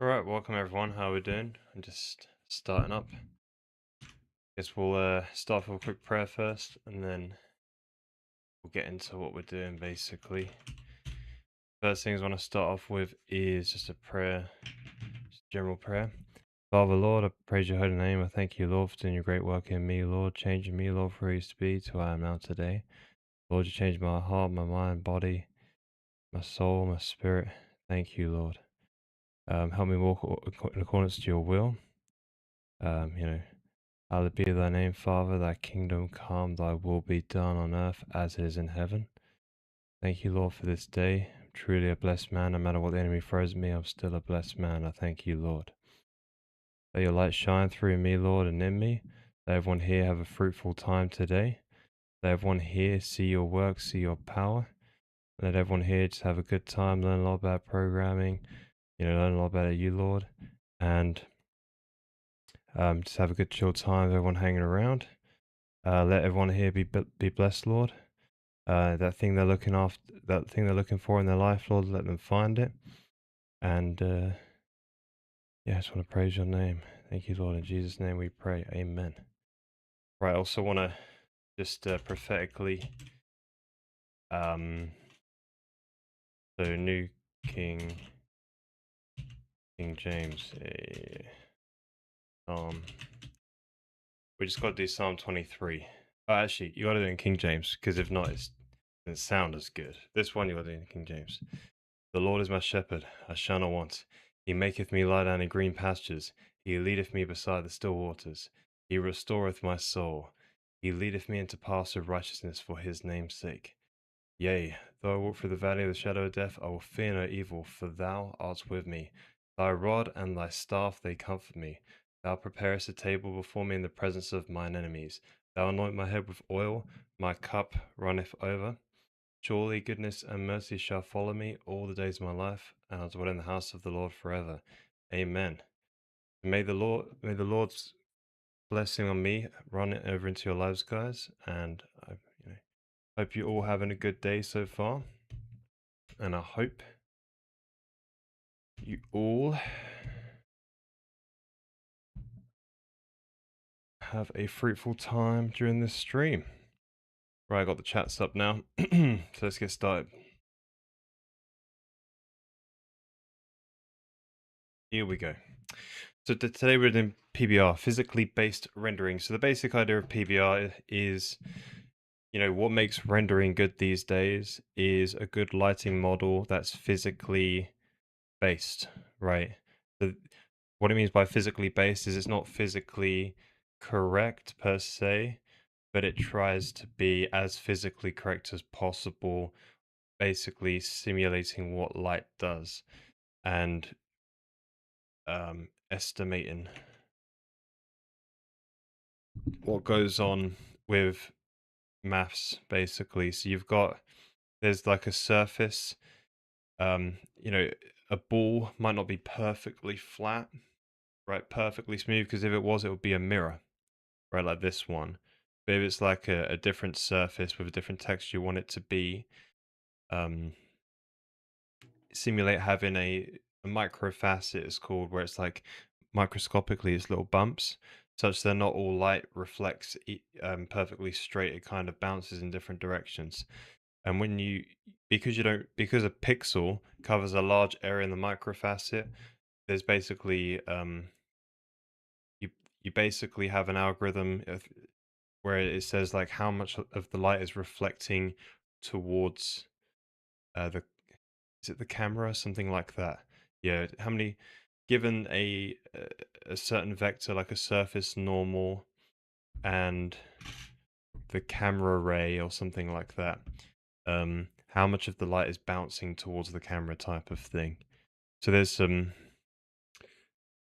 All right, welcome everyone. How we doing? I'm just starting up. Guess we'll start with a quick prayer first, and then we'll get into what we're doing. Basically, first things I want to start off with is just a prayer, just a general prayer. Father, Lord, I praise your holy name. I thank you, Lord, for doing your great work in me, Lord, changing me, Lord, from who I used to be to who I am now today. Lord, you changed my heart, my mind, body, my soul, my spirit. Thank you, Lord. Help me walk in accordance to your will. You know, Hallowed be thy name, Father, thy kingdom come, thy will be done on earth as it is in heaven. Thank you, Lord, for this day. I'm truly a blessed man. No matter what the enemy throws at me, I'm still a blessed man. I thank you, Lord. Let your light shine through me, Lord, and in me. Let everyone here have a fruitful time today. Let everyone here see your work, see your power. Let everyone here just have a good time, learn a lot about programming, learn a lot about you, Lord. And just have a good chill time with everyone hanging around. Let everyone here be blessed, Lord. That thing they're looking after, that thing they're looking for in their life, Lord, let them find it. And yeah, I just want to praise your name. Thank you, Lord. In Jesus' name we pray. Amen. Right, I also want to just prophetically, so New King James, Psalm. We just got to do Psalm 23. Actually, you got to do it in King James, because if not, it doesn't sound as good. This one you got to do in King James. The Lord is my shepherd, I shall not want. He maketh me lie down in green pastures. He leadeth me beside the still waters. He restoreth my soul. He leadeth me into paths of righteousness for his name's sake. Yea, though I walk through the valley of the shadow of death, I will fear no evil, for thou art with me. Thy rod and thy staff, they comfort me. Thou preparest a table before me in the presence of mine enemies. Thou anoint my head with oil, my cup runneth over. Surely goodness and mercy shall follow me all the days of my life, and I'll dwell in the house of the Lord forever. Amen. May the Lord's blessing on me run it over into your lives, guys, and I hope you all having a good day so far, and I hope you all have a fruitful time during this stream. Right, I got the chats up now, so let's get started. Here we go. So today we're doing PBR, physically based rendering. So the basic idea of PBR is, what makes rendering good these days is a good lighting model that's physically based, right? So what it means by physically based is it's not physically correct per se, but it tries to be as physically correct as possible, basically simulating what light does and estimating what goes on with maths, basically. So there's like a surface, a ball might not be perfectly flat, right? Perfectly smooth, because if it was, it would be a mirror, right? Like this one. But if it's like a different surface with a different texture, you want it to be, simulate having a microfacet is called, where it's like microscopically it's little bumps, such that not all light reflects perfectly straight. It kind of bounces in different directions. And because a pixel covers a large area in the microfacet, there's basically you basically have an algorithm where it says like how much of the light is reflecting towards the is it the camera, something like that. Yeah, how many, given a certain vector like a surface normal and the camera ray or something like that, how much of the light is bouncing towards the camera type of thing. So there's some,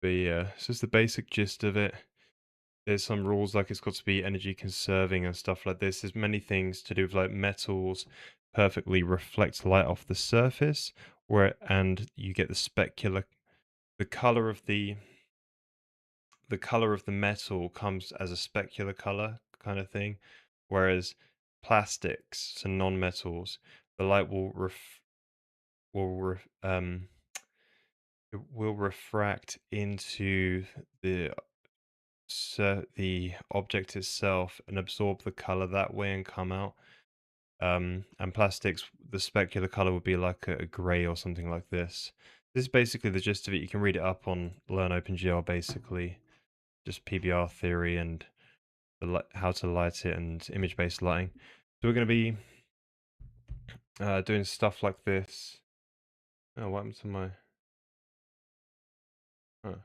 but yeah, so it's the basic gist of it. There's some rules, like it's got to be energy conserving and stuff like this. There's many things to do with like metals perfectly reflect light off the surface, and you get the specular, the color of the metal comes as a specular color kind of thing, whereas plastics, so non-metals, the light will it will refract into the object itself and absorb the color that way and come out. And plastics, the specular color would be like a gray or something like this. This is basically the gist of it. You can read it up on Learn OpenGL, basically, just PBR theory and how to light it and image-based lighting. So we're going to be doing stuff like this. Oh, what happened to my... Oh.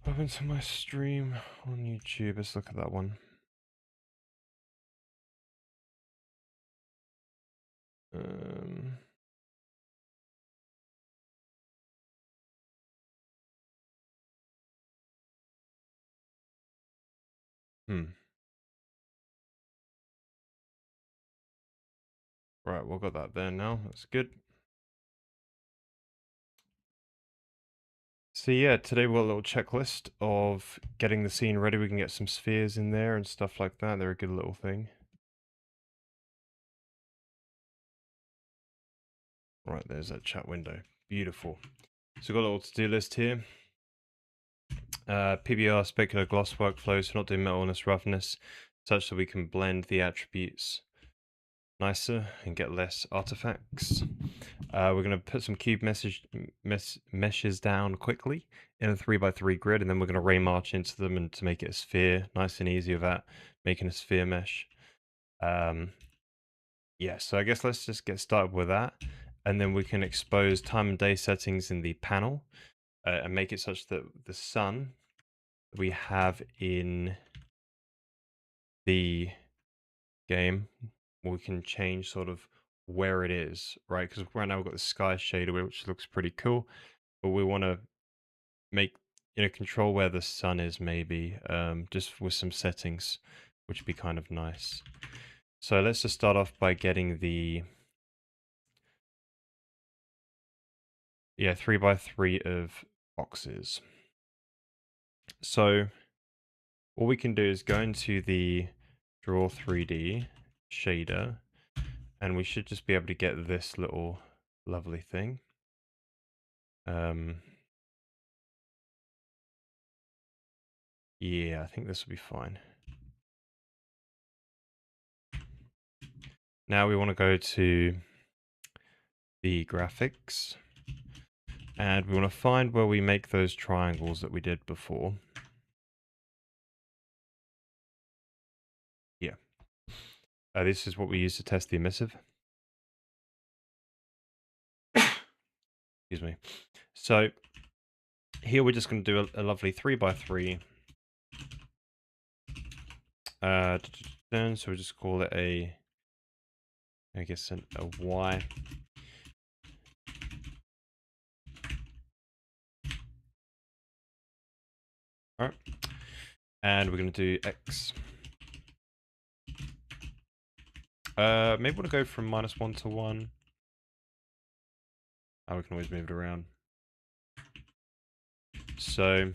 What happened to my stream on YouTube? Let's look at that one. Right, we've got that there now. That's good. So yeah, today we've got a little checklist of getting the scene ready. We can get some spheres in there and stuff like that. They're a good little thing. Right, there's that chat window. Beautiful. So we've got a little to-do list here. PBR specular gloss workflow, so not doing metalness, roughness, such that we can blend the attributes nicer and get less artifacts. We're going to put some cube meshes down quickly in a 3x3 grid, and then we're going to ray march into them and to make it a sphere, nice and easy with that, making a sphere mesh. Yeah, so I guess let's just get started with that, and then we can expose time and day settings in the panel and make it such that the sun we have in the game, we can change sort of where it is, right? Because right now we've got the sky shader, which looks pretty cool, but we want to make, control where the sun is, maybe, just with some settings, which would be kind of nice. So let's just start off by getting the 3x3 of boxes. So what we can do is go into the Draw 3D shader, and we should just be able to get this little lovely thing. Yeah, I think this will be fine. Now we want to go to the graphics, and we want to find where we make those triangles that we did before. Yeah. This is what we use to test the emissive. Excuse me. So here we're just going to do a lovely 3x3. So we'll just call it a Y. All right. And we're going to do X. Maybe we'll go from -1 to 1. Oh, we can always move it around. So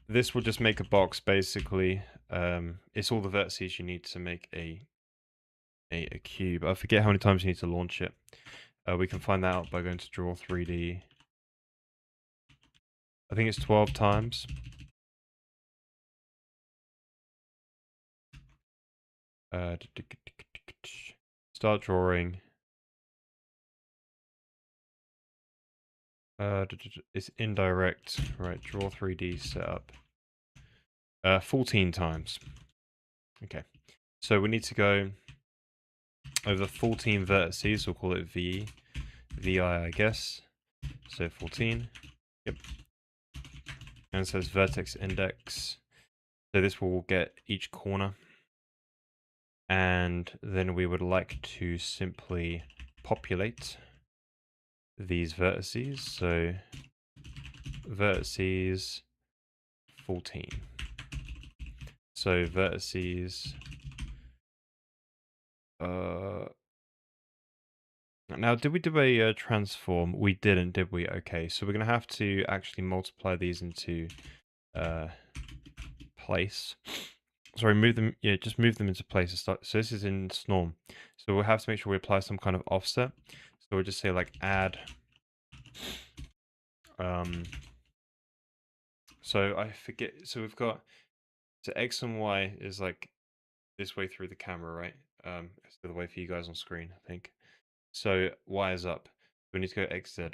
this will just make a box, basically. It's all the vertices you need to make a cube. I forget how many times you need to launch it. We can find that out by going to Draw 3D. I think it's 12 times. Start drawing. It's indirect. Right, Draw 3D setup. 14 times. Okay. So we need to go over 14 vertices. We'll call it VI, I guess. So 14. Yep. And it says vertex index. So this will get each corner. And then we would like to simply populate these vertices. So vertices 14. So vertices. Now, did we do a transform? We didn't, did we? Okay, so we're going to have to actually multiply these into place. sorry, move them, yeah, just move them into place to start. So this is in Snorm. So we'll have to make sure we apply some kind of offset. So we'll just say like add, so I forget, so we've got, so X and Y is like this way through the camera, right? It's the other way for you guys on screen, I think. So Y is up. We need to go XZ.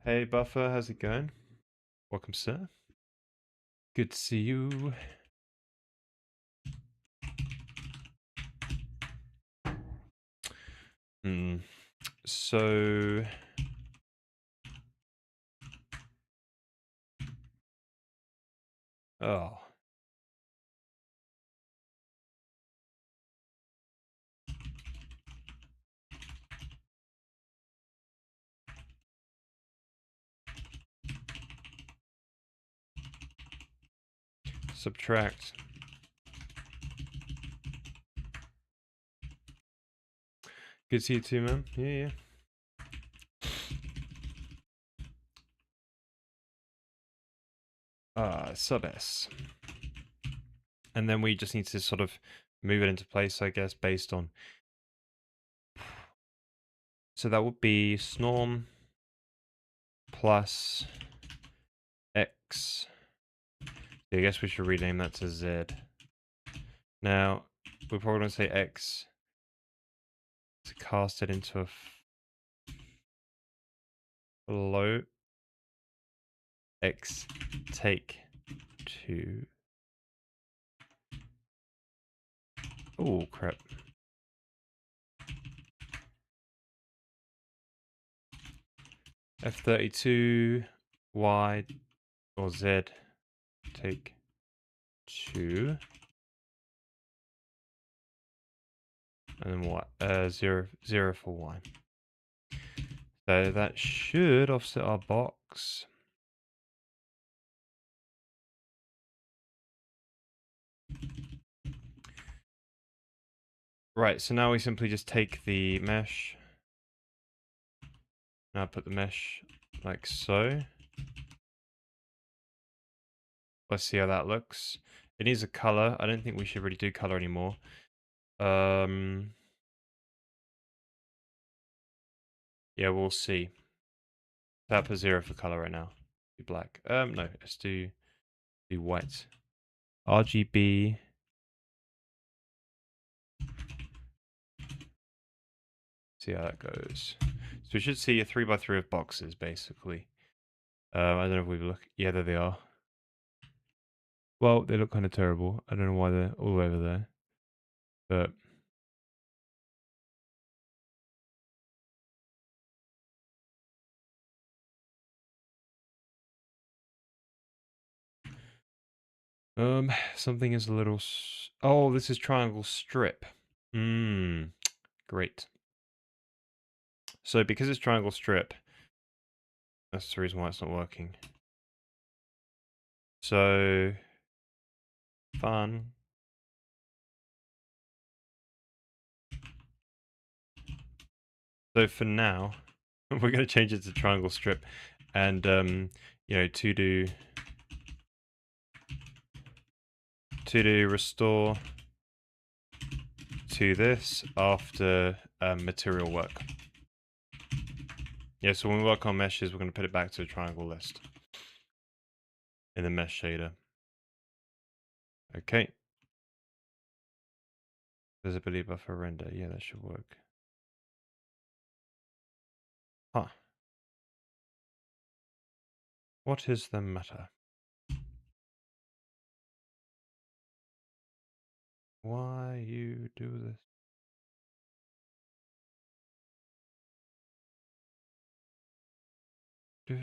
Hey Buffer, how's it going? Welcome, sir. Good to see you. So oh. Subtract. Good to see you too, man. Yeah. Sub S. And then we just need to sort of move it into place, I guess, based on. So that would be Snorm plus X. I guess we should rename that to Z. Now, we're probably going to say X to cast it into a float. X take 2. Oh, crap. F32, Y, or Z, take 2. And then what? 0 for Y. So that should offset our box. Right, so now we simply just take the mesh. Now put the mesh like so. Let's see how that looks. It needs a color. I don't think we should really do color anymore. Yeah, we'll see. That for 0 for color right now. Do black. No, let's do white. RGB. See how that goes. So we should see a 3x3 of boxes, basically. I don't know if we look. Yeah, there they are. Well, they look kind of terrible. I don't know why they're all over there. But something is a little. Oh, this is triangle strip. Great. So because it's triangle strip, that's the reason why it's not working. So fun. So for now, we're going to change it to triangle strip, and you know, to do restore to this after material work. Yeah, so when we work on meshes, we're going to put it back to a triangle list in the mesh shader. Okay. Visibility buffer render. Yeah, that should work. Huh. What is the matter? Why you do this? Do,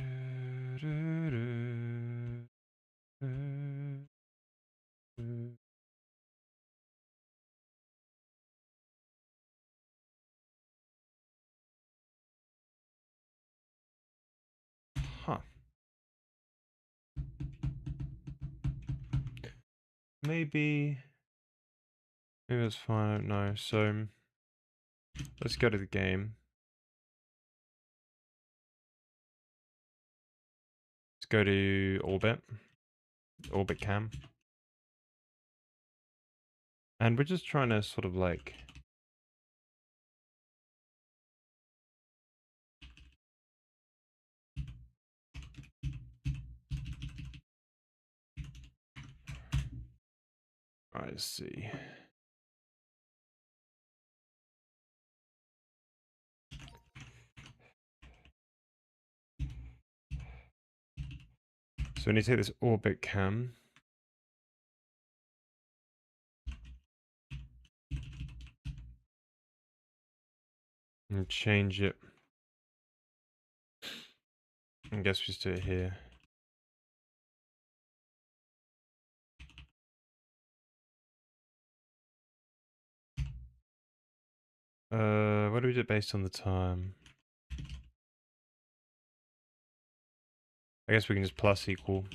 do, do, do, do. Huh. Maybe that's fine, I don't know. So let's go to the game. Let's go to orbit cam. And we're just trying to sort of like... I see. So we need to take this orbit cam. And change it. I guess we just do it here. What do we do based on the time? I guess we can just plus equal.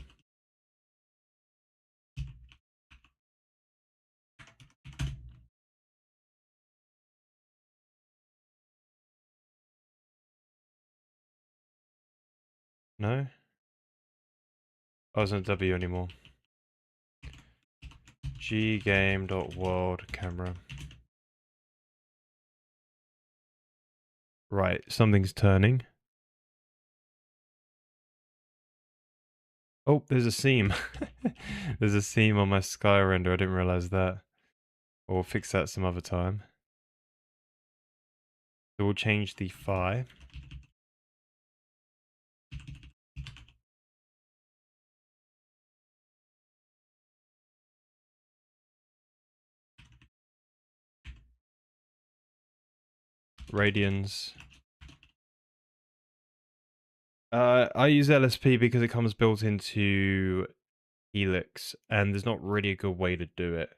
No? Oh, it's not W anymore. Ggame.world camera. Right, something's turning. Oh, there's a seam. There's a seam on my sky render. I didn't realize that. We'll fix that some other time. So we'll change the phi. Radians. I use LSP because it comes built into Helix, and there's not really a good way to do it.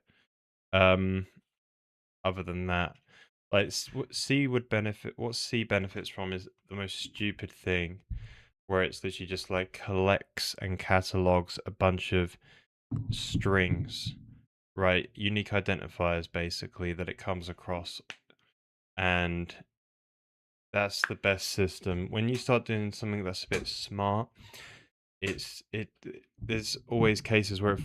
Other than that, like what C benefits from is the most stupid thing, where it's literally just like collects and catalogs a bunch of strings, right? Unique identifiers basically that it comes across, and that's the best system. When you start doing something that's a bit smart, there's always cases where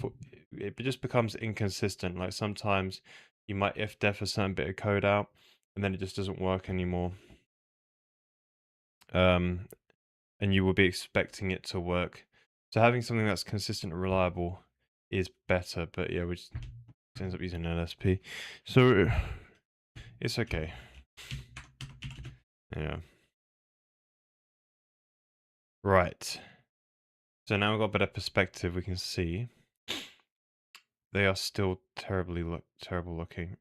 it just becomes inconsistent. Like sometimes you might if-def a certain bit of code out, and then it just doesn't work anymore. And you will be expecting it to work. So having something that's consistent and reliable is better. But yeah, we just ends up using LSP, so it's okay. Yeah. Right. So now we've got a better perspective. We can see they are still terrible looking.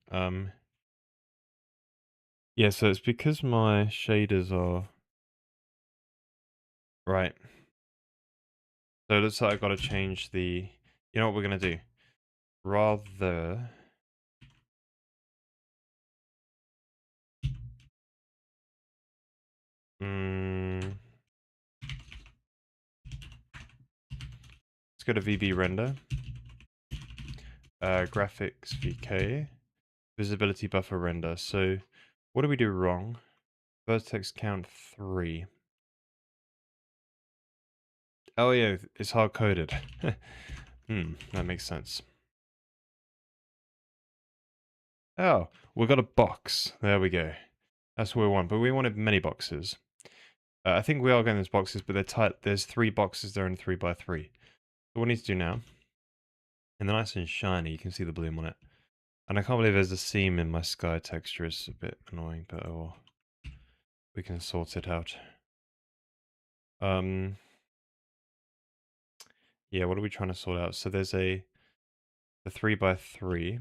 Yeah, so it's because my shaders are right. So it looks like I've got to change the. You know what we're gonna do? Rather. Let's go to VB render. Graphics VK. Visibility buffer render. So what do we do wrong? Vertex count 3. Oh yeah, it's hard coded. That makes sense. Oh, we got a box. There we go. That's what we want, but we wanted many boxes. I think we are getting those boxes, but they're tight. There's 3 boxes there and 3 by 3. So what we need to do now, and they're nice and shiny, you can see the bloom on it. And I can't believe there's a seam in my sky texture. It's a bit annoying, but oh well. We can sort it out. Yeah, what are we trying to sort out? So there's the 3 by 3.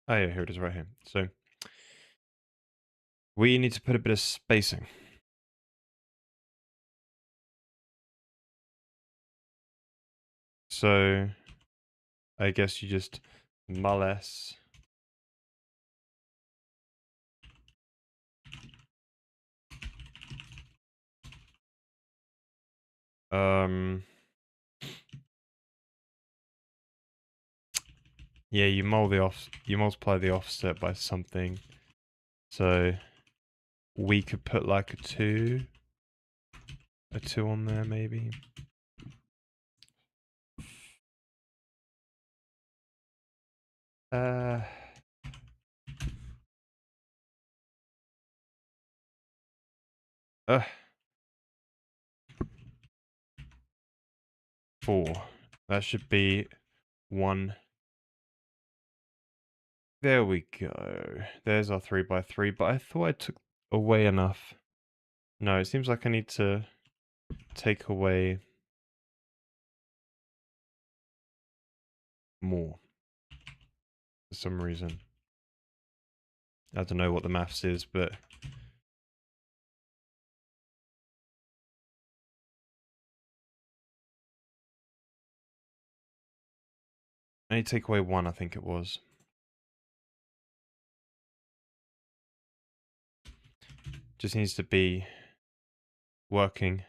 Oh yeah, here it is right here. So we need to put a bit of spacing. So I guess you just mulles. Yeah, you multiply the offset by something. So we could put like a 2 on there maybe. Uh, 4. That should be 1. There we go. There's our 3x3, but I thought I took away enough. No, it seems like I need to take away more for some reason. I don't know what the maths is, but I need to take away 1, I think it was. Just needs to be working.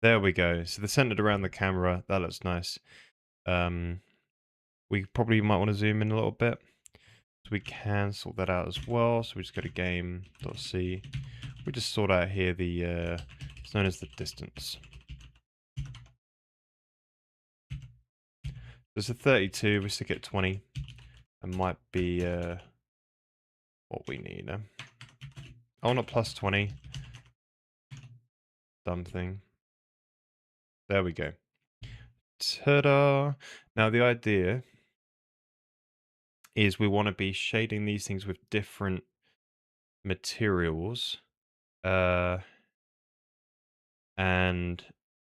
There we go. So they're centered around the camera. That looks nice. We probably might want to zoom in a little bit. So we can sort that out as well. So we just go to game.c. We just sort out here the, it's known as the distance. There's a 32, we stick it at 20. That might be what we need. Oh, not plus 20. Dumb thing. There we go. Ta-da! Now the idea is we want to be shading these things with different materials and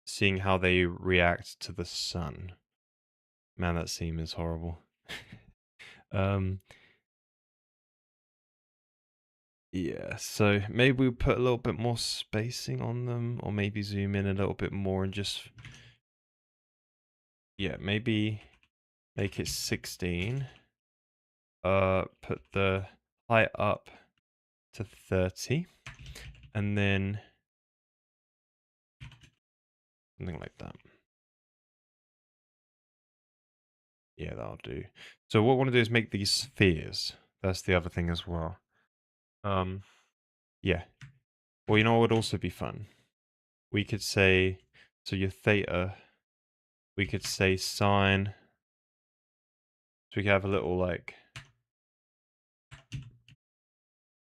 seeing how they react to the sun. Man, that seam is horrible. Yeah, so maybe we put a little bit more spacing on them, or maybe zoom in a little bit more and just, yeah, maybe make it 16. Put the height up to 30, and then something like that. Yeah, that'll do. So what I want to do is make these spheres. That's the other thing as well. Yeah. Well, you know what would also be fun? We could say, so your theta, we could say sine. So we could have a little like,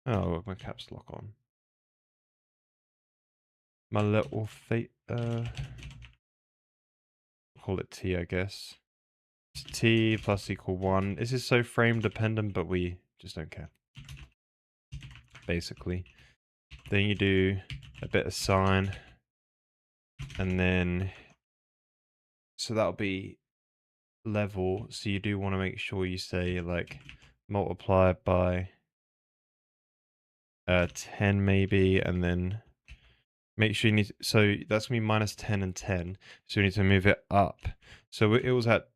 oh, my caps lock on. My little theta, call it t, I guess. It's t plus equal 1. This is so frame dependent, but we just don't care. Basically. Then you do a bit of sine. And then, so that'll be level. So you do want to make sure you say like multiply by 10 maybe, and then make sure you need, so that's gonna be minus 10 and 10. So we need to move it up. So it was at,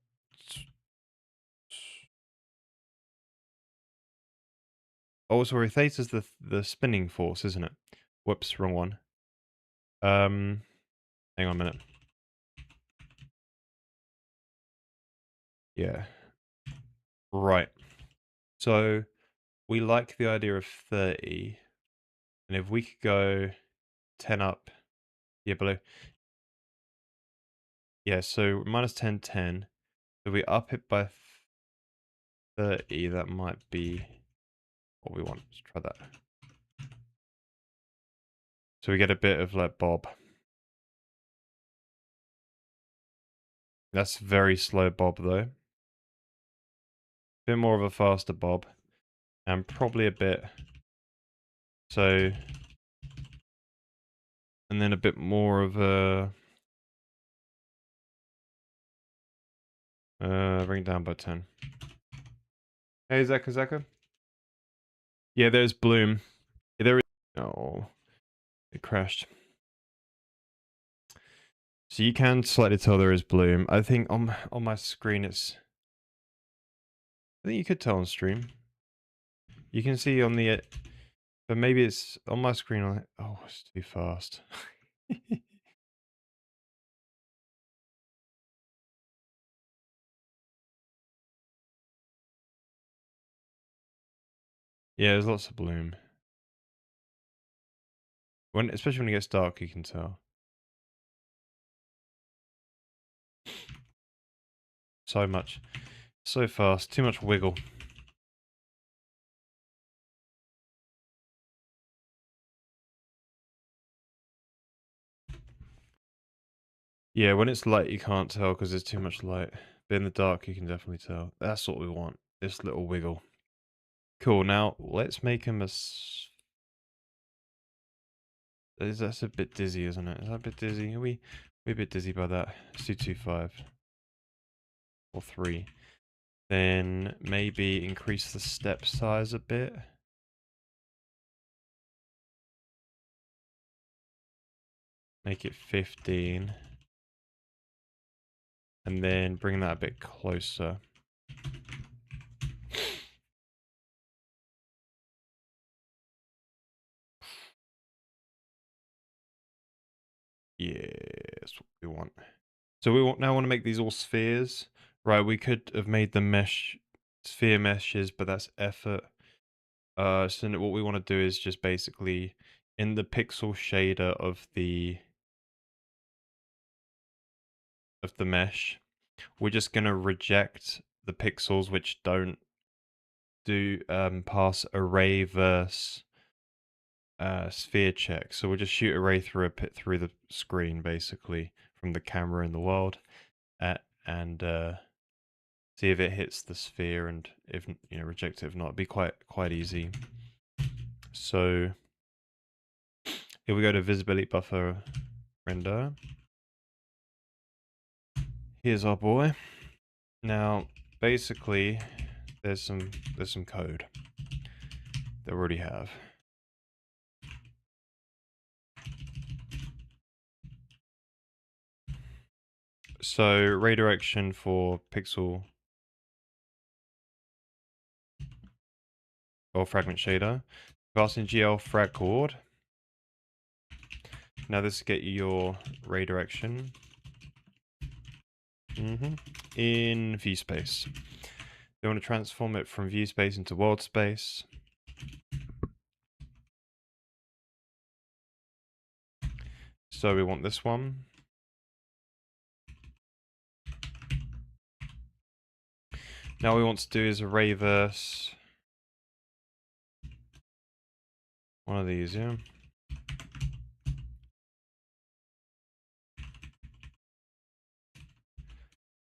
oh, sorry, theta's the spinning force, isn't it? Whoops, wrong one. Hang on a minute. Yeah. Right. So we like the idea of 30. And if we could go 10 up, yeah, below. Yeah, so minus 10, 10. If we up it by 30, that might be what we want. Let's try that. So we get a bit of like bob. That's very slow bob though. Bit more of a faster bob. And probably a bit. So, and then a bit more of a, bring it down by 10. Hey, Zaka. Yeah, there's Bloom. There is, oh, it crashed. So you can slightly tell there is Bloom. I think on my screen it's, I think you could tell on stream. You can see on the, but maybe it's on my screen. Oh, it's too fast. Yeah, there's lots of Bloom. Especially when it gets dark, you can tell. So much. So fast, too much wiggle. Yeah, when it's light you can't tell because there's too much light. But in the dark you can definitely tell. That's what we want, this little wiggle. Cool, now let's make him that's a bit dizzy, isn't it? Is that a bit dizzy? Are we a bit dizzy by that? Let's do 2.5. Or 3. Then maybe increase the step size a bit. Make it 15. And then bring that a bit closer. Yeah, that's what we want. So we now want to make these all spheres. Right, we could have made them sphere meshes, but that's effort. So what we want to do is just basically in the pixel shader of the mesh, we're just gonna reject the pixels which don't do pass array versus sphere check. So we'll just shoot array through through the screen basically from the camera in the world, and see if it hits the sphere, and if reject it. If not, it'd be quite easy. So if we go to visibility buffer render, here's our boy. Now basically there's some code that we already have. So ray direction for pixel or fragment shader, pass in GL frag chord. Now this will get you your ray direction in view space. You want to transform it from view space into world space. So we want this one. Now what we want to do is array verse one of these, yeah.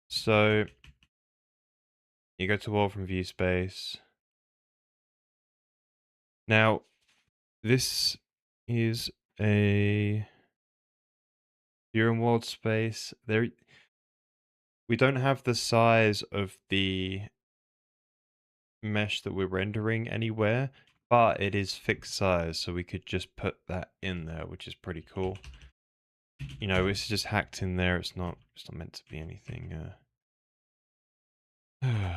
So you go to world from view space. Now this is a you're in world space. We don't have the size of the mesh that we're rendering anywhere, but it is fixed size, so we could just put that in there, which is pretty cool. It's just hacked in there. It's not meant to be anything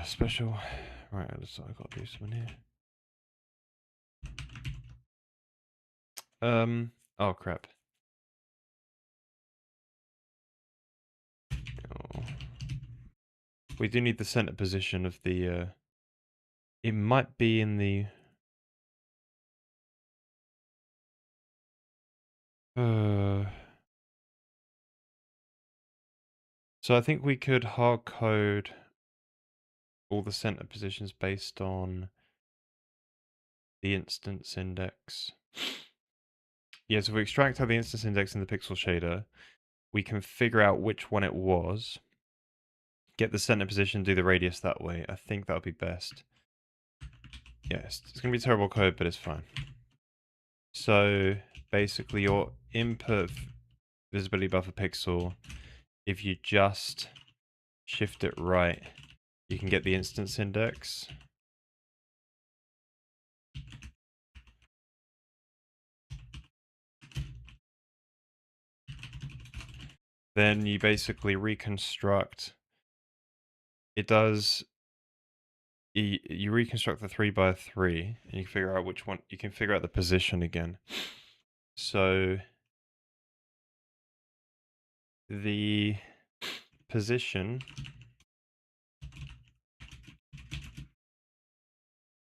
special. Right, looks like I've got to do something here. Oh crap. Oh. We do need the center position of the it might be in the so I think we could hard code all the center positions based on the instance index. Yeah, so if we extract out the instance index in the pixel shader, we can figure out which one it was, get the center position, do the radius that way. I think that would be best. Yes, it's going to be terrible code, but it's fine. So basically your input visibility buffer pixel, if you just shift it right, you can get the instance index. Then you basically reconstruct. It does. You reconstruct the 3x3, and you figure out which one. You can figure out the position again. So the position,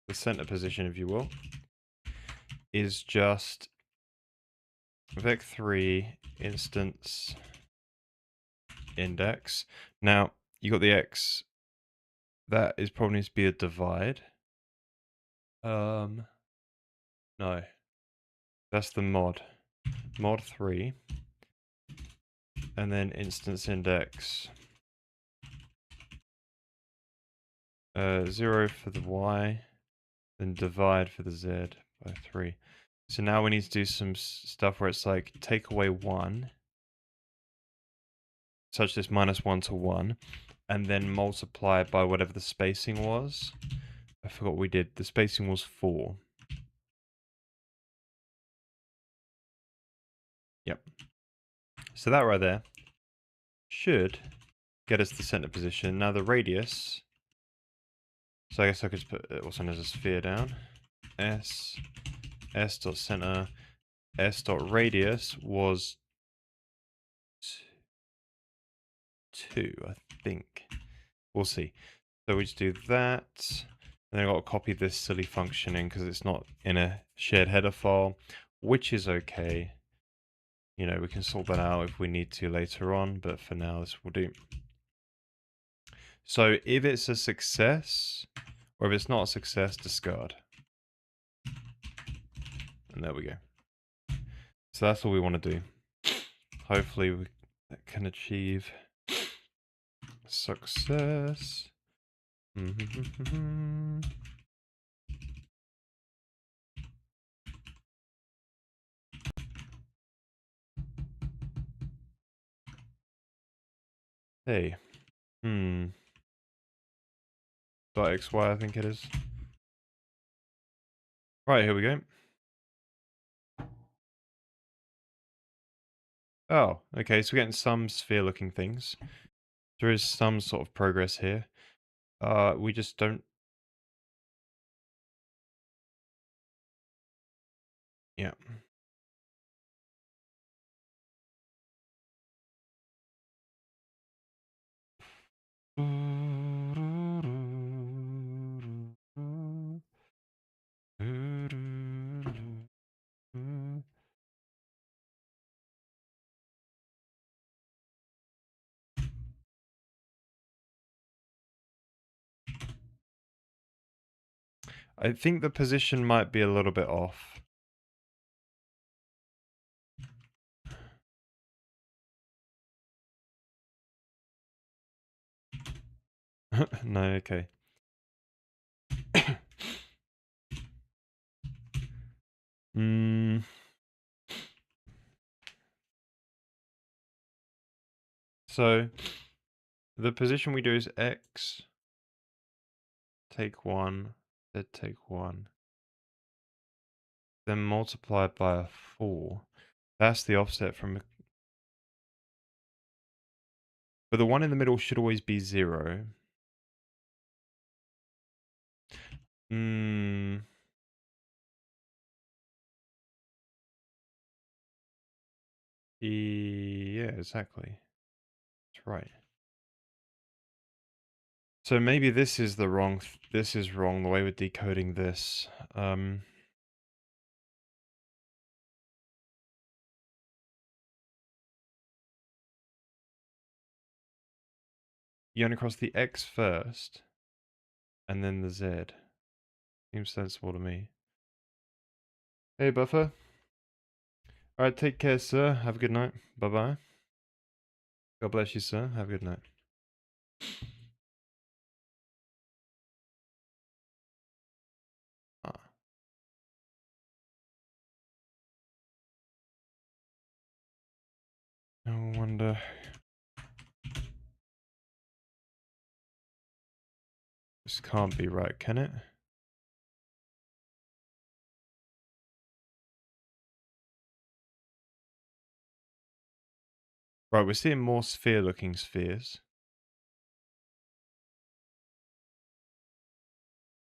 the center position, if you will, is just vec3 instance index. Now you got the x that is probably needs to be a divide. No, that's the mod 3, and then instance index 0 for the y, then divide for the z by 3. So now we need to do some stuff where it's like take away 1, such this -1 to 1, and then multiply by whatever the spacing was. I forgot what we did. The spacing was 4. Yep. So that right there should get us the center position. Now the radius, so I guess I could just put what's known as a sphere down. S dot center, S dot radius was 2, I think. We'll see. So we just do that. And then I've got to copy this silly function in because it's not in a shared header file, which is okay. You know, we can sort that out if we need to later on, but for now this will do. So if it's a success, or if it's not a success, discard. And there we go. So that's all we want to do. Hopefully we can achieve success. Hey. Dot .xy I think it is. Right, here we go. Oh, okay, so we're getting some sphere-looking things. There is some sort of progress here. We just don't... Yeah. I think the position might be a little bit off. No, okay. So the position we do is x, take 1, z take 1, then multiply by a 4. That's the offset from... But the one in the middle should always be 0. Yeah, exactly. That's right. So maybe this is the wrong... This is wrong, the way we're decoding this. You only cross the x first, and then the z. Seems sensible to me. Hey, Buffer. Alright, take care, sir. Have a good night. Bye-bye. God bless you, sir. Have a good night. No wonder. This can't be right, can it? Right, we're seeing more sphere-looking spheres.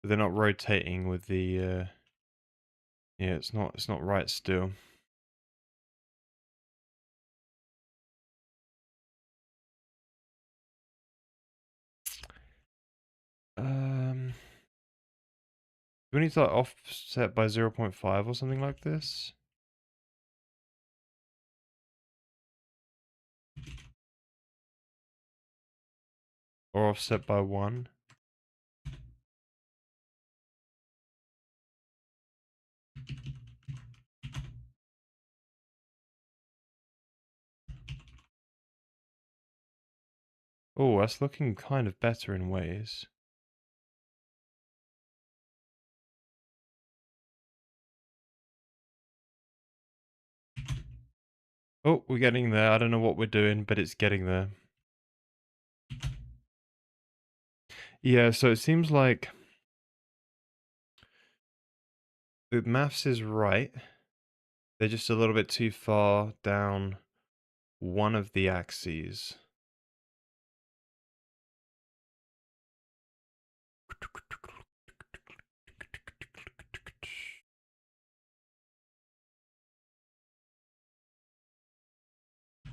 But they're not rotating with the... Yeah, it's not right still. Do we need to like offset by 0.5 or something like this? Or offset by 1? Oh, that's looking kind of better in ways. Oh, we're getting there. I don't know what we're doing, but it's getting there. Yeah, so it seems like the maths is right. They're just a little bit too far down one of the axes.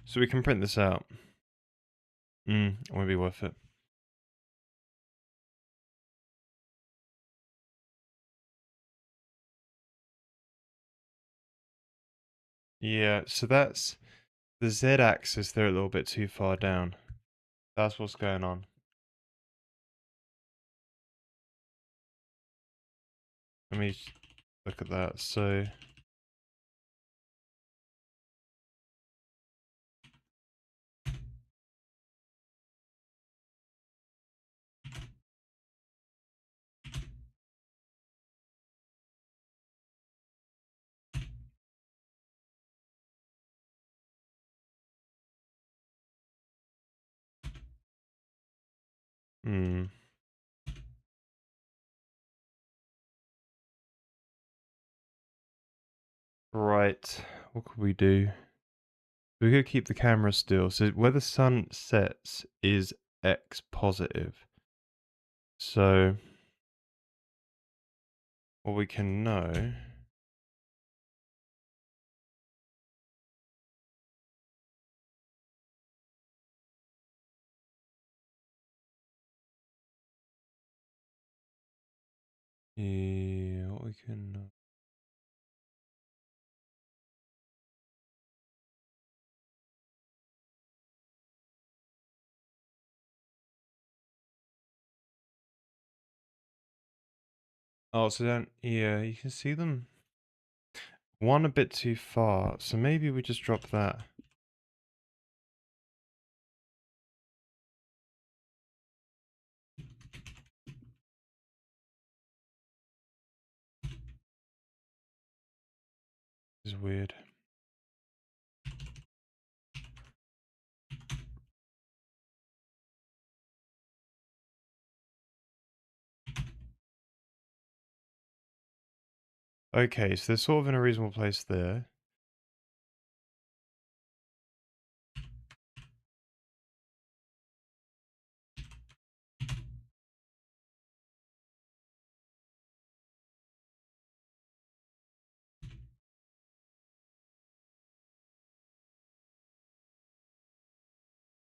So we can print this out. It won't be worth it. Yeah, so that's the z-axis. They're a little bit too far down. That's what's going on. Let me look at that. So right. What could we do? We could keep the camera still. So where the sun sets is x positive. So what we can know. Yeah, what we can know. Oh, so then, yeah, you can see them. One a bit too far, so maybe we just drop that. This is weird. Okay, so they're sort of in a reasonable place there.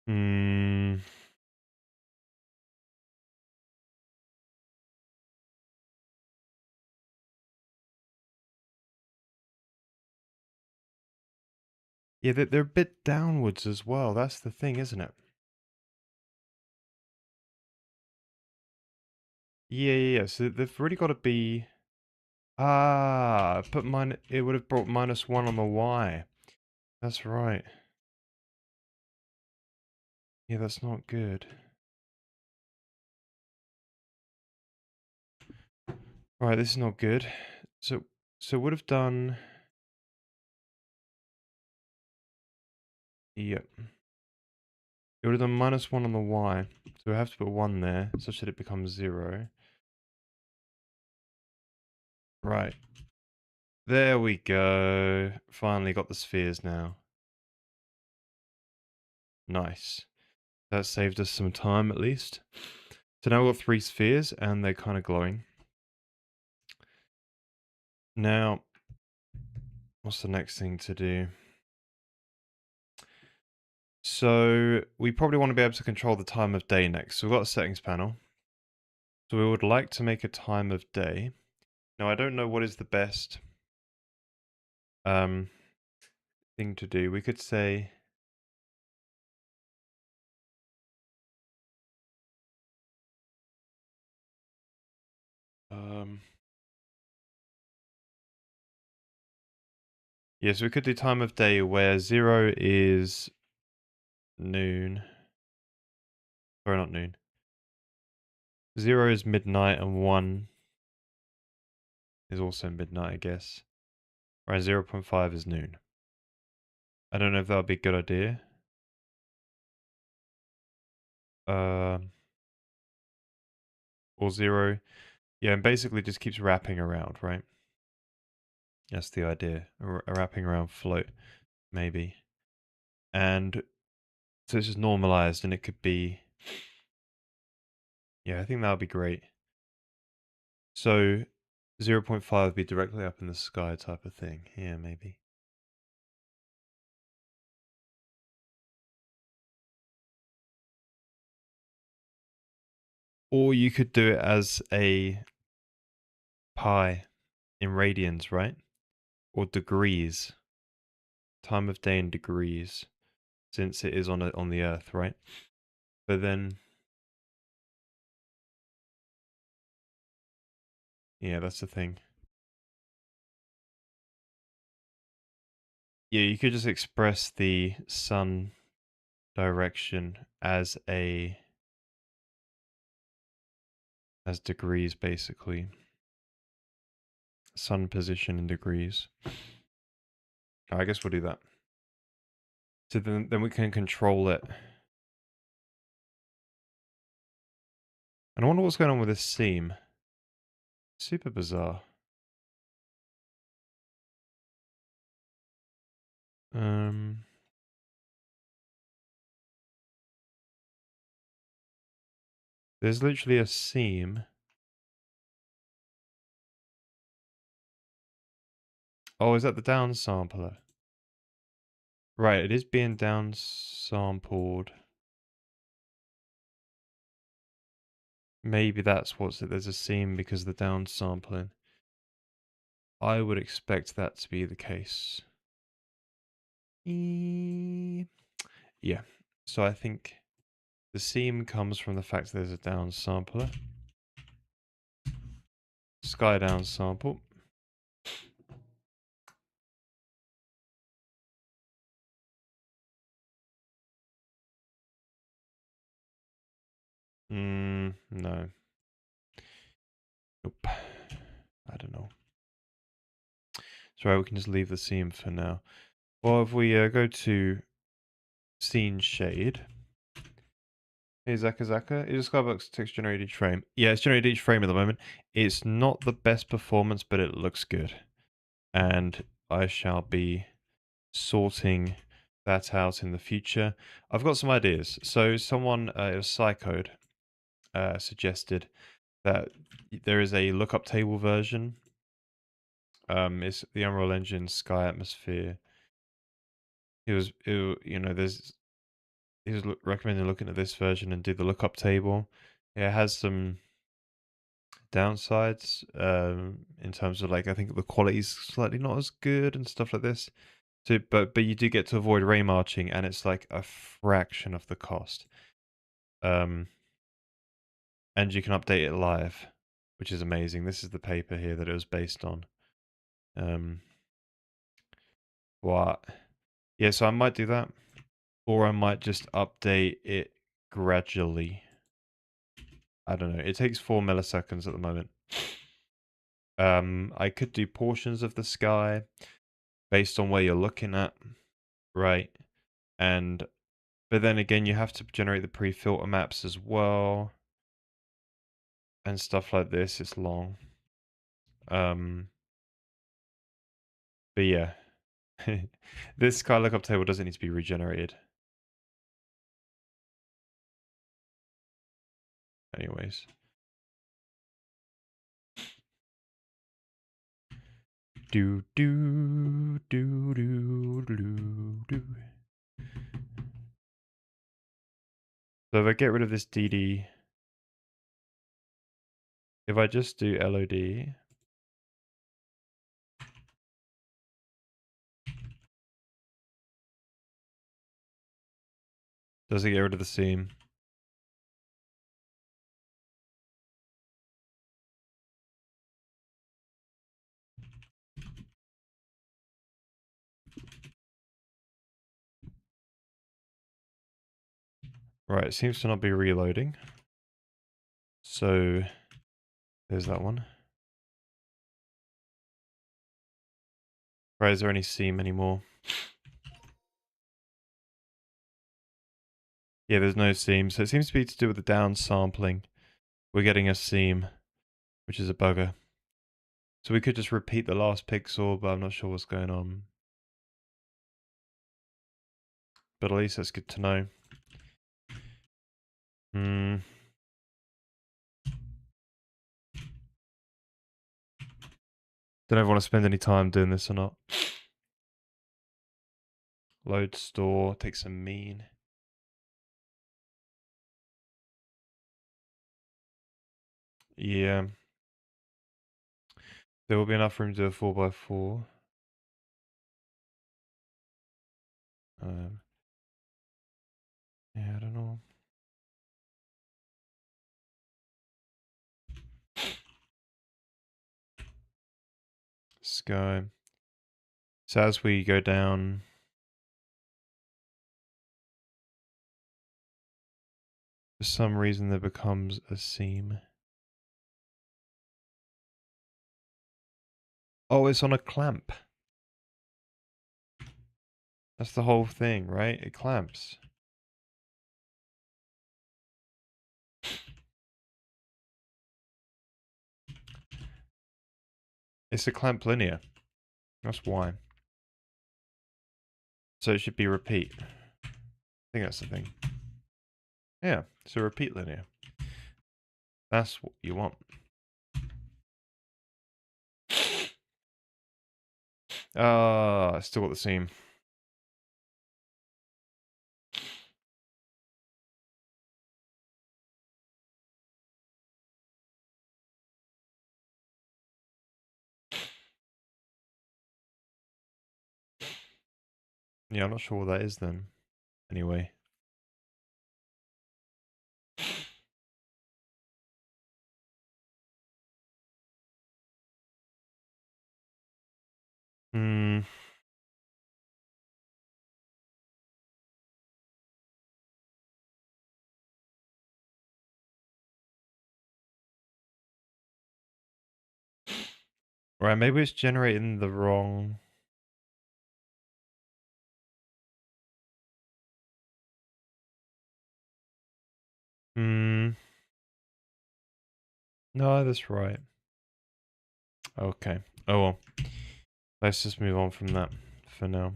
Hmm. Yeah, they're a bit downwards as well. That's the thing, isn't it? Yeah. So they've really got to be. Ah, but mine. It would have brought -1 on the y. That's right. Yeah, that's not good. Right, this is not good. So would have done. Yep. It would have done -1 on the y. So we have to put 1 there, such that it becomes 0. Right. There we go. Finally got the spheres now. Nice. That saved us some time at least. So now we've got 3 spheres and they're kind of glowing. Now, what's the next thing to do? So we probably want to be able to control the time of day next. So we've got a settings panel. So we would like to make a time of day. Now I don't know what is the best thing to do. We could say yes, we could do time of day where 0 is noon. Sorry, not noon. 0 is midnight and 1 is also midnight, I guess. Right, 0.5 is noon. I don't know if that would be a good idea. Or 0. Yeah, and basically just keeps wrapping around, right? That's the idea. A wrapping around float, maybe. And so it's just normalized and it could be... Yeah, I think that would be great. So 0.5 would be directly up in the sky type of thing. Yeah, maybe. Or you could do it as a pi in radians, right? Or degrees. Time of day in degrees, since it is on the Earth, right? But then, yeah, that's the thing. Yeah, you could just express the sun direction as degrees, basically. Sun position in degrees. I guess we'll do that. So then we can control it. And I wonder what's going on with this seam. Super bizarre. There's literally a seam. Oh, is that the downsampler? Right, it is being downsampled. Maybe that's what's it. There's a seam because of the downsampling. I would expect that to be the case. Yeah. So I think the seam comes from the fact that there's a downsampler. Sky downsample. No. Nope. I don't know. Sorry, we can just leave the seam for now. Well, if we go to scene shade. Hey, Zaka. Is a Skybox text generated each frame? Yeah, it's generated each frame at the moment. It's not the best performance, but it looks good. And I shall be sorting that out in the future. I've got some ideas. So someone, it was Psycode, suggested that there is a lookup table version. It's the Unreal Engine Sky Atmosphere. He was recommending looking at this version and do the lookup table. It has some downsides in terms of, like, I think the quality's slightly not as good and stuff like this. So, but you do get to avoid ray marching, and it's like a fraction of the cost. And you can update it live, which is amazing. This is the paper here that it was based on. What? Yeah, so I might do that, or I might just update it gradually. I don't know. It takes 4 milliseconds at the moment. I could do portions of the sky based on where you're looking at, right? But then again, you have to generate the pre-filter maps as well, and stuff like this. It's long. But yeah, this sky lookup table doesn't need to be regenerated. Anyways. Do do do do do do. So if I get rid of this DD, if I just do LOD, does it get rid of the seam? Right, it seems to not be reloading. So there's that one. Right, is there any seam anymore? Yeah, there's no seam. So it seems to be to do with the down sampling. We're getting a seam, which is a bugger. So we could just repeat the last pixel, but I'm not sure what's going on. But at least that's good to know. Hmm. Don't know if I want to spend any time doing this or not. Load store, take some mean. Yeah. There will be enough room to do a 4x4. Yeah, I don't know. Let's go. So as we go down, for some reason there becomes a seam. Oh, it's on a clamp. That's the whole thing, right? It clamps. It's a clamp linear. That's why. So it should be repeat. I think that's the thing. Yeah, it's a repeat linear. That's what you want. I still got the seam. Yeah, I'm not sure what that is then. Anyway. Hmm. Right, maybe it's generating the wrong... Hmm. No, that's right. Okay. Oh well. Let's just move on from that for now.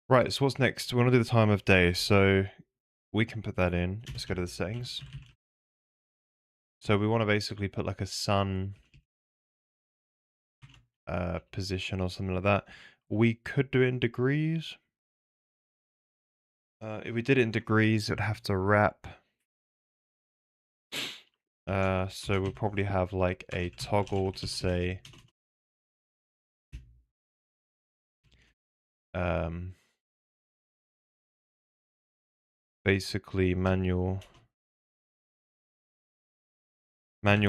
Right, so what's next? We want to do the time of day, so we can put that in. Let's go to the settings. So we want to basically put like a sun position or something like that. We could do it in degrees. If we did it in degrees, it would have to wrap. So we'll probably have like a toggle to say basically manual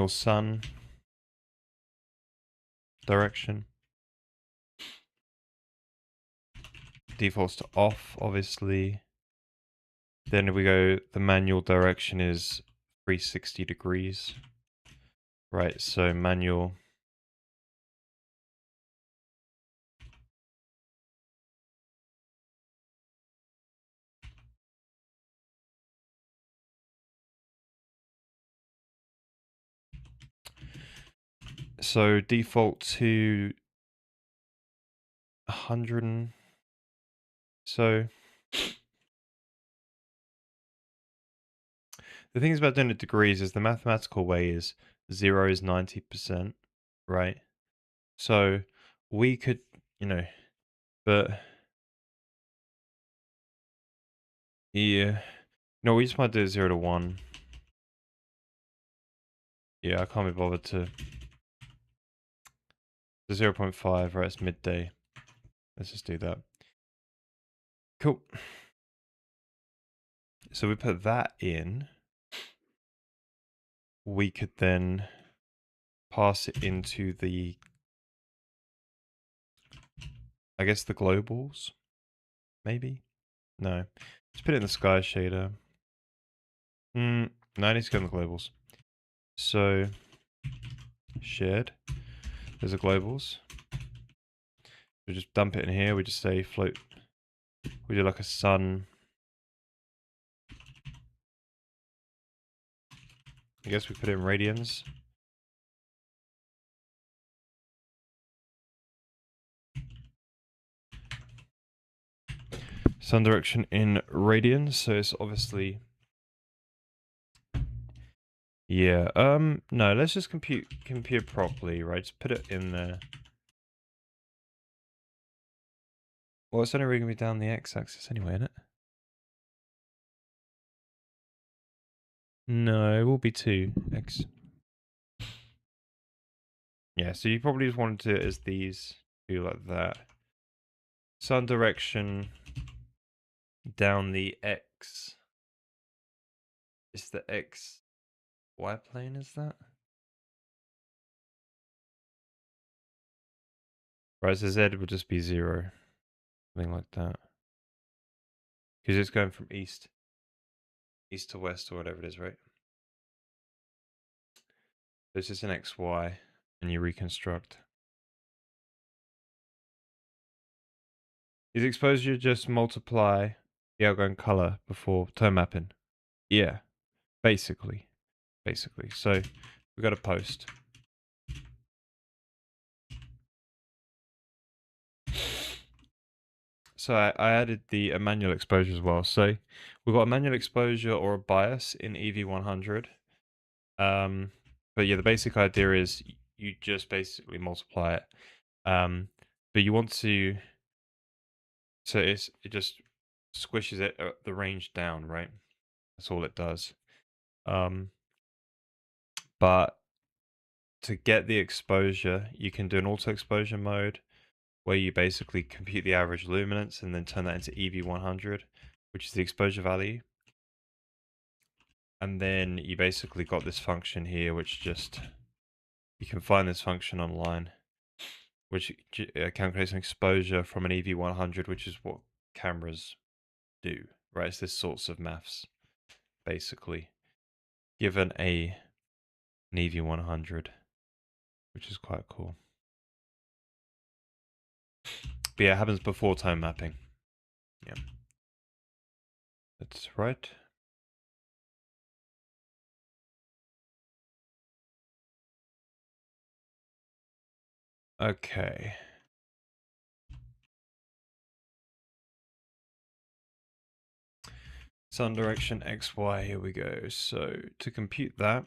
sun direction. Defaults to off, obviously. Then if we go, the manual direction is 360 degrees. Right, so manual. So default to 100 and so. The thing is about doing it degrees is the mathematical way is 0 is 90%, right? So we could, but yeah, no, we just might do 0 to 1. Yeah, I can't be bothered to. The 0.5, right? It's midday. Let's just do that. Cool. So we put that in. We could then pass it into the, I guess, the globals, maybe? No. Let's put it in the sky shader. No, I need to go in the globals. So, shared. There's the globals. We just dump it in here. We just say float. We do like a sun. I guess we put it in radians. Sun direction in radians, so it's obviously... Yeah, no, let's just compute properly, right? Just put it in there. Well, it's only really going to be down the x-axis anyway, isn't it? No, it will be 2x. Yeah, so you probably just want to do it as these, do like that. Sun direction down the x. It's the x y plane, is that? Right, so z would just be 0. Something like that. Because it's going from east to west or whatever it is, right? This is an XY, and you reconstruct. Is exposure just multiply the outgoing color before tone mapping? Yeah, basically. So we've got a post. So I added the manual exposure as well. So we've got a manual exposure or a bias in EV100. But yeah, the basic idea is you just basically multiply it. But you want to, so it just squishes it the range down, right? That's all it does. But to get the exposure, you can do an auto exposure mode where you basically compute the average luminance and then turn that into EV100, which is the exposure value. And then you basically got this function here, which just, you can find this function online, which calculates an exposure from an EV100, which is what cameras do, right? It's this sorts of maths, basically, given an EV100, which is quite cool. But yeah, it happens before tone mapping. Yeah. That's right. Okay. Sun direction XY, here we go. So to compute that,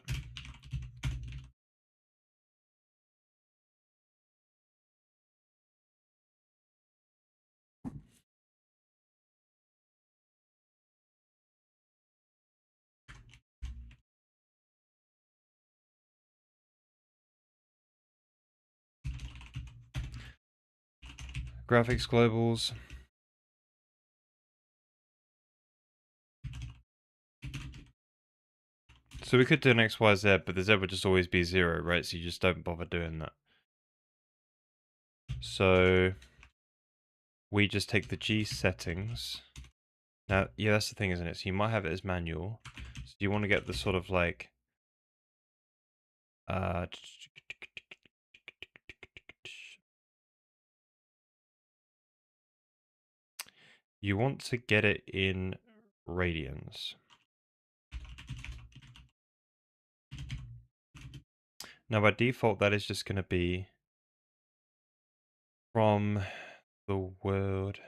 graphics globals. So we could do an XYZ, but the Z would just always be 0, right? So you just don't bother doing that. So we just take the G settings. Now, yeah, that's the thing, isn't it? So you might have it as manual. So you want to get the sort of like you want to get it in radians. Now by default, that is just going to be from the world.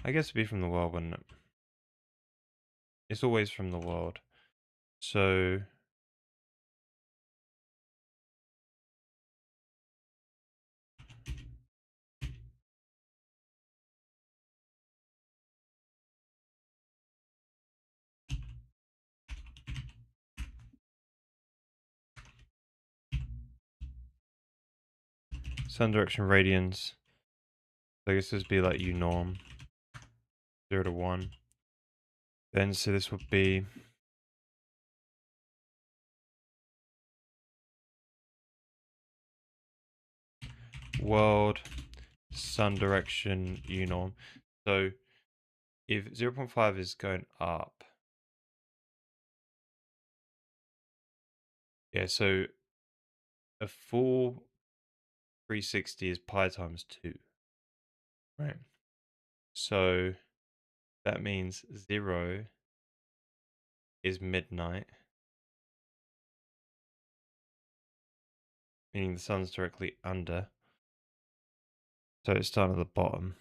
I guess it'd be from the world, wouldn't it? It's always from the world. So sun direction radians. So I guess this would be like U norm 0 to 1. Then so this would be world sun direction unorm. So if 0.5 is going up, yeah, so a full 360 is pi times 2, right? So that means 0 is midnight, meaning the sun's directly under. So it's down at the bottom.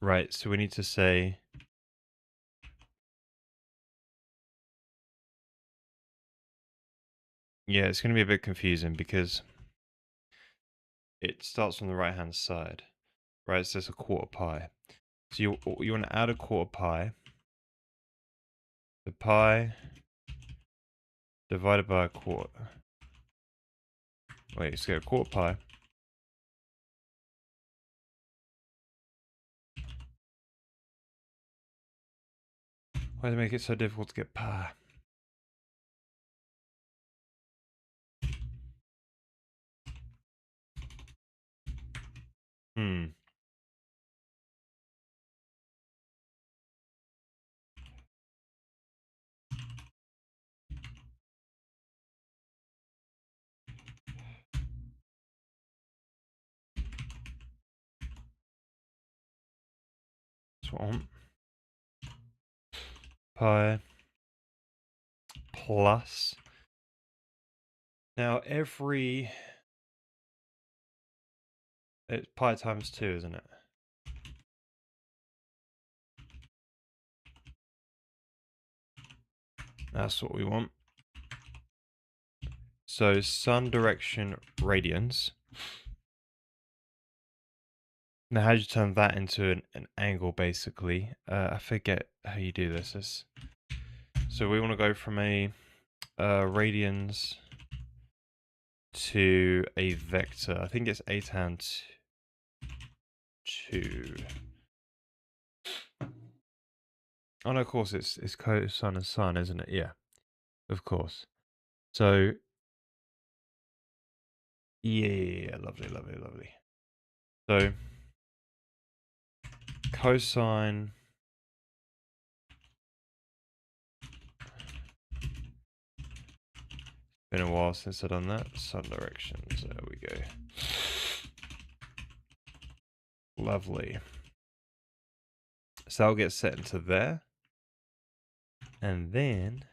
Right, so we need to say yeah, it's going to be a bit confusing because it starts on the right hand side, right? So it's a quarter pi. So you want to add a quarter pi. The pi divided by a quarter. Wait, let's get a quarter pi. Why does it make it so difficult to get pi? Hmm. That's what I want. Pi plus. Now every... It's pi times 2, isn't it? That's what we want. So sun direction radians. Now how do you turn that into an angle basically? I forget how you do this. So we want to go from a radians to a vector. I think it's a tan 2. Oh no, of course it's cosine of sun, isn't it? Yeah, of course. So yeah, lovely, lovely, lovely. So cosine been a while since I've done that. Sun direction. So there we go. Lovely. So that'll get set into there. And then,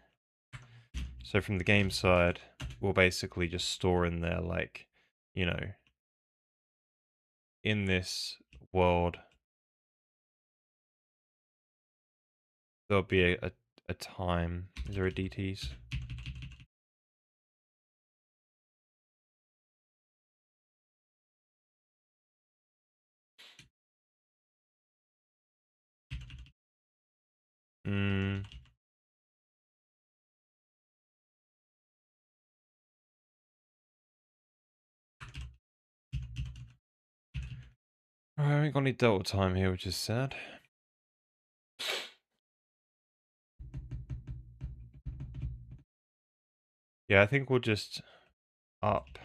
so from the game side, we'll basically just store in there, like, you know, in this world, there'll be a time. Is there a DTs? Alright, we haven't got any delta time here, which is sad. Yeah, I think we'll just up.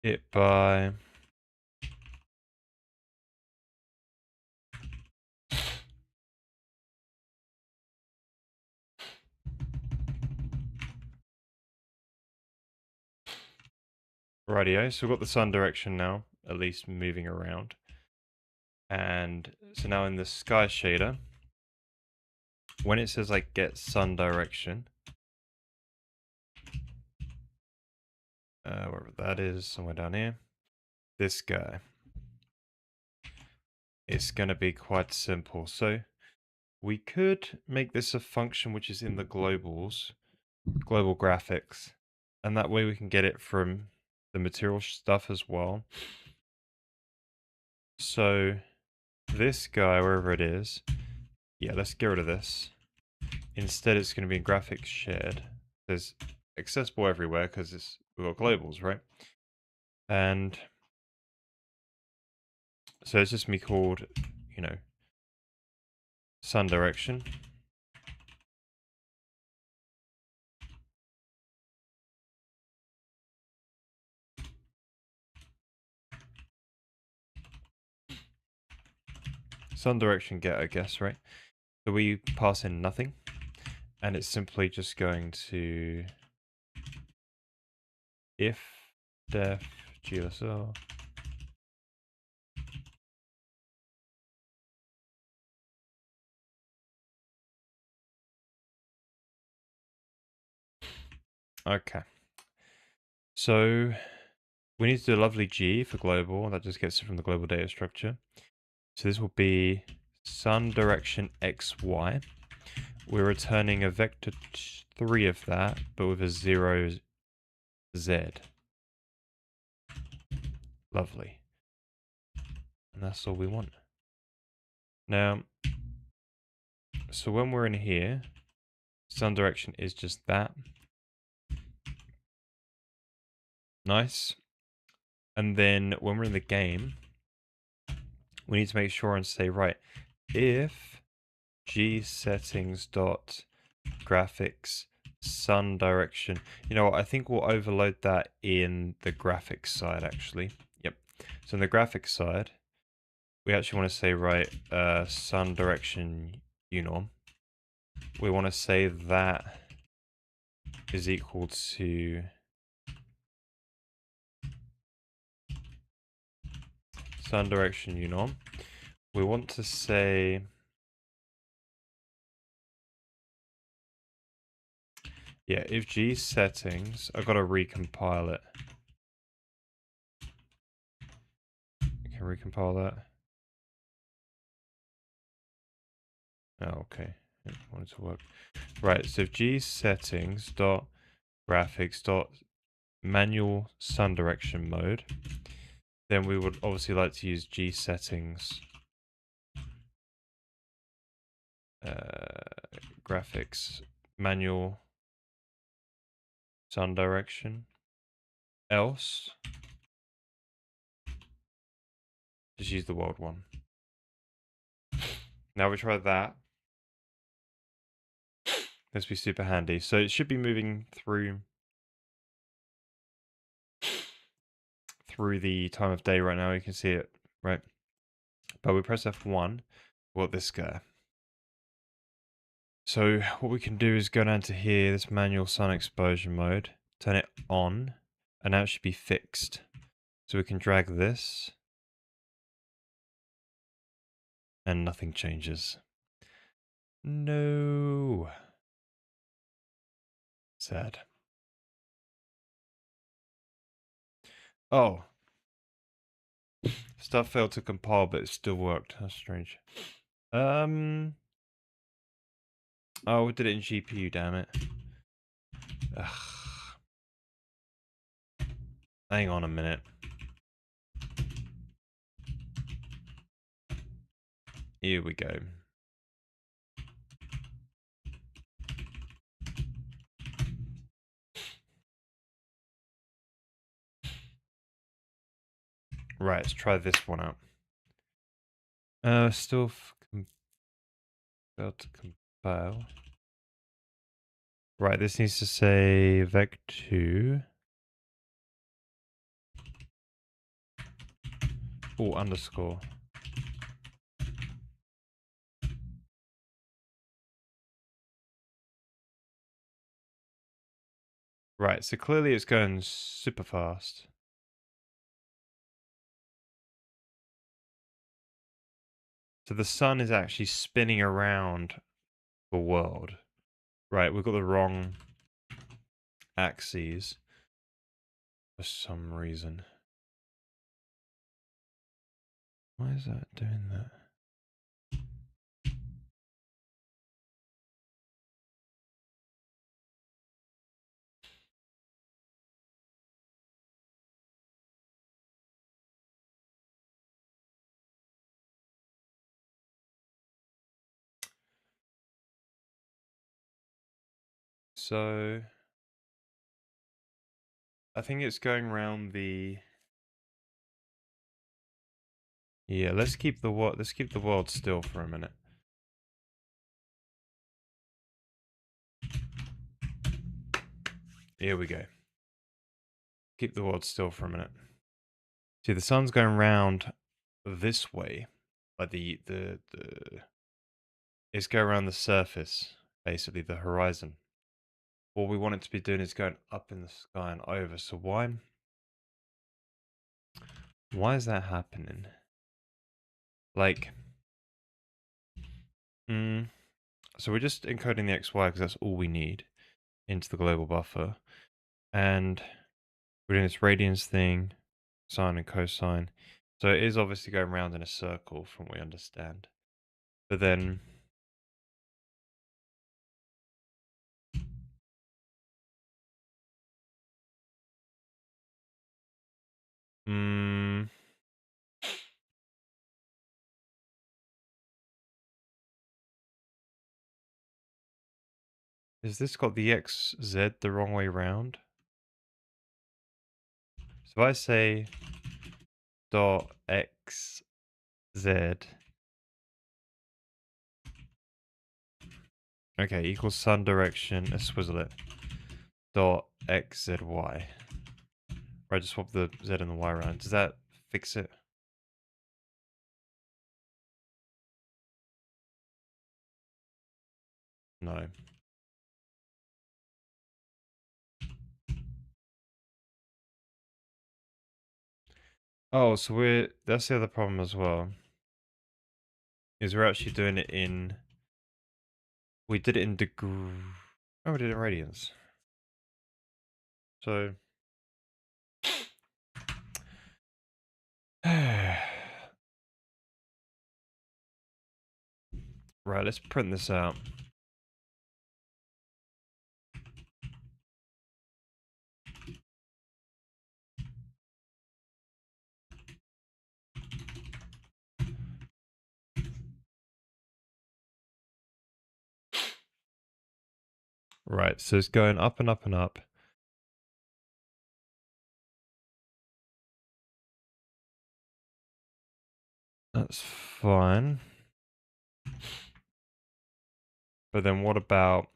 It by radio. So we've got the sun direction now, at least moving around. And so now in the sky shader, when it says like get sun direction, wherever that is, somewhere down here, this guy, it's going to be quite simple. So we could make this a function which is in the globals, global graphics, and that way we can get it from the material stuff as well. So this guy, wherever it is, yeah, let's get rid of this. Instead, it's going to be in graphics shared. There's accessible everywhere because we've got globals, right? And So it's just me called, you know, sun direction. Sun direction get, I guess, right? So we pass in nothing, and it's simply just going to if def GSL. Okay. So we need to do a lovely G for global. That just gets it from the global data structure. So this will be sun direction XY. We're returning a vector 3 of that, but with a 0 Z. Lovely. And that's all we want. Now, so when we're in here, sun direction is just that. Nice. And then when we're in the game, we need to make sure and say, right, if G settings dot graphics sun direction. You know what? I think we'll overload that in the graphics side actually. Yep. So in the graphics side, we actually want to say, right, sun direction unorm. We want to say that is equal to sun direction unorm. We want to say yeah, if G settings, I've got to recompile it. I can recompile that. Oh, okay. I want it to work. Right, so if G settings dot graphics dot manual sun direction mode, then we would obviously like to use G settings graphics manual sun direction. Else, just use the world one. Now we try that. This will be super handy. So it should be moving through the time of day right now. You can see it, right? But we press F1, what this guy. So what we can do is go down to here, this manual sun exposure mode, turn it on, and now it should be fixed. So we can drag this, and nothing changes. No. Sad. Oh. Stuff failed to compile, but it still worked. That's strange. Oh, we did it in GPU, damn it. Ugh. Hang on a minute. Here we go. Right, let's try this one out. Still failed to compile. Right, this needs to say vec2. Oh, underscore. Right, so clearly it's going super fast. So the sun is actually spinning around the world. Right, we've got the wrong axes for some reason. Why is that doing that? So I think it's going around the Yeah, let's keep the world still for a minute. Here we go. Keep the world still for a minute. See, the sun's going round this way, like it's going around the surface, basically the horizon. What we want it to be doing is going up in the sky and over. So why is that happening? Like, so we're just encoding the XY because that's all we need into the global buffer, and we're doing this radians thing, sine and cosine. So it is obviously going around in a circle from what we understand. But then has this got the XZ the wrong way round? So if I say dot XZ, okay, equals sun direction, let's swizzle it, dot XZY. Right, just swap the Z and the Y around. Does that fix it? No. Oh, so that's the other problem as well. Is we're actually doing it in, we did it in oh, we did it in radians. So, right, let's print this out. Right, so it's going up and up and up. That's fine. But then what about...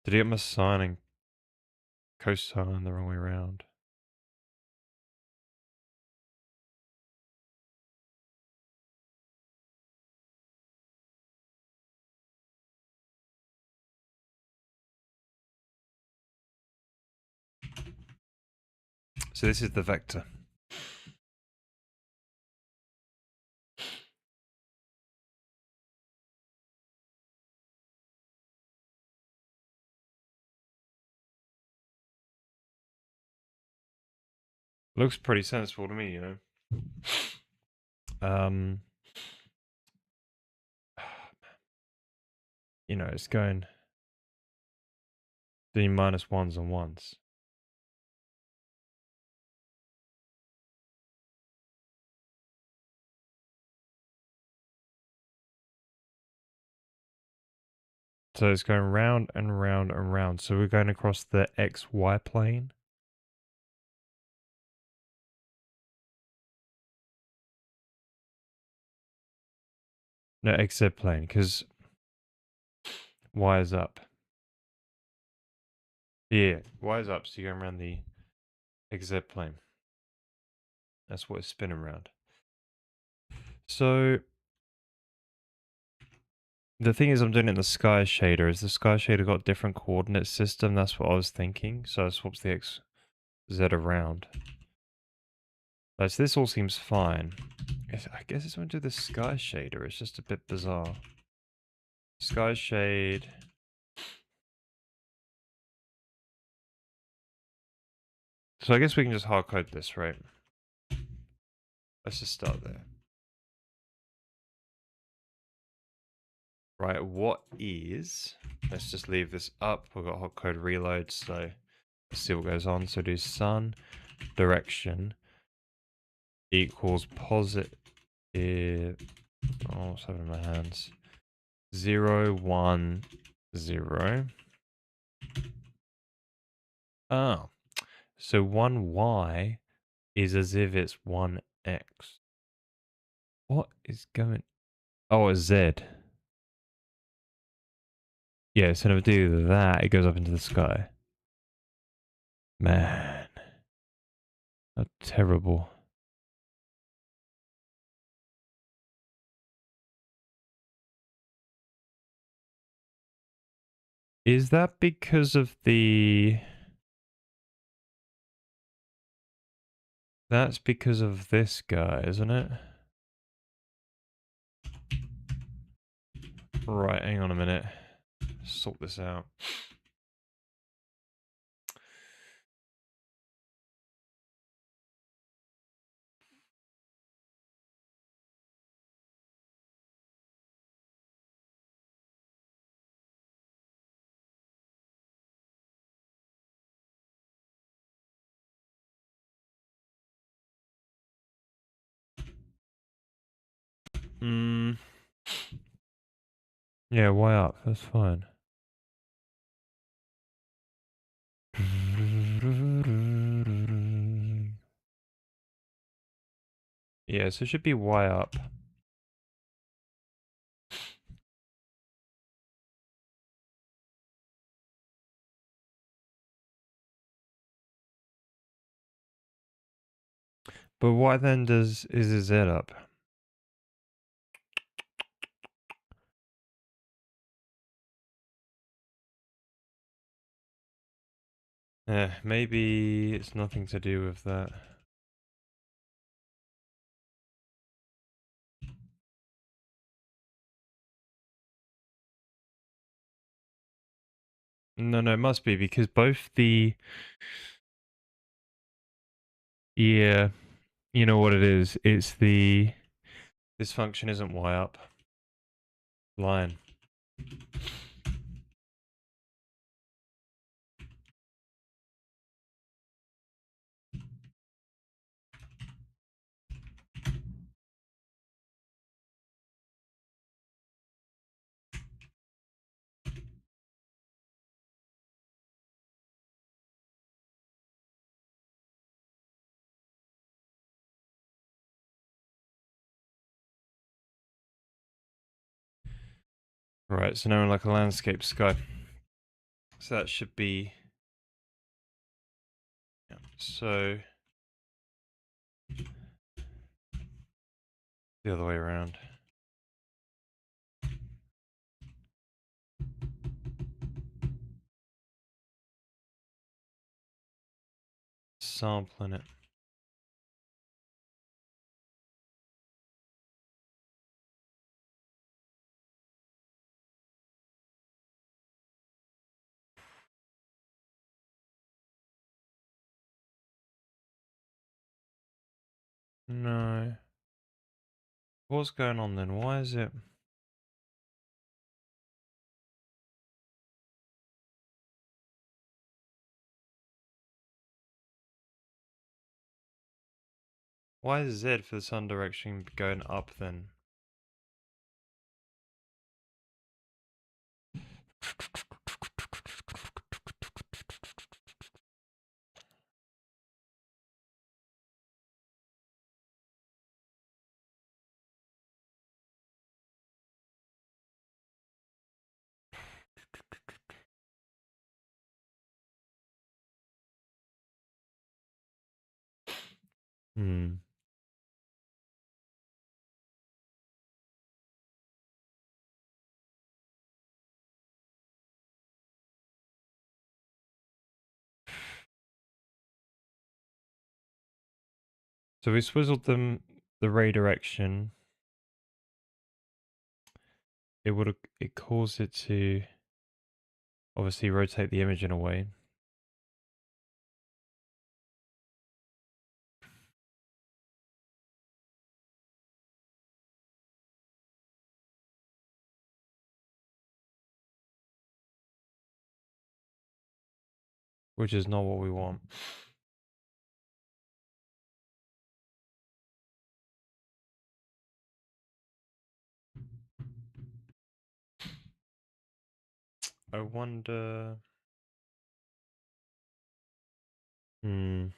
Did he get my sine and cosine the wrong way around? So this is the vector. Looks pretty sensible to me, you know. You know, it's going the minus ones and ones. So it's going round and round and round. So we're going across the XY plane. No, XZ plane, because Y is up. Yeah, Y is up, so you're going around the XZ plane. That's what it's spinning around. So the thing is, I'm doing it in the sky shader. Is the sky shader got a different coordinate system? That's what I was thinking. So I swaps the XZ around. So this all seems fine. I guess it's going to do the sky shader. It's just a bit bizarre. Sky shade. So I guess we can just hard code this, right? Let's just start there. Right, what is... Let's just leave this up. We've got hot code reload, so let's see what goes on. So do sun direction equals positive... Oh, what's happening in my hands? 0, 1, 0. Oh, so 1y is as if it's 1x. What is going... Oh, a z. Yeah, so if I do that, it goes up into the sky. Man. That's terrible. Is that because of the... That's because of this guy, isn't it? Right, hang on a minute. Sort this out. Hmm. Yeah, way up. That's fine. Yeah, so it should be Y up. But why then is a Z up? Maybe it's nothing to do with that. No, it must be because both the... Yeah, you know what it is. It's the... This function isn't Y up. Line. Right, so now we're like a landscape sky. So that should be... Yeah, so... The other way around. Sampling it. No. What's going on then? Why is it... Why is Z for the sun direction going up then? Hmm. So we swizzled them the ray direction. It caused it to obviously rotate the image in a way. Which is not what we want. I wonder. Hmm.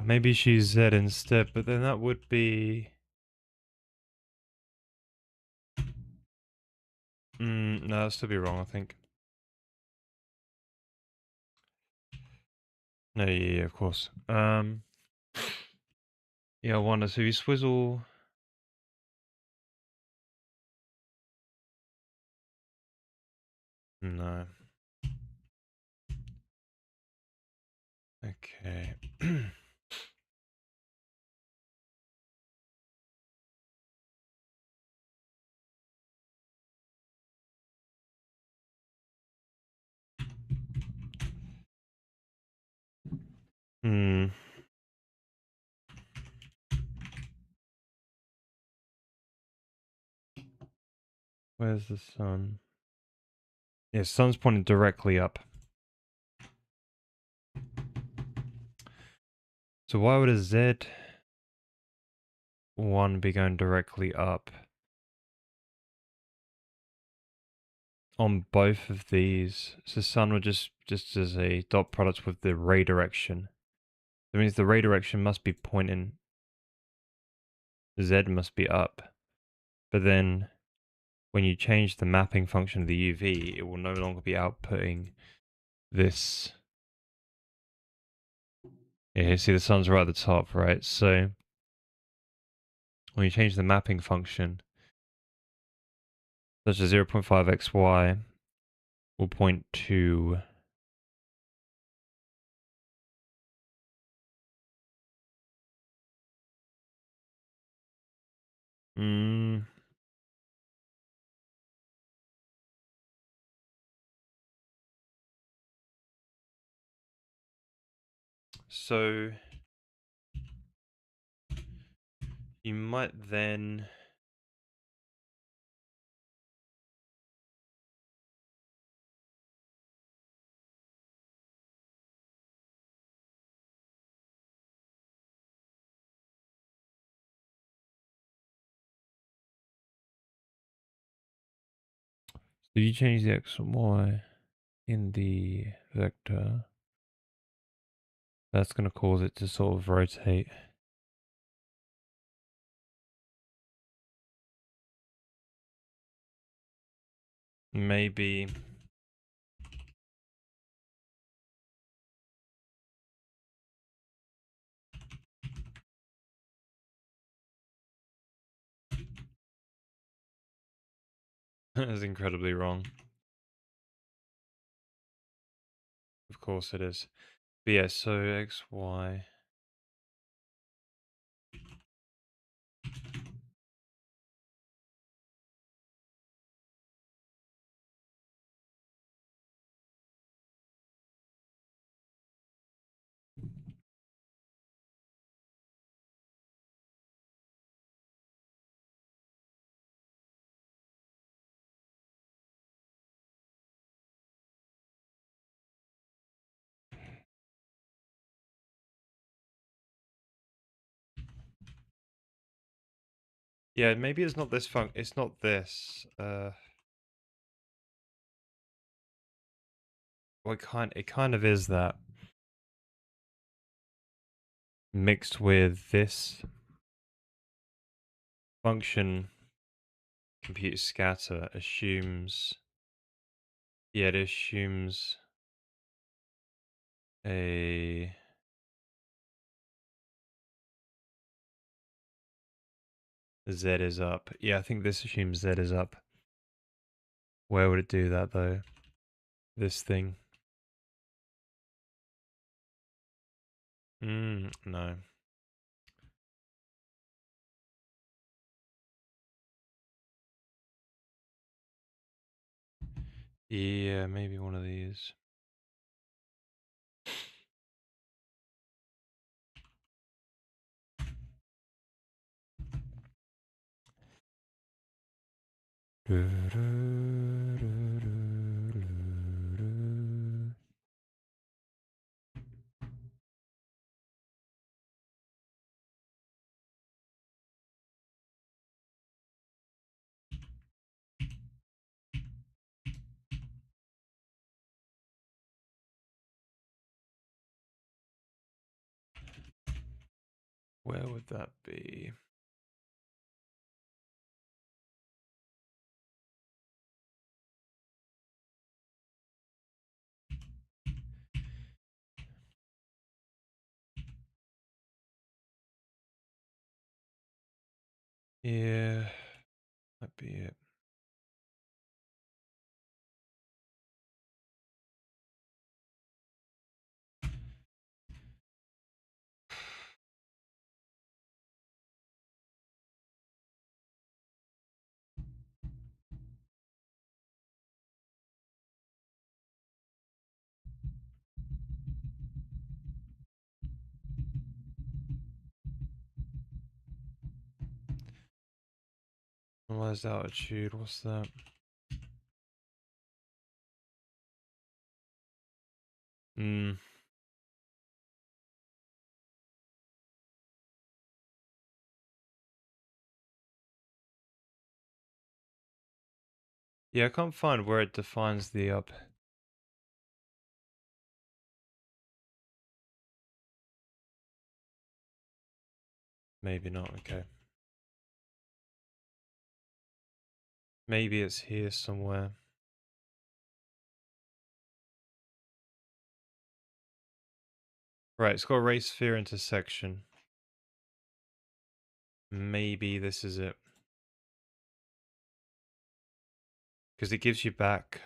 Maybe she's Z instead, but then that would be. No, that'd still be wrong, I think. No, yeah, of course. Yeah, I wonder. So you swizzle. No. Okay. Hmm. Where's the sun? Yeah, sun's pointing directly up. So why would a Z1 be going directly up on both of these? So sun would just as a dot product with the ray direction. That means the ray direction must be pointing. Z must be up. But then when you change the mapping function of the UV, it will no longer be outputting this. Yeah, you see the sun's right at the top, right? So when you change the mapping function, such as 0.5xy will point to mm, so you might then so you change the x and y in the vector. That's going to cause it to sort of rotate. Maybe that's incredibly wrong. Of course it is. But yeah, so x, y. Yeah, maybe it's not this it's not this. Well, it kind of is that mixed with this function compute scatter assumes, yeah, it assumes a Z is up. Yeah, I think this assumes Z is up. Where would it do that though? This thing. No. Yeah, maybe one of these. Where would that be? Yeah, that'd be it. Analyze altitude, what's that? Hmm. Yeah, I can't find where it defines the up. Maybe not, okay. Maybe it's here somewhere. Right, it's got a ray sphere intersection. Maybe this is it. Because it gives you back.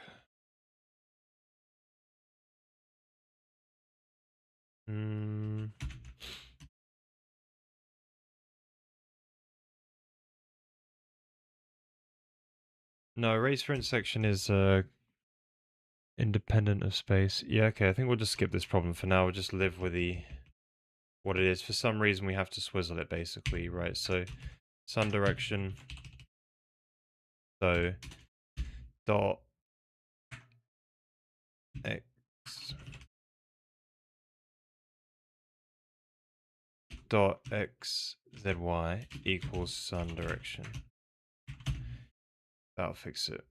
Hmm. No, ray sphere intersection is independent of space. Yeah, okay, I think we'll just skip this problem for now. We'll just live with what it is. For some reason, we have to swizzle it, basically, right? So, sun direction. So, dot x dot x z y equals sun direction. That'll fix it.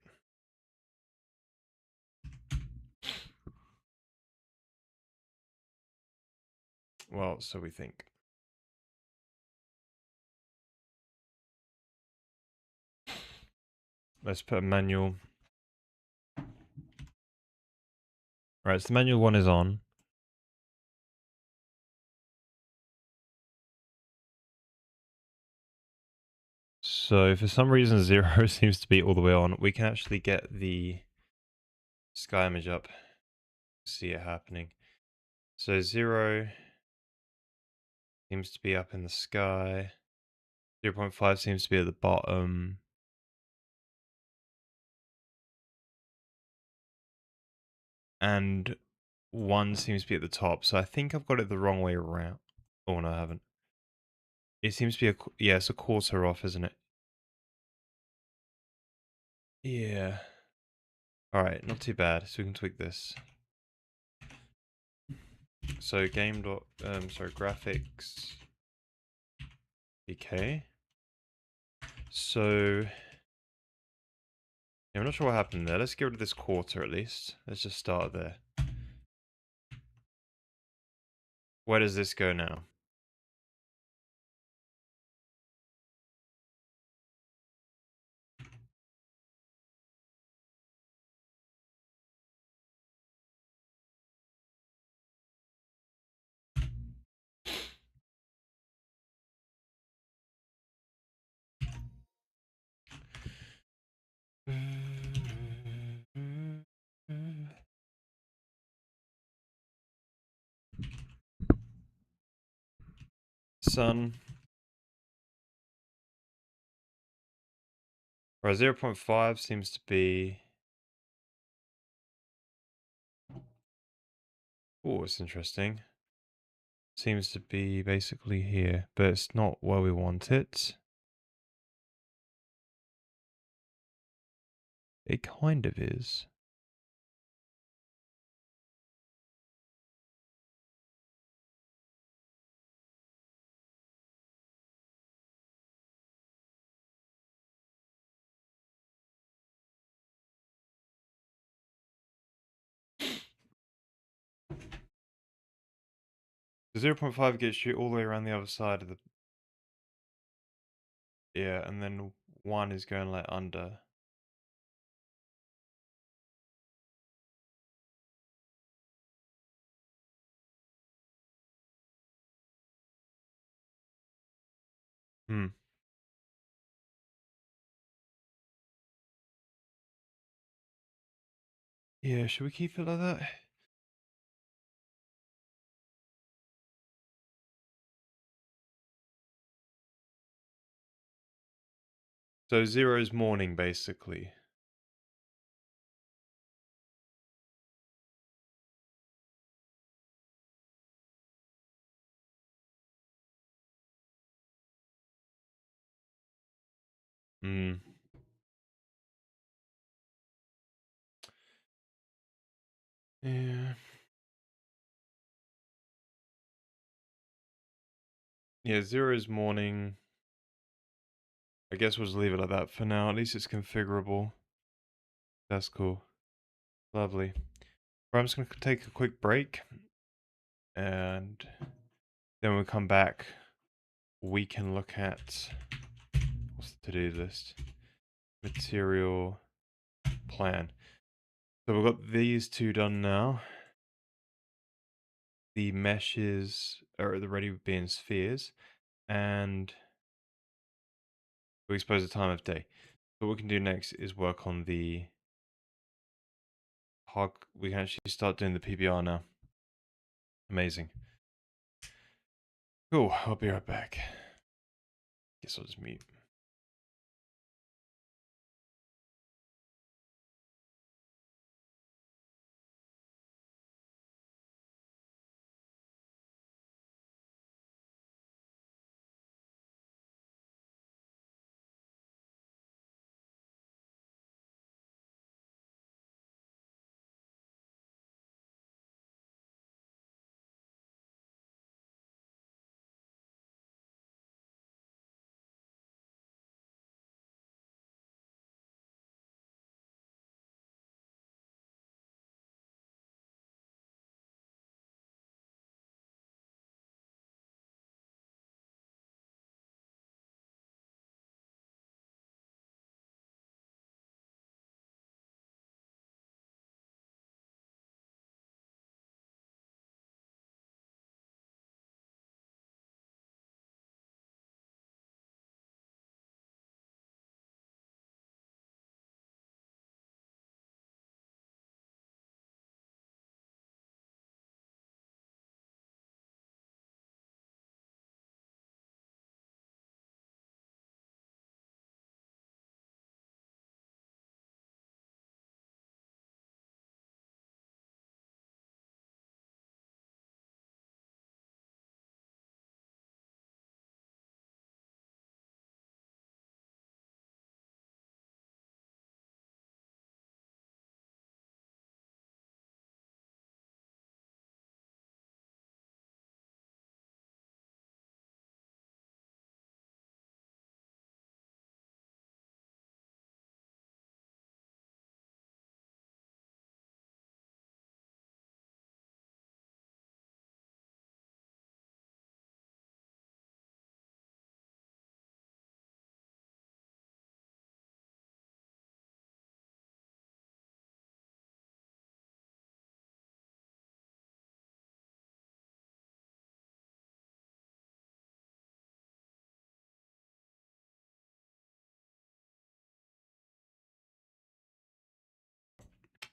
Well, so we think. Let's put a manual. Right, so the manual one is on. So for some reason 0 seems to be all the way on. We can actually get the sky image up, see it happening. So 0 seems to be up in the sky. 0.5 seems to be at the bottom. And 1 seems to be at the top. So I think I've got it the wrong way around. Oh, no, I haven't. It seems to be yeah, it's a quarter off, isn't it? Yeah. Alright, not too bad. So we can tweak this. So graphics DK. So yeah, I'm not sure what happened there. Let's get rid of this quarter at least. Let's just start there. Where does this go now? Sun. Right, 0.5 seems to be Oh, it's interesting. Seems to be basically here, but it's not where we want it. It kind of is. The 0.5 gets you all the way around the other side of the... Yeah, and then 1 is going like under. Hmm. Yeah, should we keep it like that? So 0 is morning, basically. Hmm. Yeah. Yeah, 0 is morning. I guess we'll just leave it like that for now. At least it's configurable. That's cool. Lovely. Right, I'm just going to take a quick break. And then when we come back, we can look at... What's the to-do list? Material plan. So we've got these two done now. The meshes are already being spheres. And we expose the time of day. What we can do next is work on the hog. We can actually start doing the PBR now. Amazing. Cool, I'll be right back. Guess I'll just mute.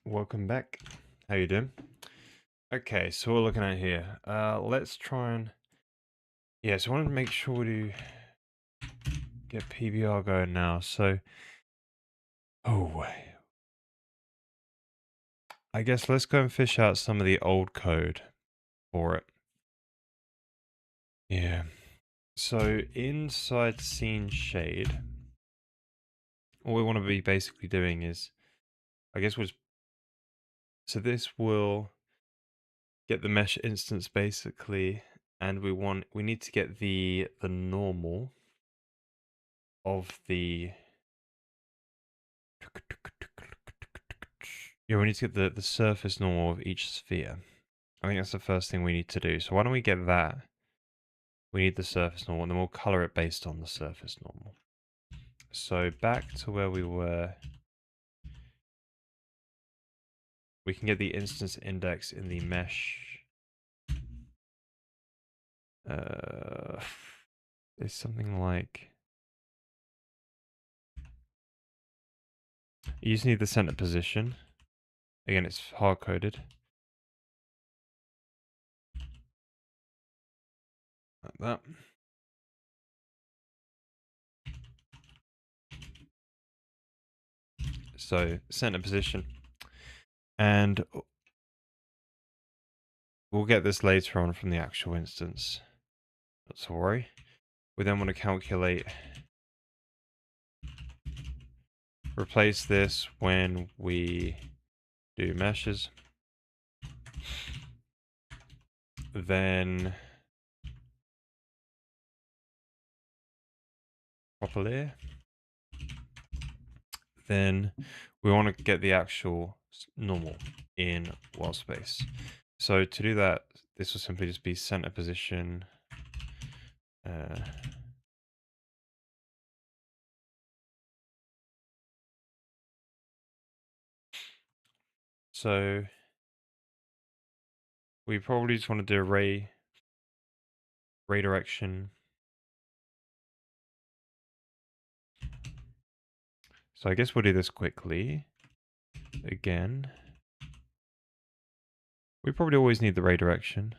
Welcome back. How you doing? Okay, so what we're looking at here. Let's try and... Yeah, so I wanted to make sure to get PBR going now. So... Oh, I guess let's go and fish out some of the old code. for it. Yeah. So inside scene shade, all we want to be basically doing is, I guess so this will get the mesh instance basically, and we need to get the normal of the, yeah, we need to get the surface normal of each sphere. I think that's the first thing we need to do. So why don't we get that? We need the surface normal, and then we'll color it based on the surface normal. So back to where we were. We can get the instance index in the mesh. It's something like, you just need the center position. Again, it's hard coded. Like that. So center position. And we'll get this later on from the actual instance. Not to worry. We then want to calculate, replace this when we do meshes. Then properly. Then we want to get the actual normal in while space. So to do that, this will simply just be center position. So we probably just want to do a ray direction. So I guess we'll do this quickly. Again, we probably always need the ray direction.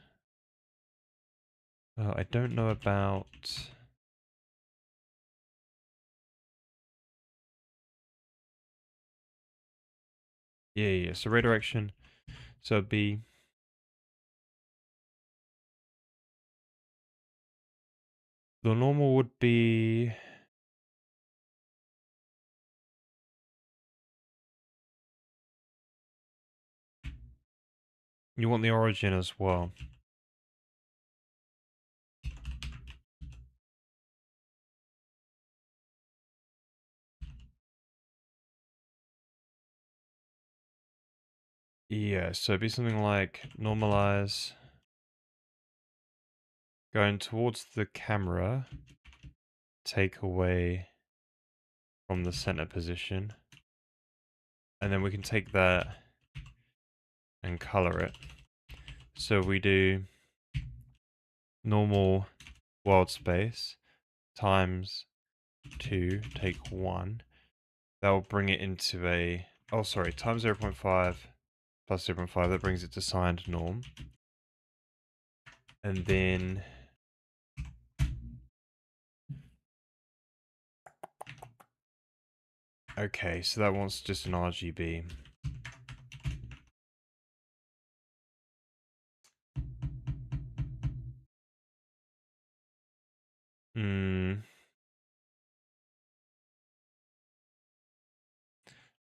I don't know about... Yeah, so ray direction. So it'd be... The normal would be... You want the origin as well. Yeah, so it'd be something like normalize, going towards the camera, take away from the center position, and then we can take that and color it. So we do normal world space times 2, take 1. That will bring it into a, oh sorry, times 0.5 plus 0.5, that brings it to signed norm. And then okay, so that wants just an RGB.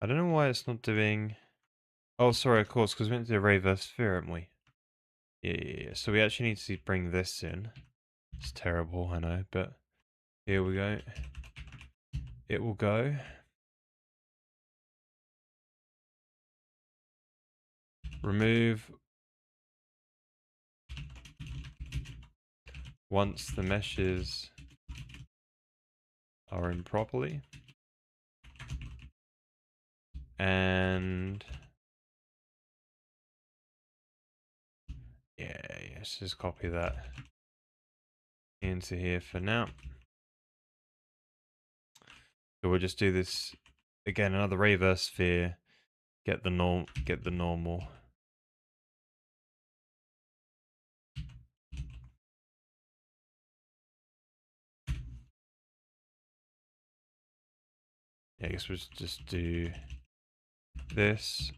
I don't know why it's not doing... Oh, sorry, of course, because we went to the ray versus sphere, haven't we? Yeah. So we actually need to bring this in. It's terrible, I know, but here we go. It will go. Remove once the meshes are in properly. And yeah, let's just copy that into here for now. So we'll just do this again, another ray versus sphere, get the normal. Yeah, I guess we'll just do this.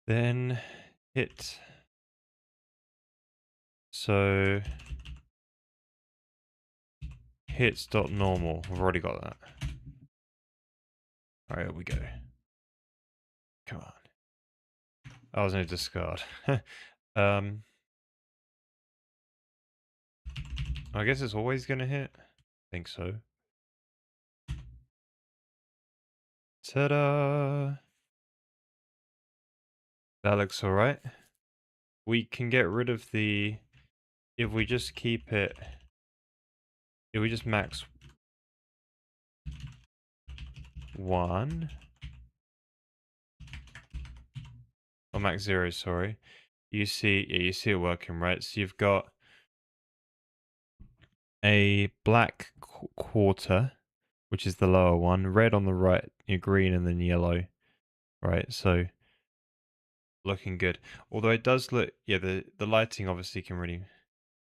Then hit. So hits.normal. We've already got that. Alright, here we go. Come on. I was going to discard. I guess it's always going to hit. I think so. Ta-da! That looks alright. We can get rid of the... If we just keep it... If we just max 1... Or max 0, sorry. You see it working, right? So you've got a black quarter, which is the lower one, red on the right, green, and then yellow, right? So looking good. Although it does look, yeah, the lighting obviously can really,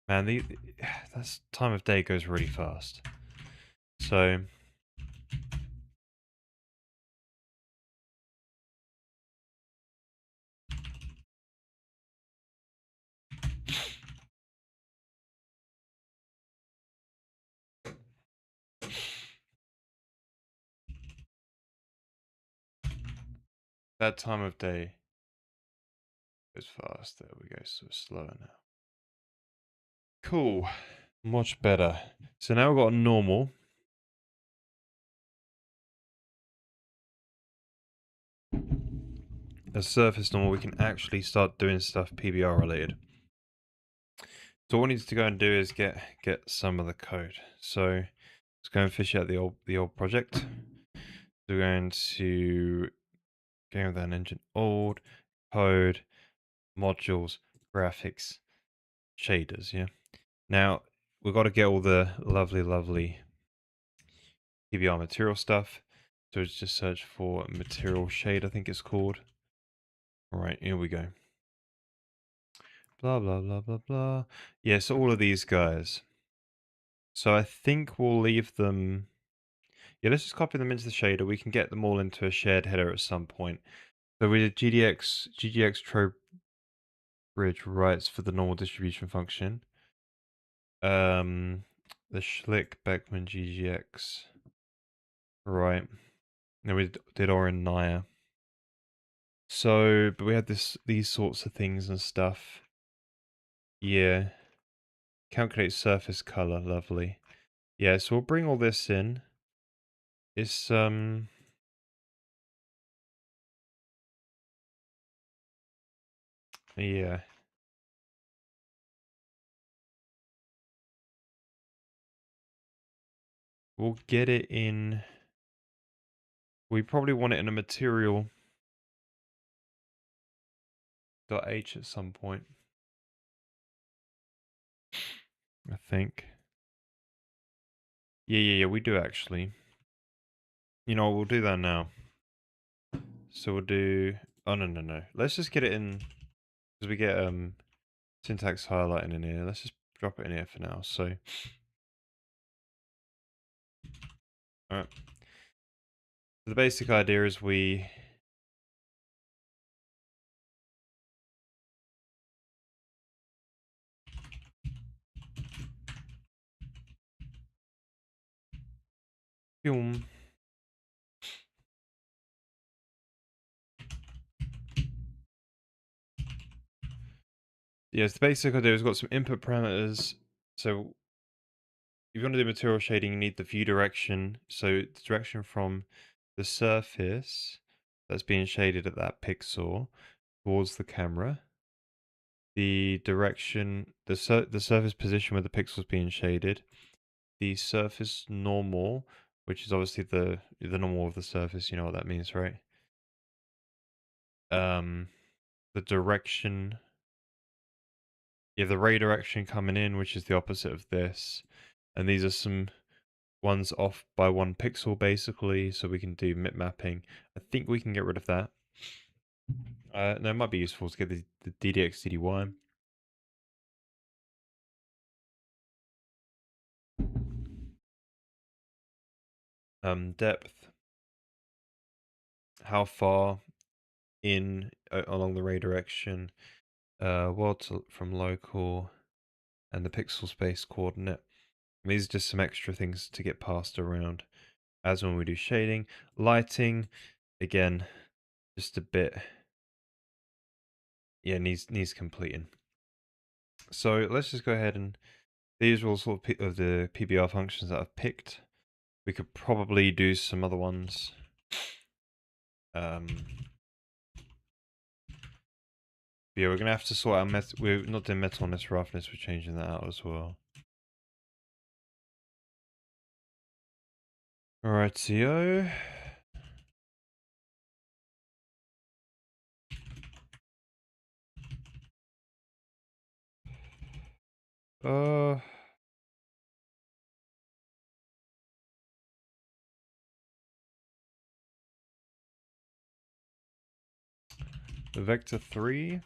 man, that's time of day goes really fast. So that time of day goes fast. There we go. So it's slower now. Cool. Much better. So now we've got a normal. A surface normal, we can actually start doing stuff PBR related. So what we need to go and do is get some of the code. So let's go and fish out the old project. So we're going to go with an engine, old code, modules, graphics, shaders. Yeah. Now we've got to get all the lovely PBR material stuff. So let's just search for material shade, I think it's called. All right, here we go. Blah, blah, blah, blah, blah. Yeah, so all of these guys. So I think we'll leave them... Yeah, let's just copy them into the shader. We can get them all into a shared header at some point. So we did GGX Trowbridge writes for the normal distribution function. The Schlick Beckman GGX. Right. Then we did Oren Naya. So, but we had these sorts of things and stuff. Yeah. Calculate surface color, lovely. Yeah, so we'll bring all this in. It's yeah. We'll get it in. We probably want it in a material .h at some point. I think. Yeah, we do actually. You know, we'll do that now. So we'll do... Oh, no. Let's just get it in... Because we get syntax highlighting in here. Let's just drop it in here for now. So... Alright. The basic idea is we... Boom. Yes, the basic idea is we've got some input parameters. So if you want to do material shading, you need the view direction. So the direction from the surface that's being shaded at that pixel towards the camera. The direction, the surface position where the pixel's being shaded. The surface normal, which is obviously the normal of the surface. You know what that means, right? The direction. You have the ray direction coming in, which is the opposite of this. And these are some ones off by 1 pixel, basically, so we can do mip mapping. I think we can get rid of that. No, it might be useful to get the DDX DDY. Depth. How far? in along the ray direction, world from local, and the pixel space coordinate. And these are just some extra things to get passed around, as when we do shading. Lighting, again, just a bit, yeah, needs completing. So let's just go ahead and these are all sort of the PBR functions that I've picked. We could probably do some other ones. Yeah, we're gonna have to sort out we're not doing metalness roughness, we're changing that out as well. Alright, the vector 3.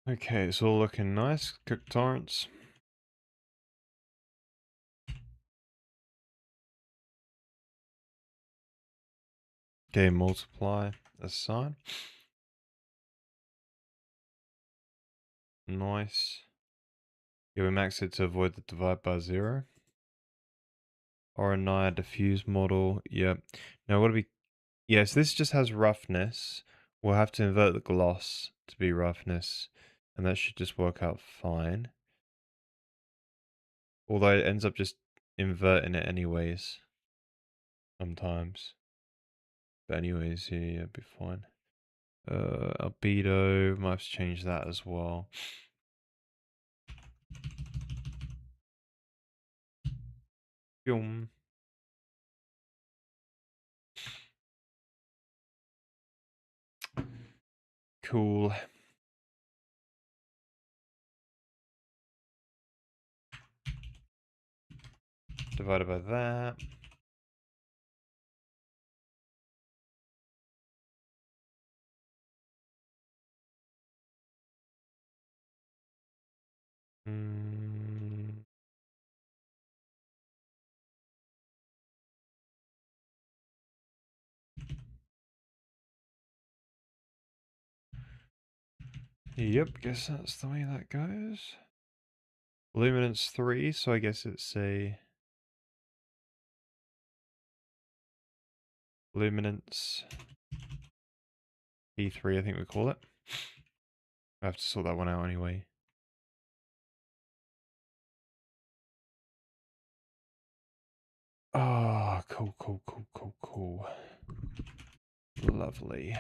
Okay, it's all looking nice. Cook torrents. Okay, multiply assign. Nice. Yeah, we max it to avoid the divide by 0. RNI diffuse model. Yep. Now what do we... Yes, this just has roughness. We'll have to invert the gloss to be roughness. And that should just work out fine. Although it ends up just inverting it anyways. Sometimes. But anyways, yeah, it'll be fine. Albedo, might have to change that as well. Boom. Cool. Divided by that. Yep, guess that's the way that goes. Luminance 3, so I guess it's a luminance E3, I think we call it. I have to sort that one out anyway. Ah, cool. Lovely.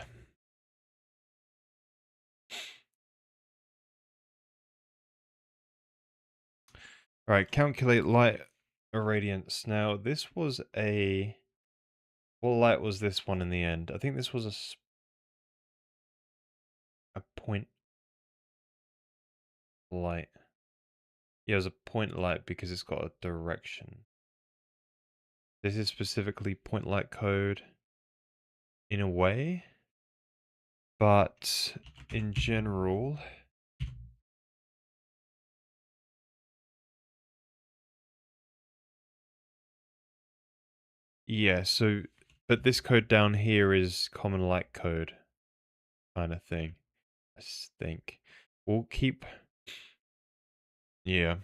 Alright, calculate light irradiance. Now, this was a... What light was this one in the end? I think this was a point light. Yeah, it was a point light because it's got a direction. This is specifically point light code in a way, but in general... Yeah, so, but this code down here is common light code kind of thing, I think. We'll keep... Yeah.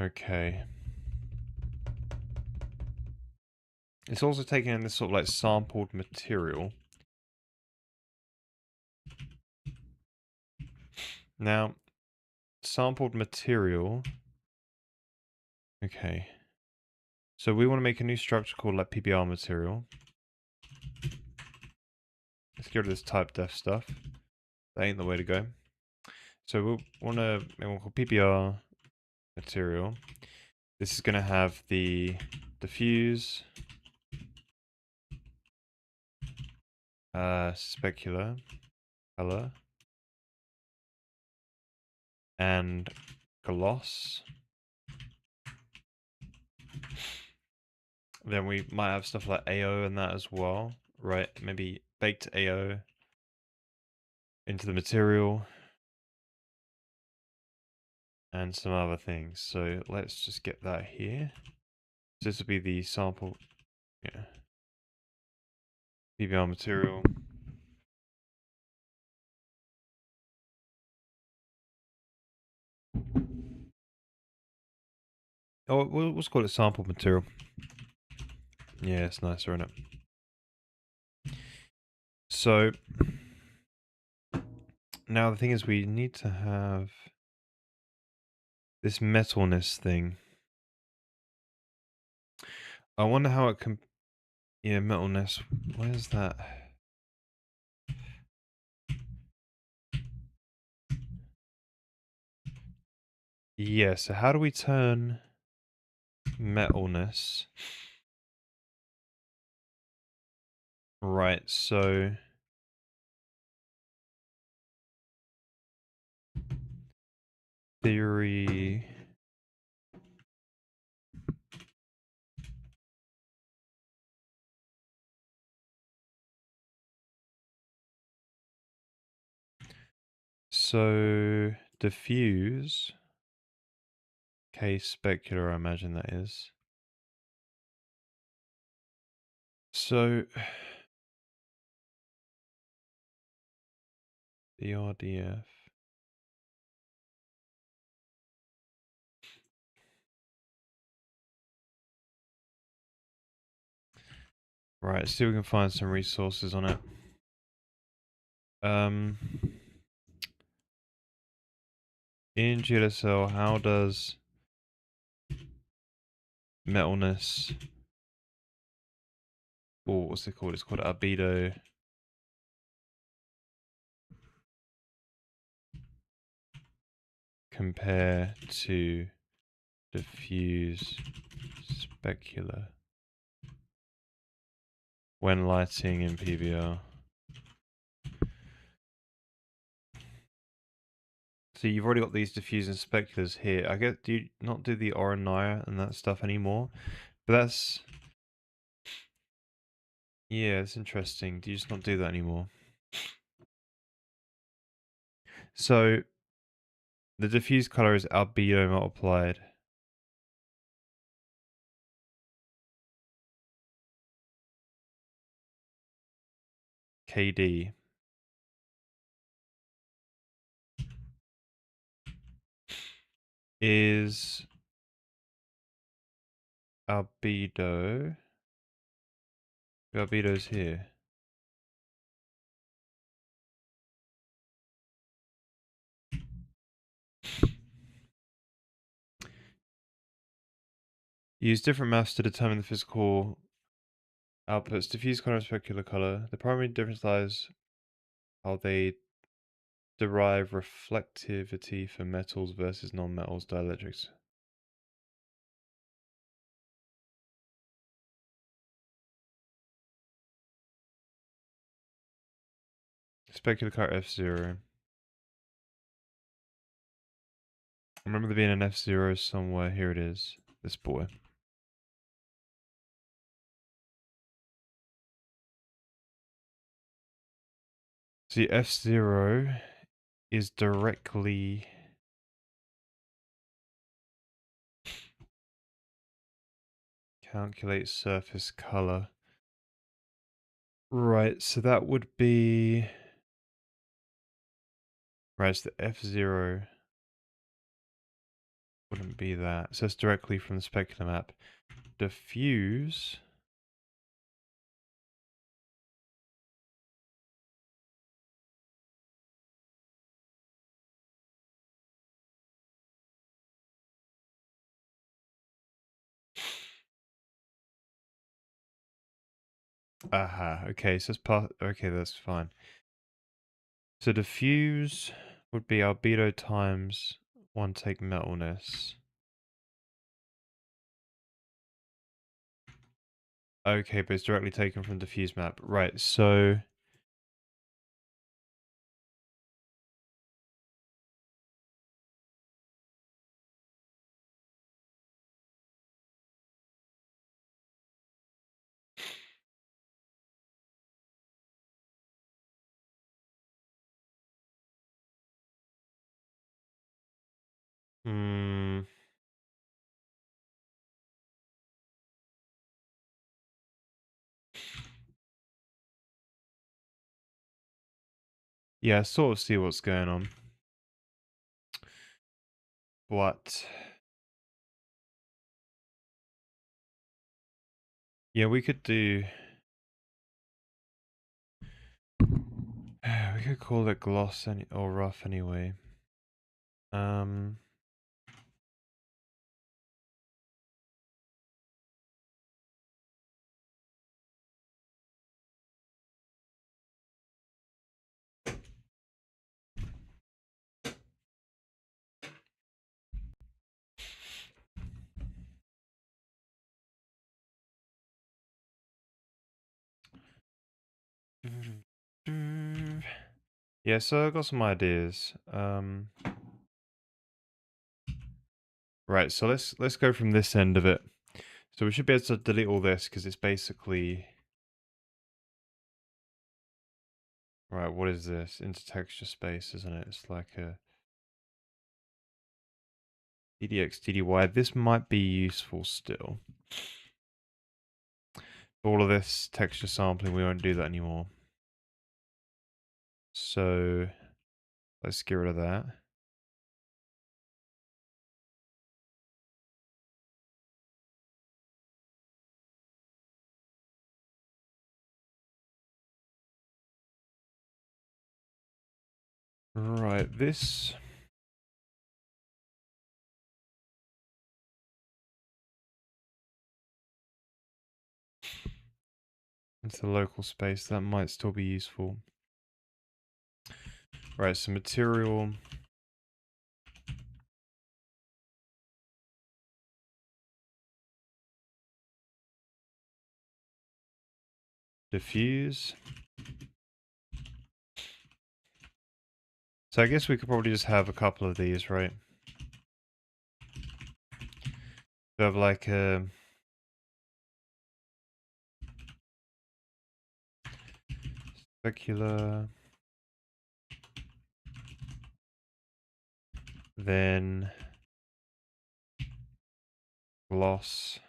Okay. It's also taking in this sort of like sampled material. Now, sampled material... Okay. So we want to make a new structure called like PBR material. Let's get rid of this type def stuff. That ain't the way to go. So we'll want to make one called PBR material. This is going to have the diffuse, specular, color, and gloss. Then we might have stuff like AO and that as well, right? Maybe baked AO into the material and some other things. So let's just get that here. So this will be the sample, yeah, PBR material. Oh, we'll just call it sample material. Yeah, it's nicer, isn't it? So now the thing is, we need to have this metalness thing. I wonder how it can. Yeah, metalness. Where's that? Yeah. So how do we turn metalness? Right. So theory. So diffuse. K specular, I imagine that is. So the RDF. Right, see if we can find some resources on it. In GLSL, how does metalness, or what's it called? It's called albedo. Compare to diffuse specular when lighting in PBR. So you've already got these diffuse and speculars here. I guess, do you not do the Orania and that stuff anymore? But that's, yeah, it's interesting. Do you just not do that anymore? So the diffuse color is albedo multiplied. KD is albedo. Albedo's here. Use different maths to determine the physical outputs. Diffuse color and specular color. The primary difference lies how they derive reflectivity for metals versus non-metals dielectrics. Specular color F0. I remember there being an F0 somewhere. Here it is. This boy. See, F0 is directly calculate surface color. Right, so that would be right, so the F0 wouldn't be that. So it's directly from the specular map. Diffuse. Aha, okay, so it's part, okay, that's fine. So diffuse would be albedo times 1 take metalness. Okay, but it's directly taken from diffuse map. Right, so Hmm. Yeah, sort of see what's going on. But yeah, we could do. We could call it gloss or rough anyway. Um. Yeah, so I've got some ideas. Right, so let's go from this end of it. So we should be able to delete all this because it's basically right. What is this? Intertexture space, isn't it? It's like a DDX DDY. This might be useful still. All of this texture sampling, we won't do that anymore. So let's get rid of that. Right, this. Into the local space, that might still be useful. Right, so material. Diffuse. So I guess we could probably just have a couple of these, right? We have like a specular, then gloss,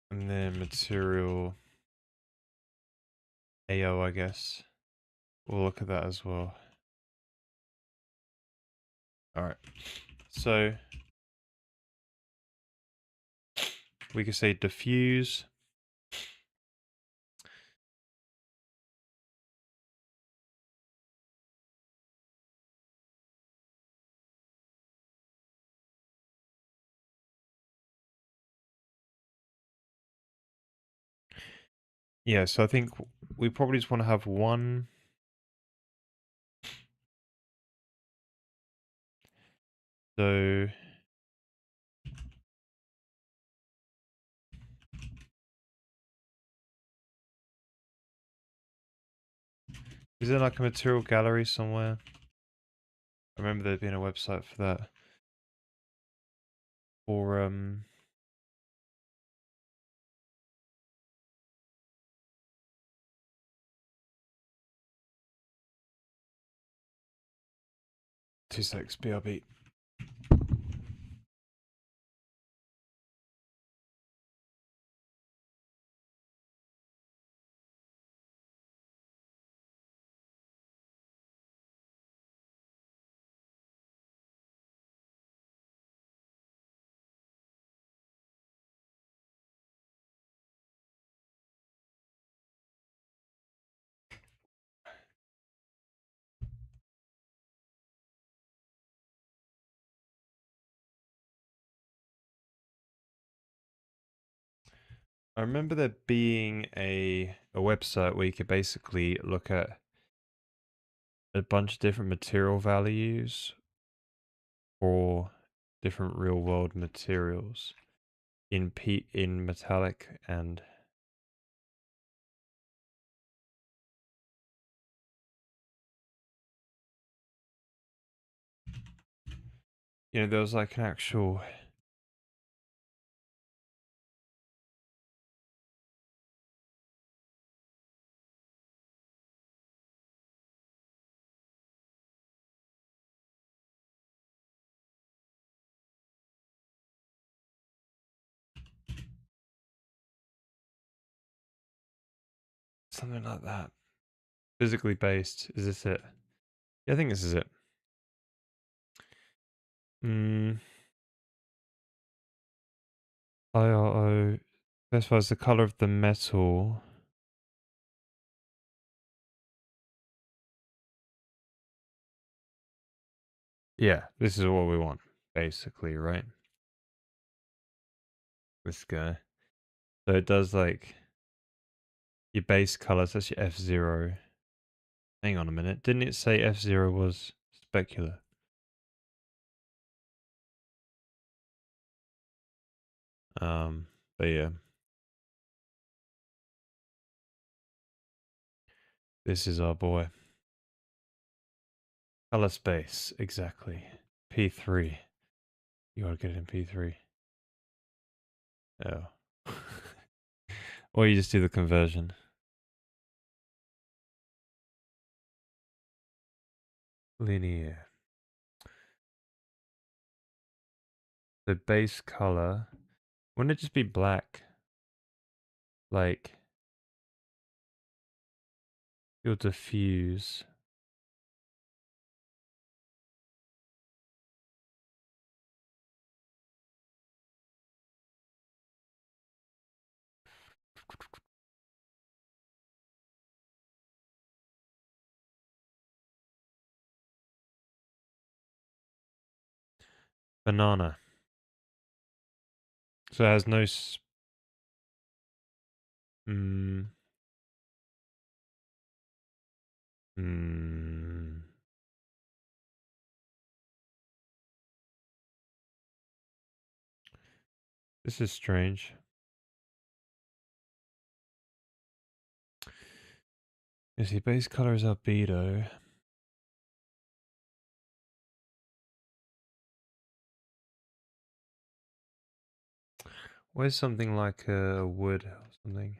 and then material AO, I guess. We'll look at that as well. All right. So we could say diffuse. Yeah, so I think we probably just want to have one. So is there like a material gallery somewhere? I remember there being a website for that. Or 2 secs BRB. I remember there being a website where you could basically look at a bunch of different material values for different real world materials in metallic and there was like an actual something like that. Physically based. Is this it? Yeah, I think this is it. IRO specifies the color of the metal. Yeah, this is what we want, basically, right? This guy. So it does like your base color, so that's your F0. Hang on a minute. Didn't it say F0 was specular? But yeah. This is our boy. Color space, exactly. P3. You gotta get it in P3. Oh. Or you just do the conversion. Linear. The base color. Wouldn't it just be black? Like, you'll diffuse. Banana. So it has no Hmm. This is strange. You see, base color is albedo. Where's something like a wood or something?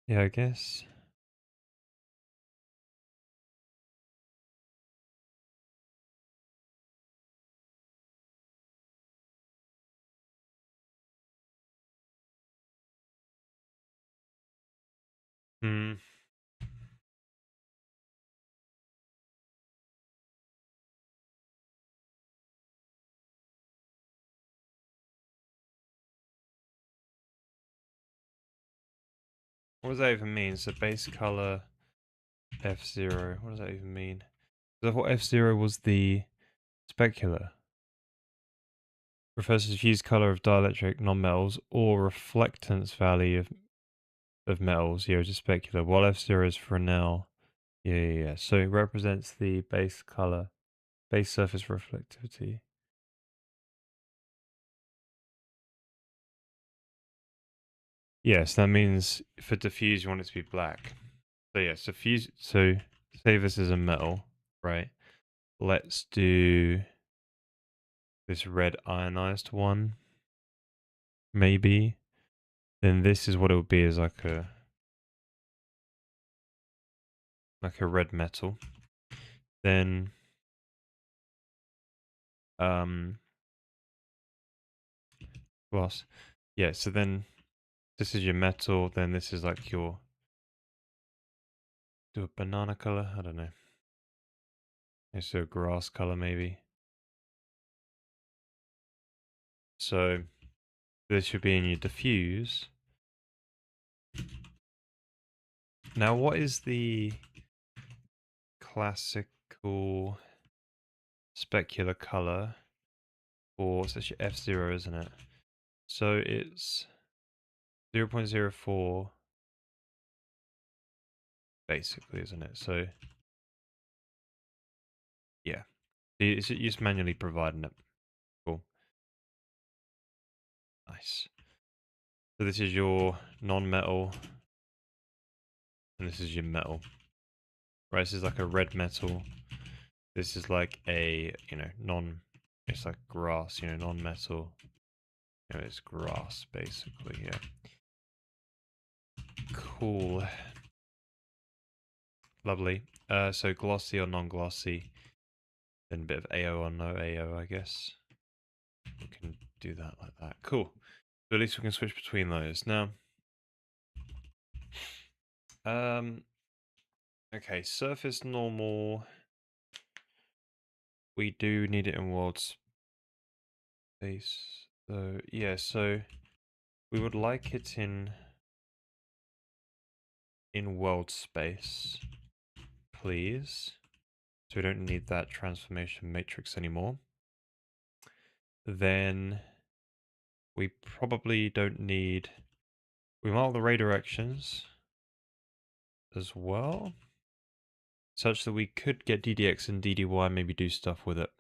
Yeah, I guess. Hmm. What does that even mean? So base color F0. What does that even mean? I thought F0 was the specular. Refers to diffuse color of dielectric non-metals or reflectance value of metals, which is specular, while F0 is Fresnel. Yeah. So it represents the base color, base surface reflectivity. Yes, that means for diffuse you want it to be black. So yeah, so fuse. So say this is a metal, right? Let's do this red ionized one, maybe. Then this is what it would be as like a red metal. Then glass. Yeah, so then this is your metal, then this is like your do a banana color, I don't know. It's a grass color maybe. So this should be in your diffuse. Now what is the classical specular color for, so it's your F0, isn't it? So it's 0.04 basically, isn't it? So yeah, it's just manually providing it. Cool. Nice. So this is your non-metal, and this is your metal. Right, this is like a red metal. This is like a, it's like grass, non-metal. It's grass, basically, yeah. Cool. Lovely. So glossy or non-glossy, then a bit of AO or no AO, I guess. We can do that like that. Cool. So at least we can switch between those. Now, okay, surface normal. We do need it in world space. So yeah, so we would like it in world space, please. So we don't need that transformation matrix anymore. Then we probably don't need, we mark the ray directions as well, such that we could get DDX and DDY, maybe do stuff with it.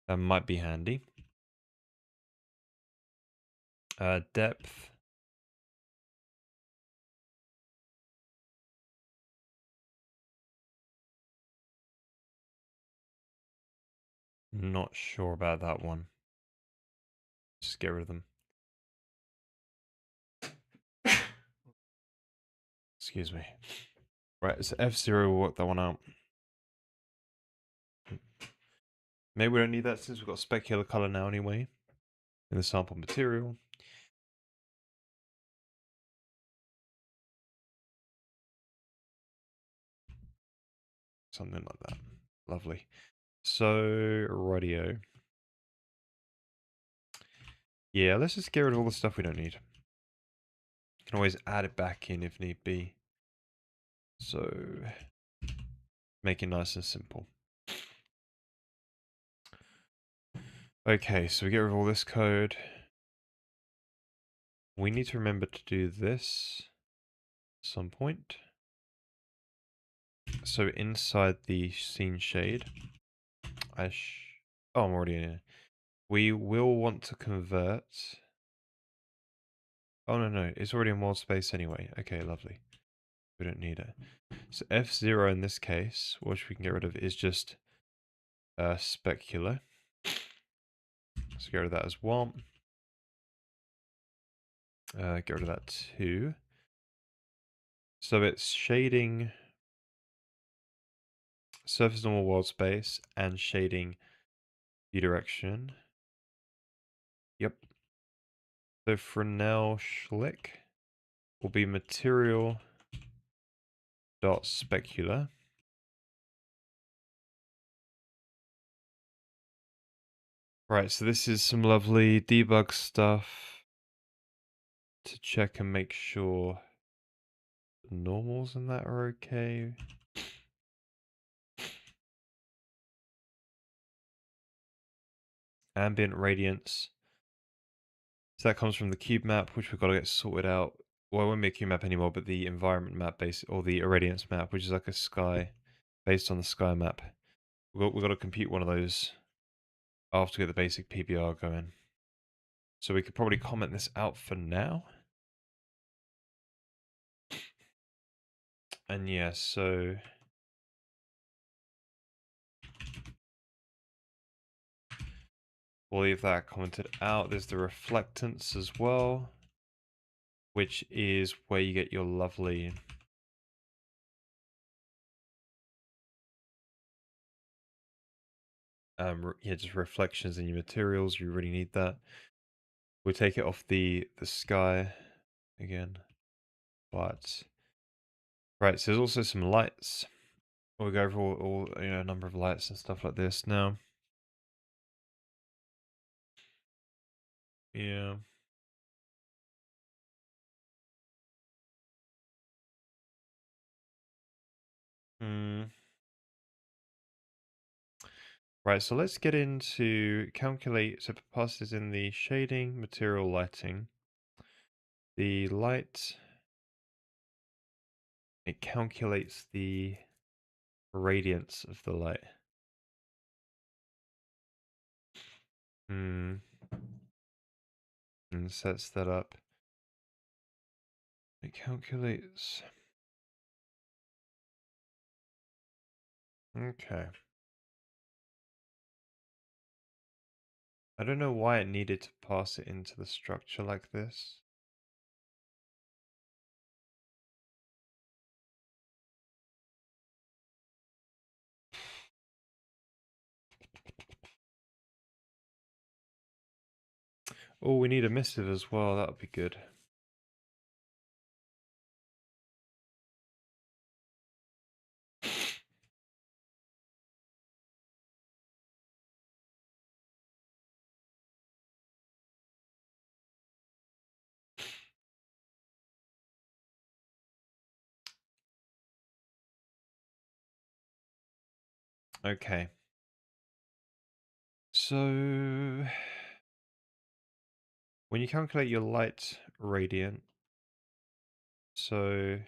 That might be handy. Depth. Not sure about that one. Just get rid of them. Excuse me. Right, so F0 will work that one out. Maybe we don't need that since we've got specular color now anyway in the sample material. Something like that. Lovely. So, radio. Yeah, let's just get rid of all the stuff we don't need. Can always add it back in if need be. So, make it nice and simple. Okay, so we get rid of all this code. We need to remember to do this at some point. So inside the scene shade, oh, I'm already in it. We will want to convert. Oh, no, it's already in world space anyway. Okay, lovely. We don't need it. So F0 in this case, which we can get rid of, is just specular. So get rid of that as well. Get rid of that too. So it's shading surface normal world space and shading view direction. Yep. So Fresnel Schlick will be material dot specular. Right, so this is some lovely debug stuff to check and make sure the normals and that are okay. Ambient radiance. So that comes from the cube map, which we've got to get sorted out. Well, it won't be a cube map anymore, but the environment map or the irradiance map, which is like a sky, based on the sky map. We've got to compute one of those after we get the basic PBR going. So we could probably comment this out for now. And yeah, so we'll leave that commented out. There's the reflectance as well, which is where you get your lovely yeah, just reflections in your materials. You really need that. We'll take it off the sky again, but right. So there's also some lights. We'll go over all a number of lights and stuff like this now. Yeah. Hmm. Right, so let's get into calculate, so pass this in the shading, material, lighting. The light, it calculates the radiance of the light. And sets that up. It calculates. Okay. I don't know why it needed to pass it into the structure like this. Oh, we need emissive as well. That would be good. Okay. So when you calculate your light radiant, so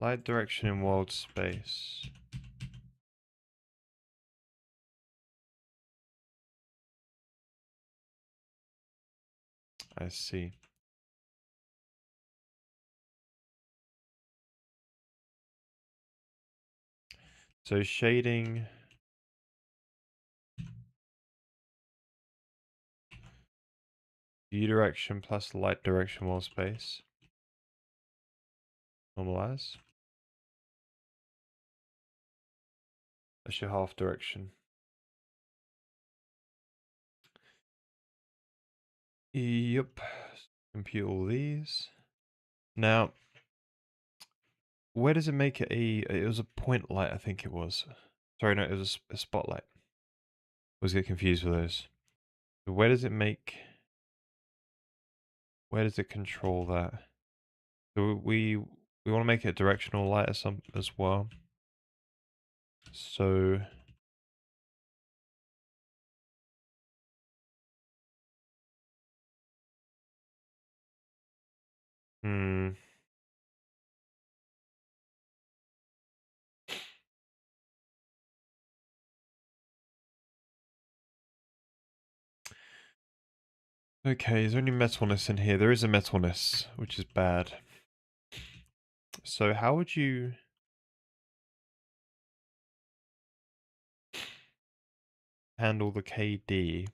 light direction in world space. I see. So shading U direction plus light direction world space. Normalize. That's your half direction. Yep. Compute all these. Now, where does it make it it was a point light, I think it was. Sorry, no, it was a spotlight. I was get confused with those. So where does it control that? So we want to make it a directional light as well. So okay, is there any metalness in here? There is a metalness, which is bad. So how would you handle the KD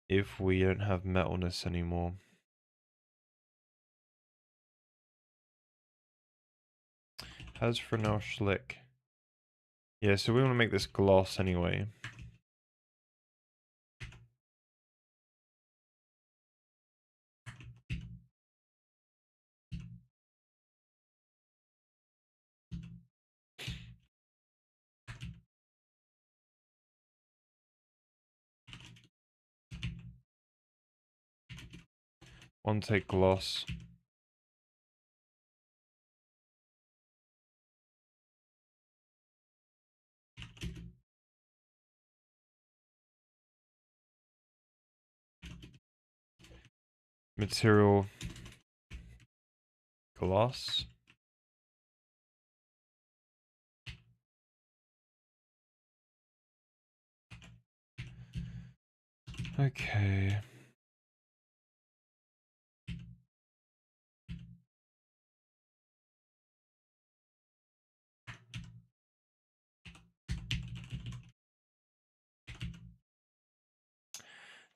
if we don't have metalness anymore? How's Fresnel Schlick? Yeah, so we want to make this gloss anyway. One take gloss. Material gloss. Okay.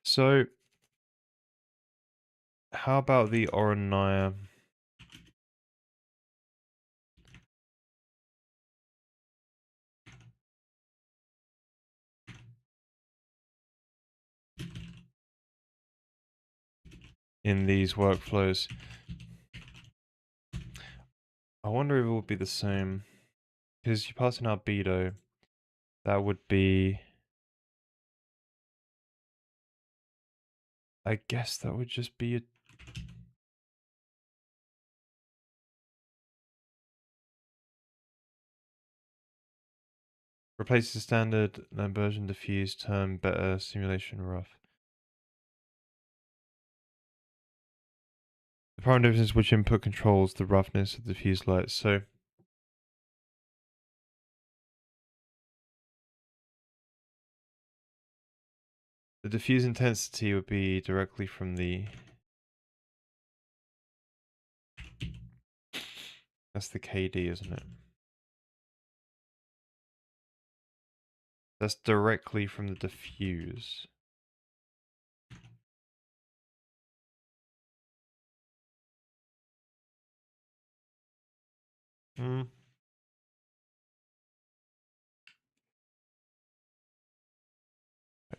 So how about the Orania? In these workflows? I wonder if it would be the same. Because you pass in albedo, that would be... I guess that would just be a... Replace the standard Lambertian diffuse term better simulation rough. The prime difference is which input controls the roughness of the diffuse light. So the diffuse intensity would be directly from the... That's the KD, isn't it? That's directly from the diffuse. Hmm.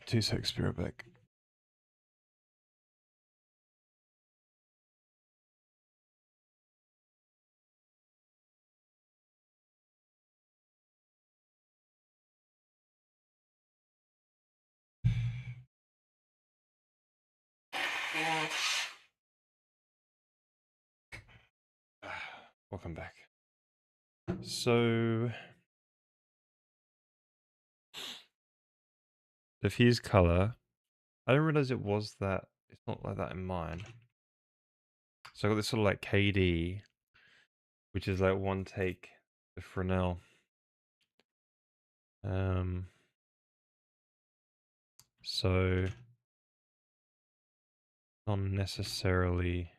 2 seconds, be right back. Welcome back. So diffuse color. I didn't realize it was that. It's not like that in mine. So I got this sort of like KD, which is like one take of Fresnel. So not necessarily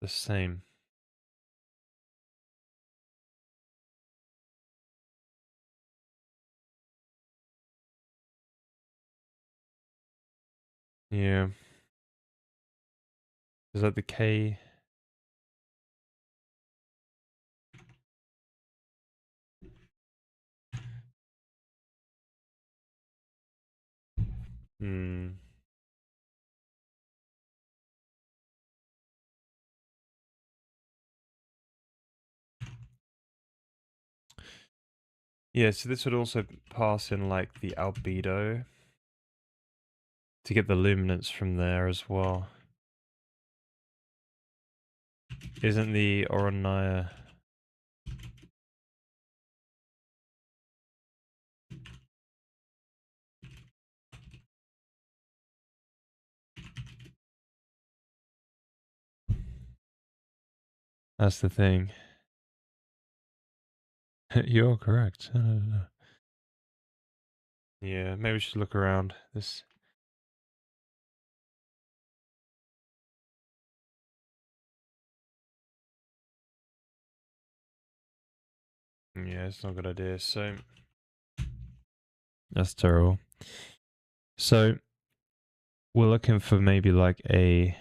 the same. Yeah. Is that the K? Hmm. Yeah, so this would also pass in like the albedo to get the luminance from there as well. Isn't the Orania... That's the thing. You're correct. Yeah, maybe we should look around this. Yeah, it's not a good idea. So that's terrible. So we're looking for maybe like a...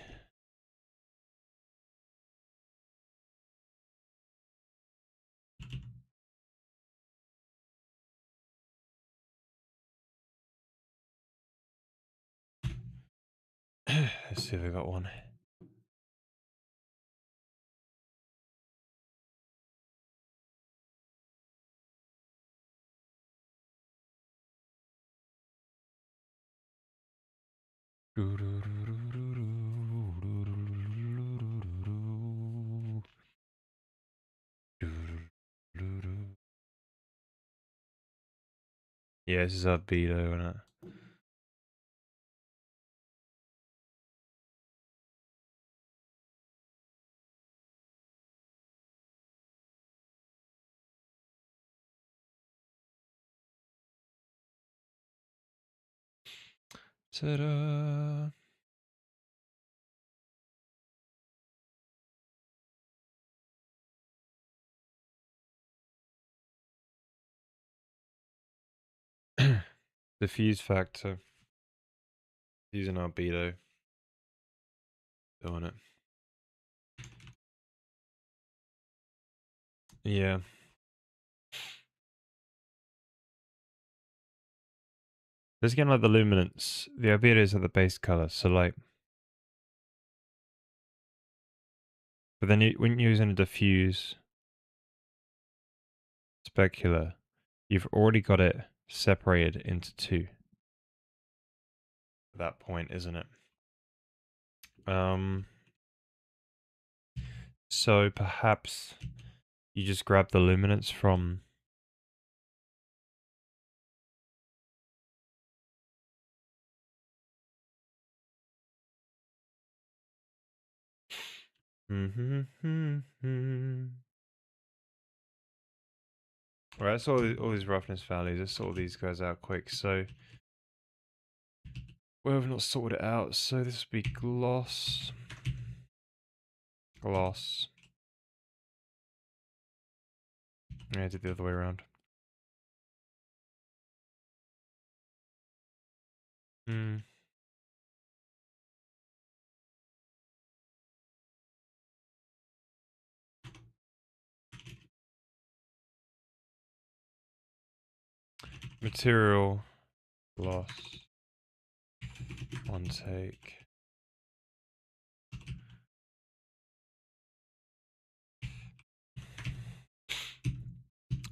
Let's see if I got one. Yeah, this is albedo, isn't it? Ta-da! Diffuse factor. Using albedo. Doing it. Yeah. Let's get like the luminance. The albedo is at the base color, so like... But then when you're using a diffuse specular, you've already got it separated into two. At that point, isn't it? So perhaps you just grab the luminance from... Alright, so all these roughness values. Let's sort these guys out quick. So we've not sorted it out. So this would be gloss. Gloss. Yeah, I did the other way around. Hmm. Material loss on take.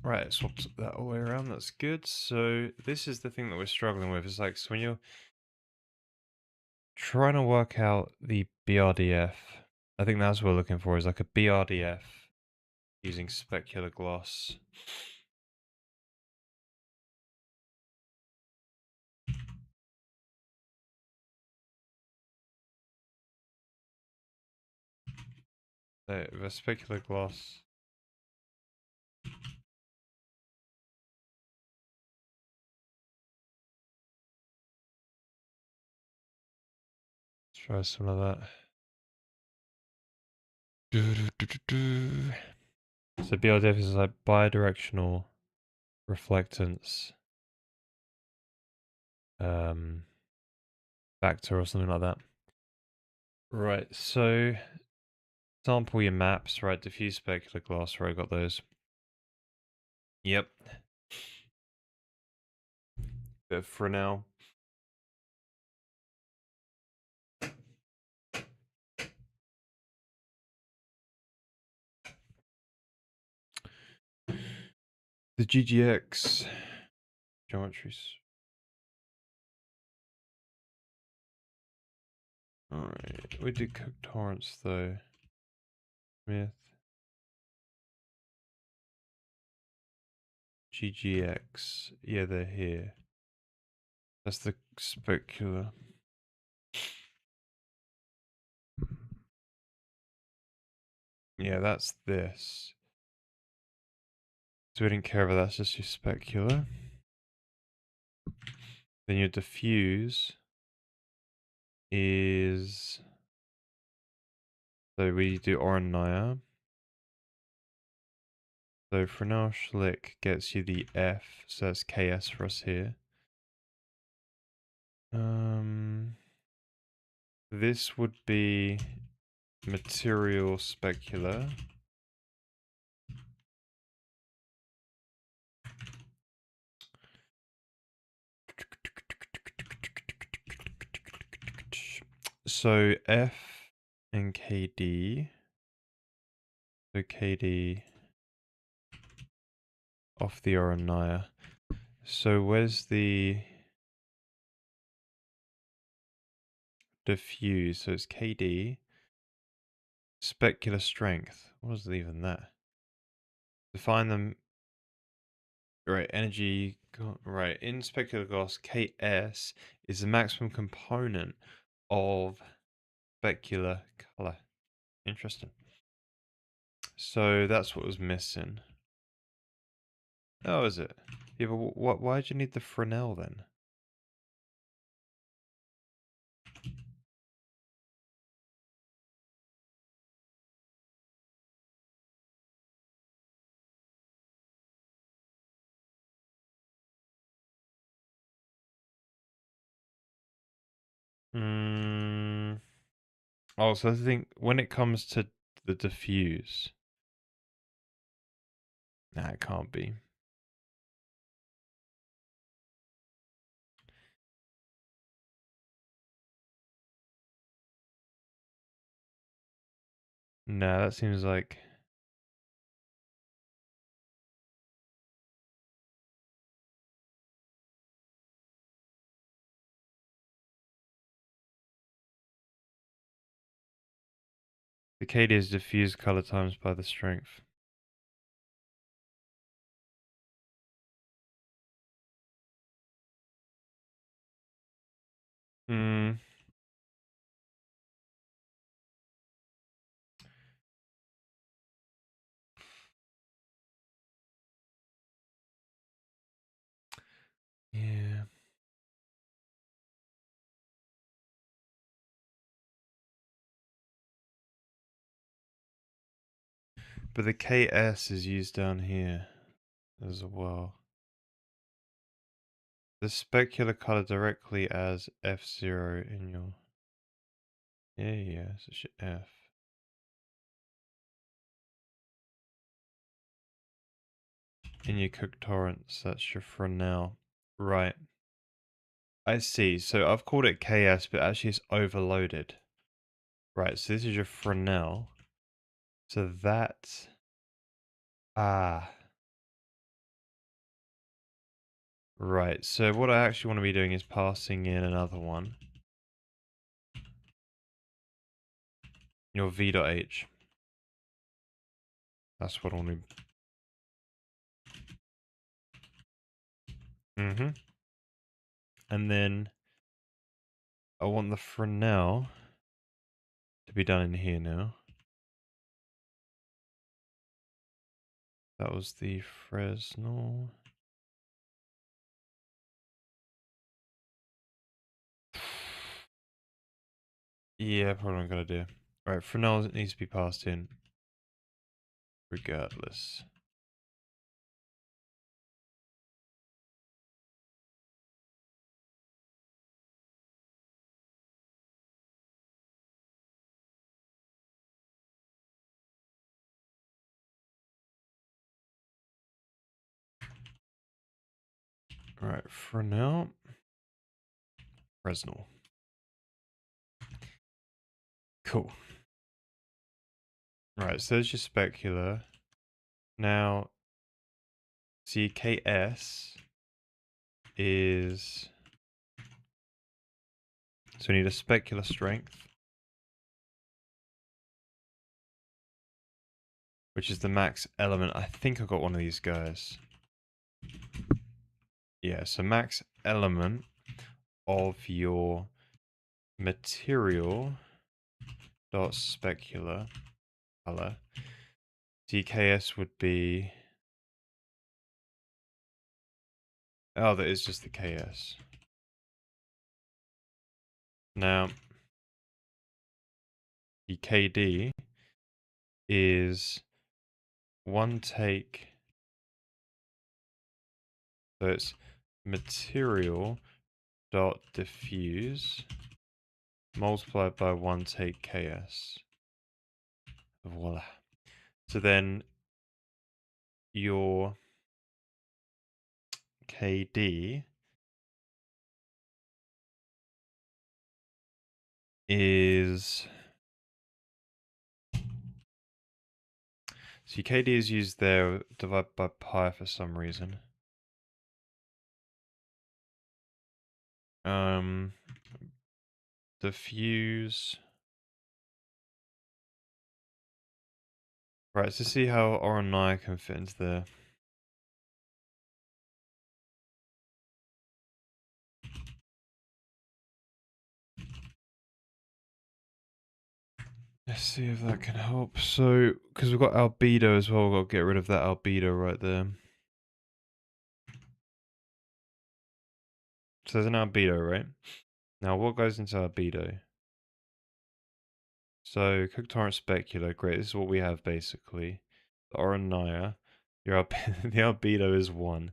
Right, swapped that all the way around, that's good. So this is the thing that we're struggling with. It's like, so when you're trying to work out the BRDF, I think that's what we're looking for, is like a BRDF using specular gloss. The specular gloss. Let's try some of that. So BRDF is like bidirectional reflectance factor or something like that. Right, so sample your maps, right? Diffuse specular gloss, right? Got those. Yep. But for now. The GGX geometries. Alright, we did cook torrents though. Smith. GGX. Yeah, they're here. That's the specular. Yeah, that's this. So we didn't care about that's just your specular. Then your diffuse is, so we do Oraniah. So Fresnel Schlick gets you the F, so that's KS for us here. This would be material specular. So F and KD. So KD off the Oraniah. So where's the diffuse? So it's KD. Specular strength. What is even that? Define them. Right, energy. Right, in specular gloss, KS is the maximum component of specular color. Interesting. So that's what was missing. Oh, is it? Yeah, but why'd you need the Fresnel then? Oh, so I think when it comes to the diffuse, nah, it can't be. Nah, that seems like the KD is diffuse color times by the strength. Hmm. Yeah. But the KS is used down here as well. The specular color directly as F0 in your... Yeah, so it's your F. in your cook torrents. That's your Fresnel. Right. I see. So I've called it KS, but actually it's overloaded. Right, so this is your Fresnel. So that... Ah. Right, so what I actually want to be doing is passing in another one. Your v.h. That's what I want to... And then I want the Fresnel to be done in here now. That was the Fresnel. Yeah, probably not gonna do. Right, Fresnel needs to be passed in regardless. Right, Fresnel. Fresnel. Cool. Right, so there's your specular. Now, see, KS is... So we need a specular strength, which is the max element. I think I got one of these guys. Yeah, so max element of your material dot specular color. DKS would be... Oh, that is just the KS. Now, the KD is one take, so it's material dot diffuse multiplied by one take KS. Voila. So then your KD is... So KD is used there, divided by pi for some reason. Diffuse. Right, so see how Oronai can fit into there. Let's see if that can help. So, because we've got albedo as well, we've got to get rid of that albedo right there. So there's an albedo, right? Now, what goes into albedo? So, cook torrent specular, great. This is what we have basically. The Oronaya, your the albedo is 1.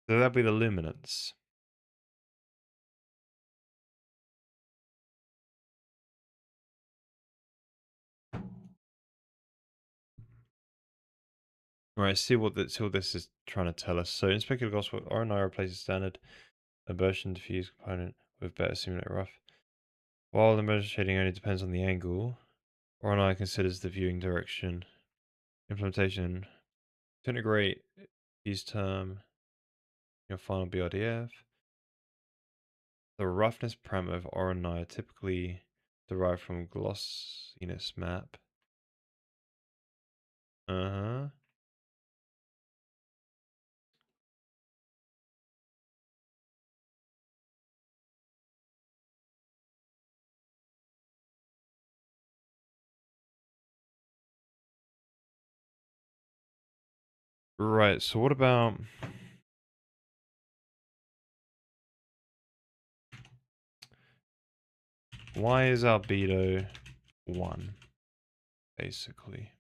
So that'd be the luminance. Right, see what this is trying to tell us. So in specular gospel, Oronaya replaces standard immersion diffuse component with better simulate rough. While the immersion shading only depends on the angle, Oronaya considers the viewing direction. Implementation. To integrate these term your final BRDF. The roughness parameter of Oronaya typically derived from glossiness map. Uh-huh. Right, so what about... Why is albedo 1, basically?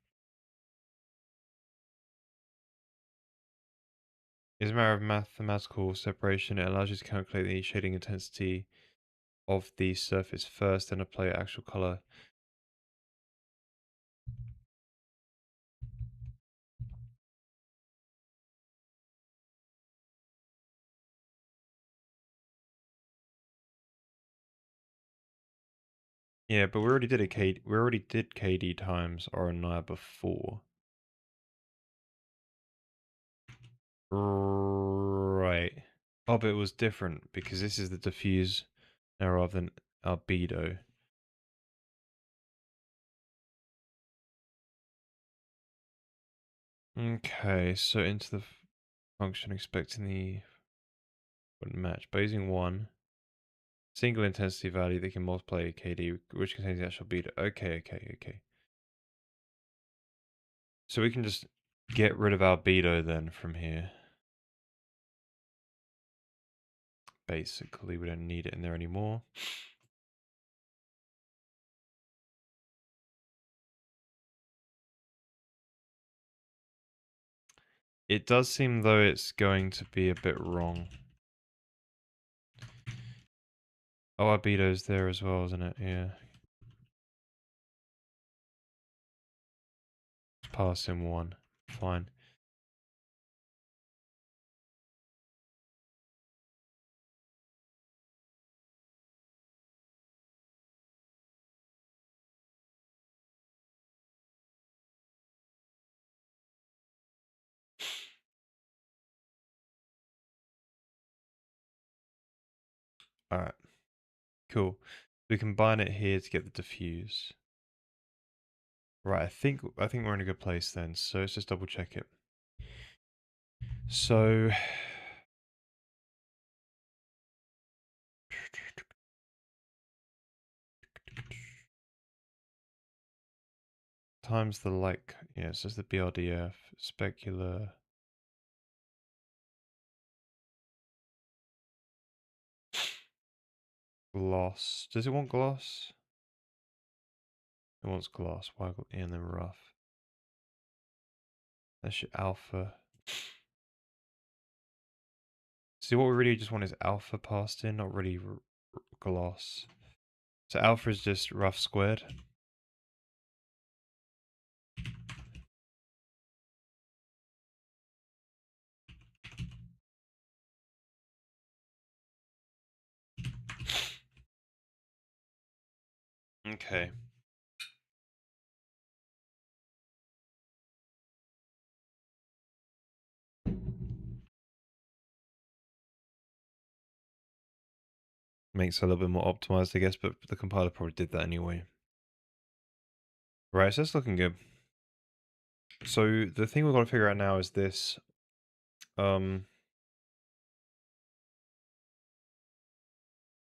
It's a matter of mathematical separation. It allows you to calculate the shading intensity of the surface first, then apply actual color. Yeah, but we already did we already did KD times Ornaya before. Right. Oh, but it was different because this is the diffuse now rather than albedo. Okay, so into the function expecting the wouldn't match. By using one single intensity value that can multiply KD, which contains the actual beta. Okay. So we can just get rid of albedo then from here. Basically, we don't need it in there anymore. It does seem though it's going to be a bit wrong. Oh, albedo's there as well, isn't it? Yeah. Pass in one. Fine. Alright. Cool. We combine it here to get the diffuse. Right, I think we're in a good place then, so let's just double check it. So times the yeah, it's just the BRDF, specular. Gloss. Does it want gloss? It wants gloss. Why and then rough? That's your alpha. See, what we really just want is alpha passed in, not really gloss. So alpha is just rough squared. Okay. Makes it a little bit more optimized, I guess, but the compiler probably did that anyway. Right, so that's looking good. So the thing we've got to figure out now is this.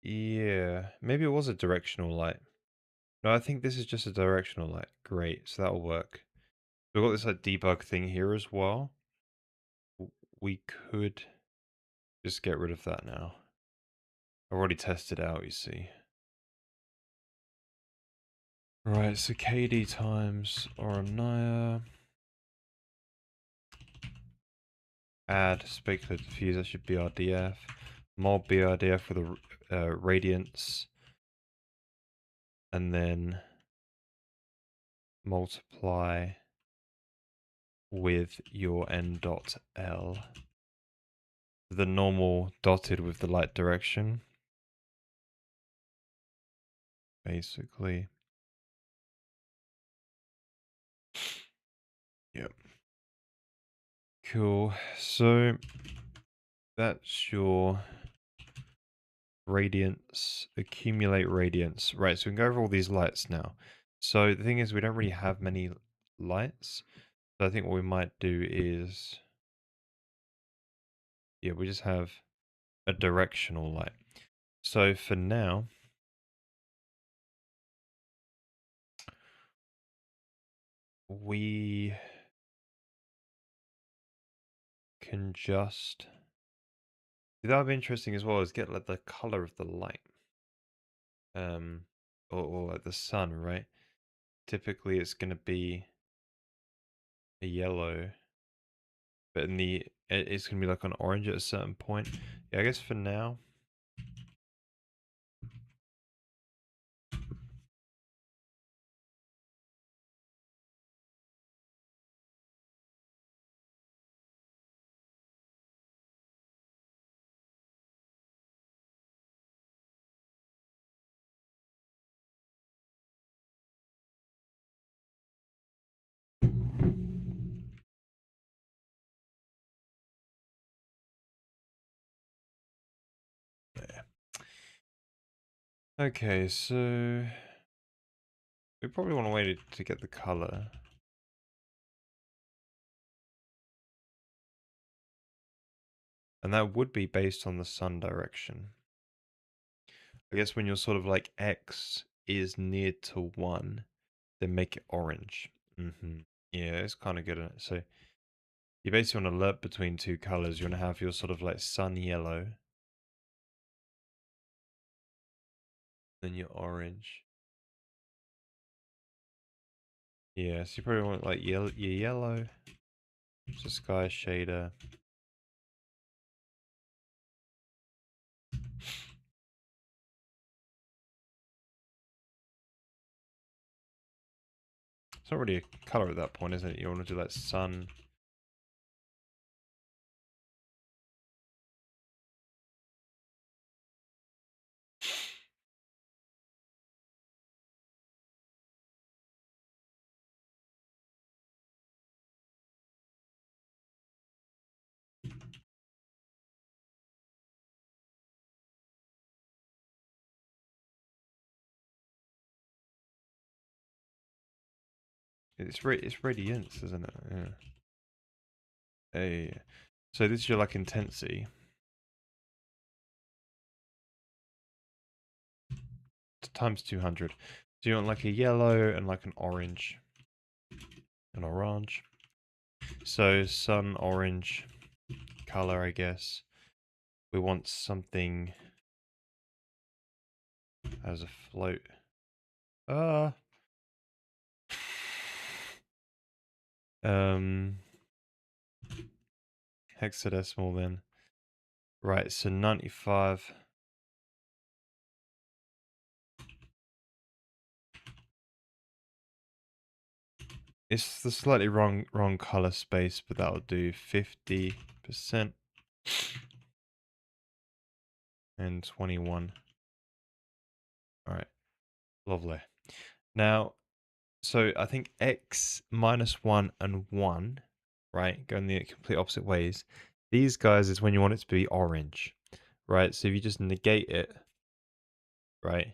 Yeah, maybe it was a directional light. No, I think this is just a directional light. Great, so that'll work. We've got this like debug thing here as well. We could just get rid of that now. I've already tested out, you see. Right, so KD times Ornaya. Add specular diffuse, that should be BRDF. Mod BRDF with a radiance. And then multiply with your n dot L. The normal dotted with the light direction. Basically. Yep. Cool. So that's your radiance, accumulate radiance. Right, so we can go over all these lights now. So the thing is, we don't really have many lights. So I think what we might do is, yeah, we just have a directional light. So for now, we can just, that would be interesting as well, is get like the color of the light. Or like the sun, right? Typically it's going to be a yellow, but in it's going to be like an orange at a certain point. Yeah, I guess for now, Okay, so we probably want to wait to get the color. And that would be based on the sun direction. I guess when you're sort of like X is near to 1, then make it orange. Yeah, it's kind of good at it. So you basically want to lerp between two colors. You want to have your sort of like sun yellow, then your orange. Yeah, so you probably want like your yellow, so sky shader. It's not really a color at that point, isn't it? You want to do that sun. It's radiance, isn't it? Yeah. Hey. So this is your like intensity. Times 200. So you want like a yellow and like an orange. An orange. So sun orange color, I guess. We want something as a float. Um hexadecimal then. Right, so 95. It's the slightly wrong color space, but that'll do 50% and 21. All right, lovely. Now, so I think X minus 1 and 1, right, going the complete opposite ways. These guys is when you want it to be orange, right? So if you just negate it, right?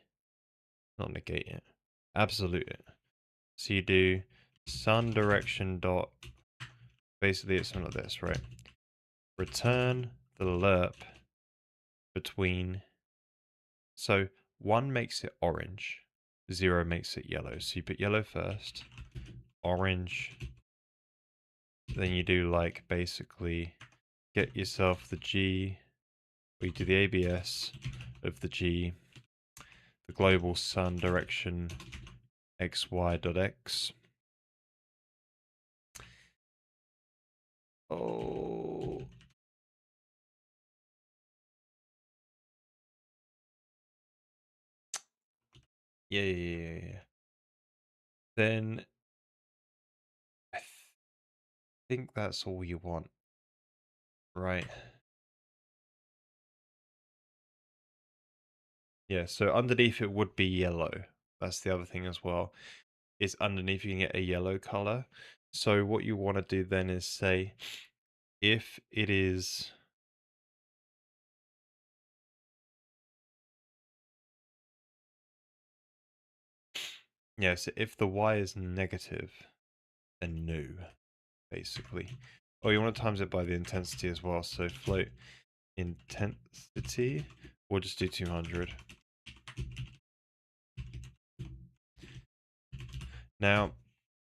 Not negate it, absolute it. So you do sun direction dot, basically it's something like this, right? Return the lerp between, so 1 makes it orange, 0 makes it yellow. So you put yellow first, orange, then you do like basically get yourself the G, or you do the ABS of the G, the global sun direction xy.x. Oh. Yeah. Then I think that's all you want, right? Yeah, so underneath it would be yellow. That's the other thing as well. Is underneath you can get a yellow color. So what you want to do then is say if it is so if the y is negative, then no, basically. Oh, you want to times it by the intensity as well. So float intensity, we'll just do 200. Now,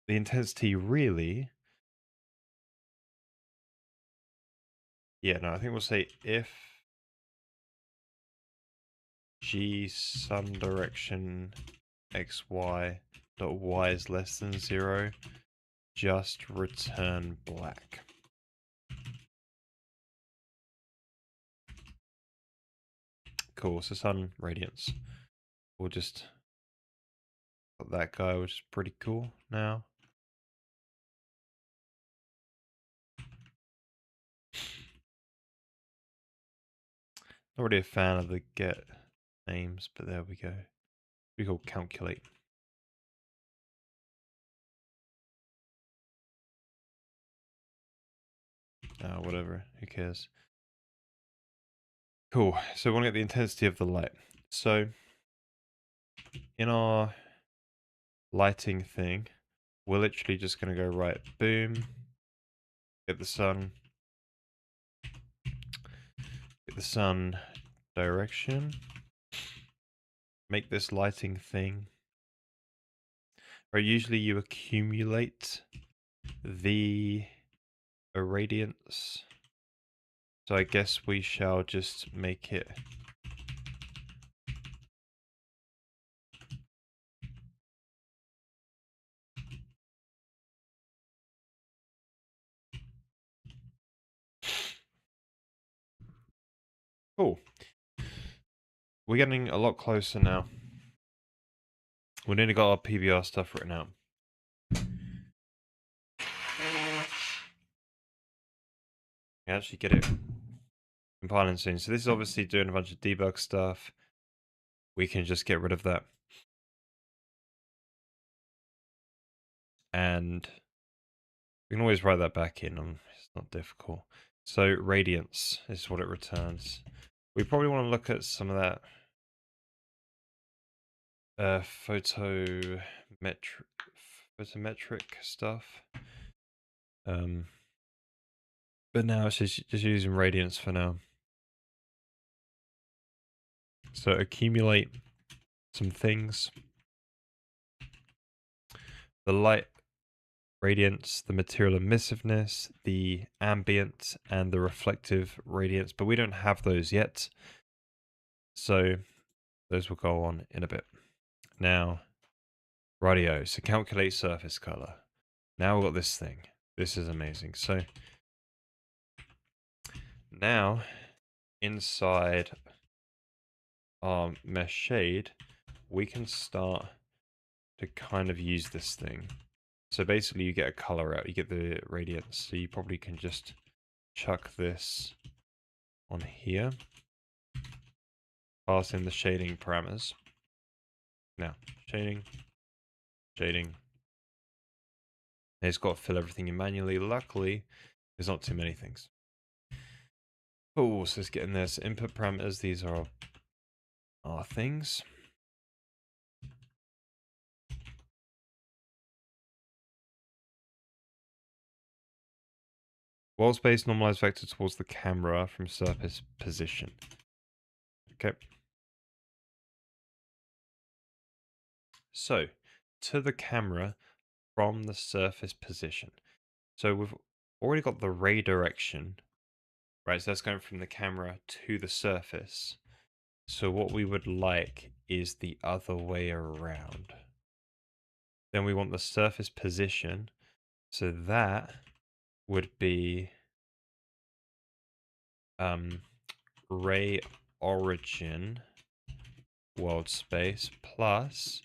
the intensity really, I think we'll say if g sun direction xy dot y is less than 0, just return black. Cool, so sun radiance. We'll just put that guy, which is pretty cool now. Not really a fan of the get names, but there we go. We call calculate. Whatever, who cares? Cool, so we want to get the intensity of the light. So in our lighting thing, we're literally just going to go right, boom, get the sun direction, make this lighting thing. Right, usually you accumulate the irradiance. So I guess we shall just make it cool. We're getting a lot closer now. We nearly got our PBR stuff written out. We actually get it compiling soon. So this is obviously doing a bunch of debug stuff. We can just get rid of that. And we can always write that back in. It's not difficult. So radiance is what it returns. We probably want to look at some of that photometric stuff. But now it's just using radiance for now. So accumulate some things. The light radiance, the material emissiveness, the ambient, and the reflective radiance, but we don't have those yet. So those will go on in a bit. Now, radio, so calculate surface color. Now we've got this thing. This is amazing. So now inside our mesh shade, we can start to kind of use this thing. So basically you get a color out, you get the radiance. So you probably can just chuck this on here. Pass in the shading parameters. Now, shading. It's got to fill everything in manually. Luckily, there's not too many things. Oh, so let's get in there. So input parameters, these are our things. World space normalized vector towards the camera from surface position. Okay. So, to the camera from the surface position. So we've already got the ray direction, right? So that's going from the camera to the surface. So what we would like is the other way around. Then we want the surface position. So that would be ray origin world space plus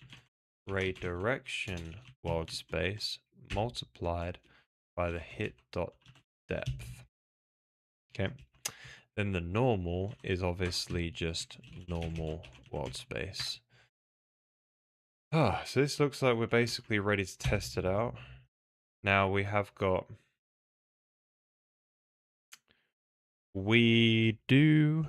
ray direction world space multiplied by the hit dot depth. Okay. Then the normal is obviously just normal world space. Ah, so this looks like we're basically ready to test it out. Now we have got... We do...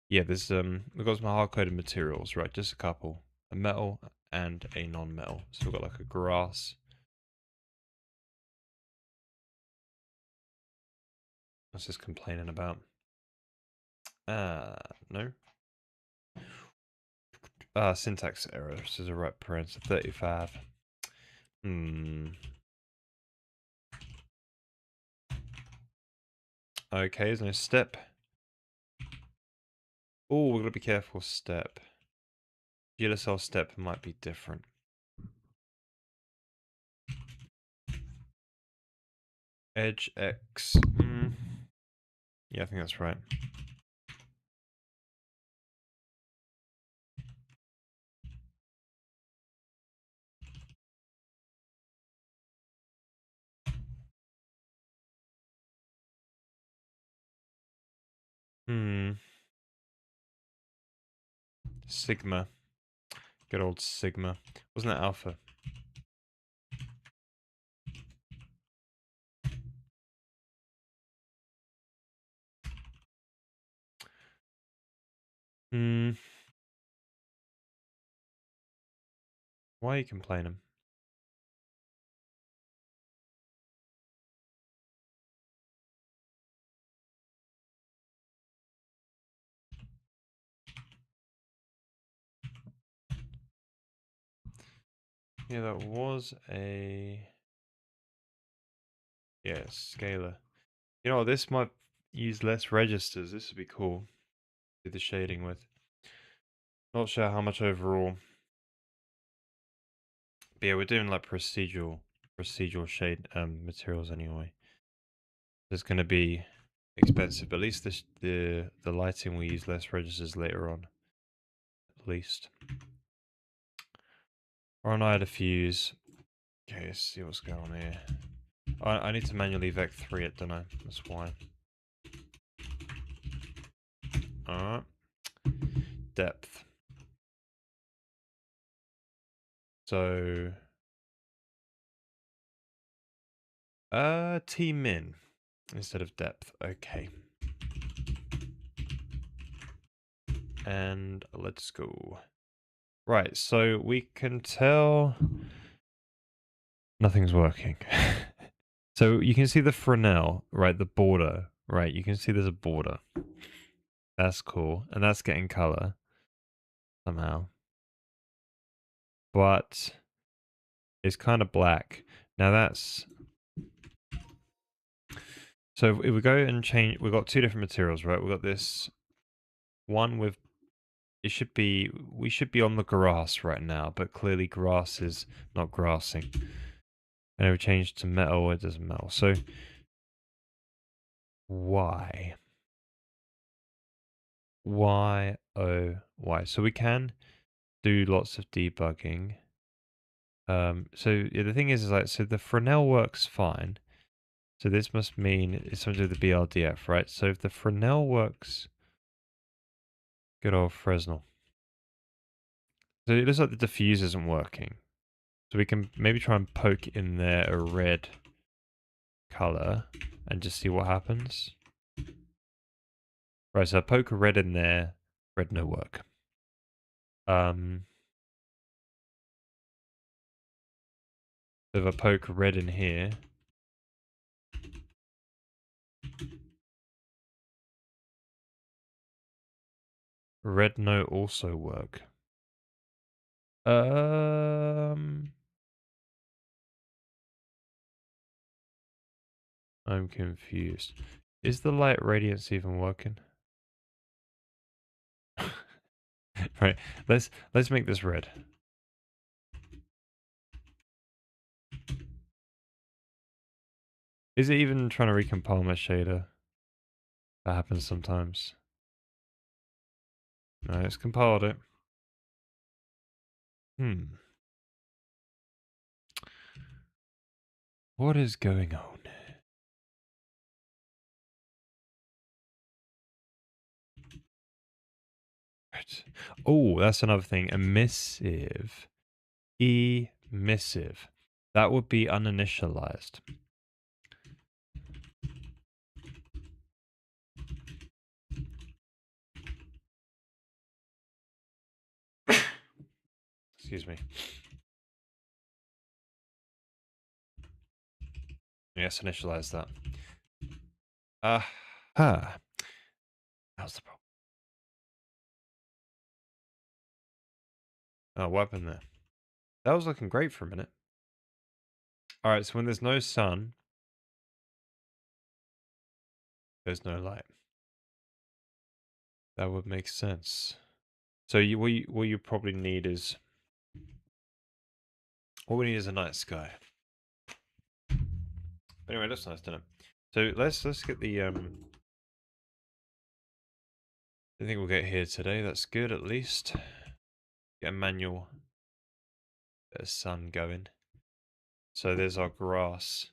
Yeah, there's we've got some hard-coded materials, right? Just a couple. A metal and a non-metal. So we've got like a grass. What's this complaining about? No. Syntax error. This is a right parent 35. Okay, there's no step. Oh, we're gonna be careful. Step. GLSL step might be different. Edge X. Yeah, I think that's right. Sigma. Good old Sigma. Wasn't that alpha? Hmm. Why are you complaining? Yeah, that was a... Yeah, scalar. You know, this might use less registers. This would be cool. Do the shading with. Not sure how much overall. But yeah, we're doing like procedural shade materials anyway. It's going to be expensive, but at least the lighting will use less registers later on. At least. Or I had a fuse. Okay, let's see what's going on here. I need to manually vec3 it, don't I? That's why. Alright. Depth. So T-min instead of depth. Okay. And let's go. Right, so we can tell nothing's working. So you can see the Fresnel, right? The border, right? You can see there's a border. That's cool. And that's getting color somehow. But it's kind of black. Now that's... So if we go and change, we've got two different materials, right? We've got this one with... we should be on the grass right now, but clearly grass is not grassing. And if we change to metal, it doesn't metal. So why? Why, oh, why? So we can do lots of debugging. So yeah, the thing is like, so the Fresnel works fine. So this must mean it's something to do with the BRDF, right? So if the Fresnel works, good old Fresnel. So it looks like the diffuse isn't working. So we can maybe try and poke in there a red color and just see what happens. Right, so I poke a red in there, red no work. If I poke red in here, red no also work. I'm confused. Is the light radiance even working? Right, let's make this red. Is it even trying to recompile my shader? That happens sometimes. No, it's compiled it. What is going on? Right. Oh, that's another thing. Emissive. Emissive. That would be uninitialized. Excuse me. Yes, initialize that. That was the problem. Oh, what happened there? That was looking great for a minute. Alright, so when there's no sun, there's no light. That would make sense. So what you probably need is... what we need is a night sky. Anyway, that's nice, doesn't it? So let's get the I think we'll get here today. That's good at least. Get a manual bit of sun going. So there's our grass.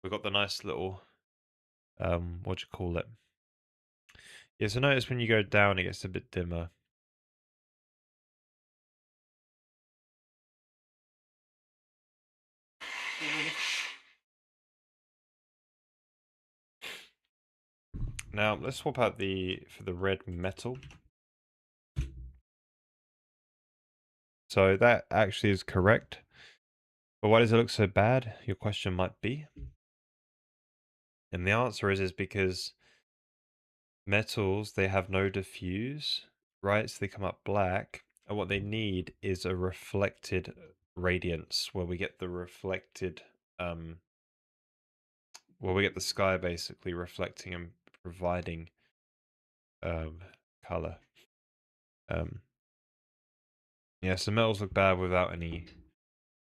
We've got the nice little what do you call it? Yeah, so notice when you go down it gets a bit dimmer. Now let's swap out for the red metal. So that actually is correct. But why does it look so bad? Your question might be. And the answer is because metals, they have no diffuse, right? So they come up black. And what they need is a reflected radiance where we get the reflected, where we get the sky basically reflecting and providing color. Yeah, so metals look bad without any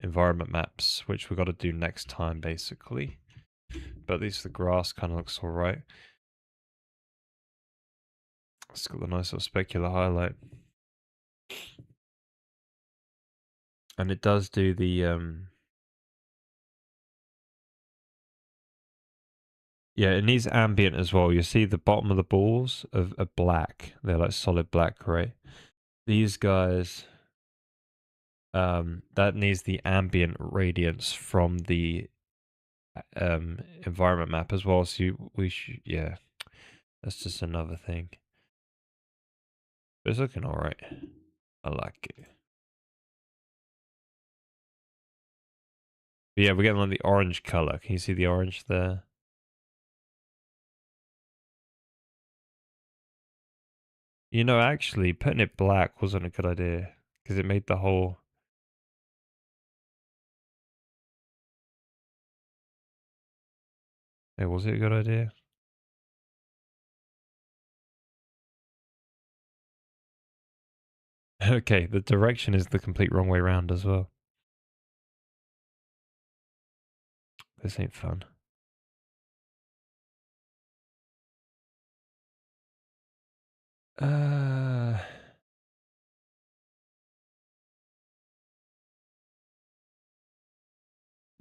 environment maps, which we've got to do next time basically. But at least the grass kind of looks alright. It's got the nice little specular highlight. And it does do the yeah, it needs ambient as well. You see the bottom of the balls are black. They're like solid black, right? These guys that needs the ambient radiance from the environment map as well. So we should, yeah, that's just another thing. But it's looking alright. I like it. But yeah, we're getting like the orange color. Can you see the orange there? You know, actually, putting it black wasn't a good idea because it made the whole. Hey, was it a good idea? Okay, the direction is the complete wrong way around as well. This ain't fun.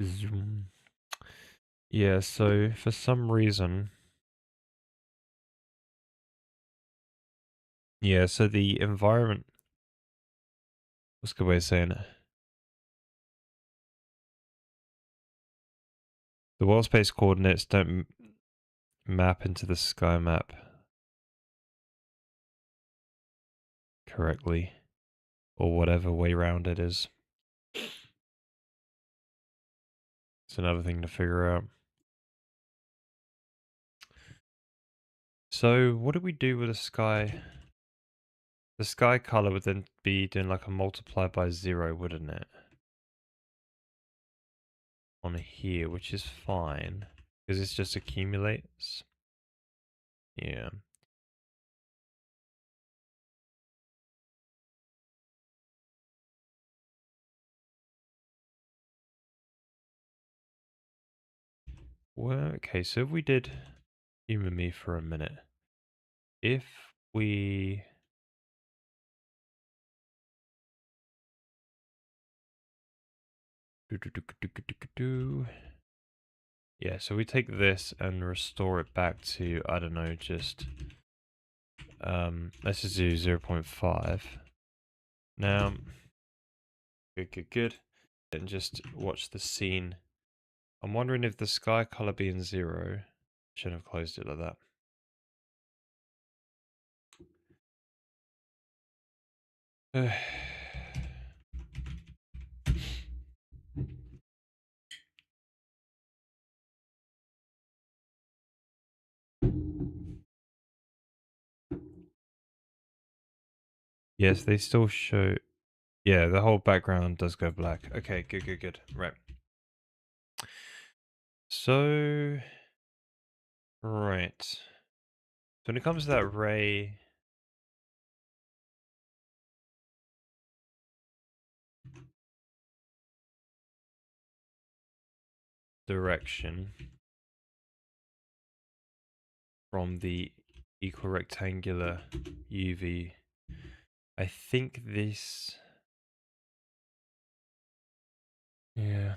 Zoom. Yeah, so for some reason. Yeah, so the environment. What's a good way of saying it? The world space coordinates don't map into the sky map correctly, or whatever way round it is. It's another thing to figure out. So what do we do with the sky? The sky color would then be doing like a multiply by 0, wouldn't it? On here, which is fine, because it just accumulates. Yeah. Well, okay, so if we did humor me for a minute, if we yeah, so we take this and restore it back to, I don't know, just let's just do 0.5. Now, good. And just watch the scene. I'm wondering if the sky color being 0, shouldn't have closed it like that. Yes, they still show. Yeah, the whole background does go black. Okay, good. Right. So, right. So when it comes to that ray, direction from the equirectangular UV, I think this. Yeah.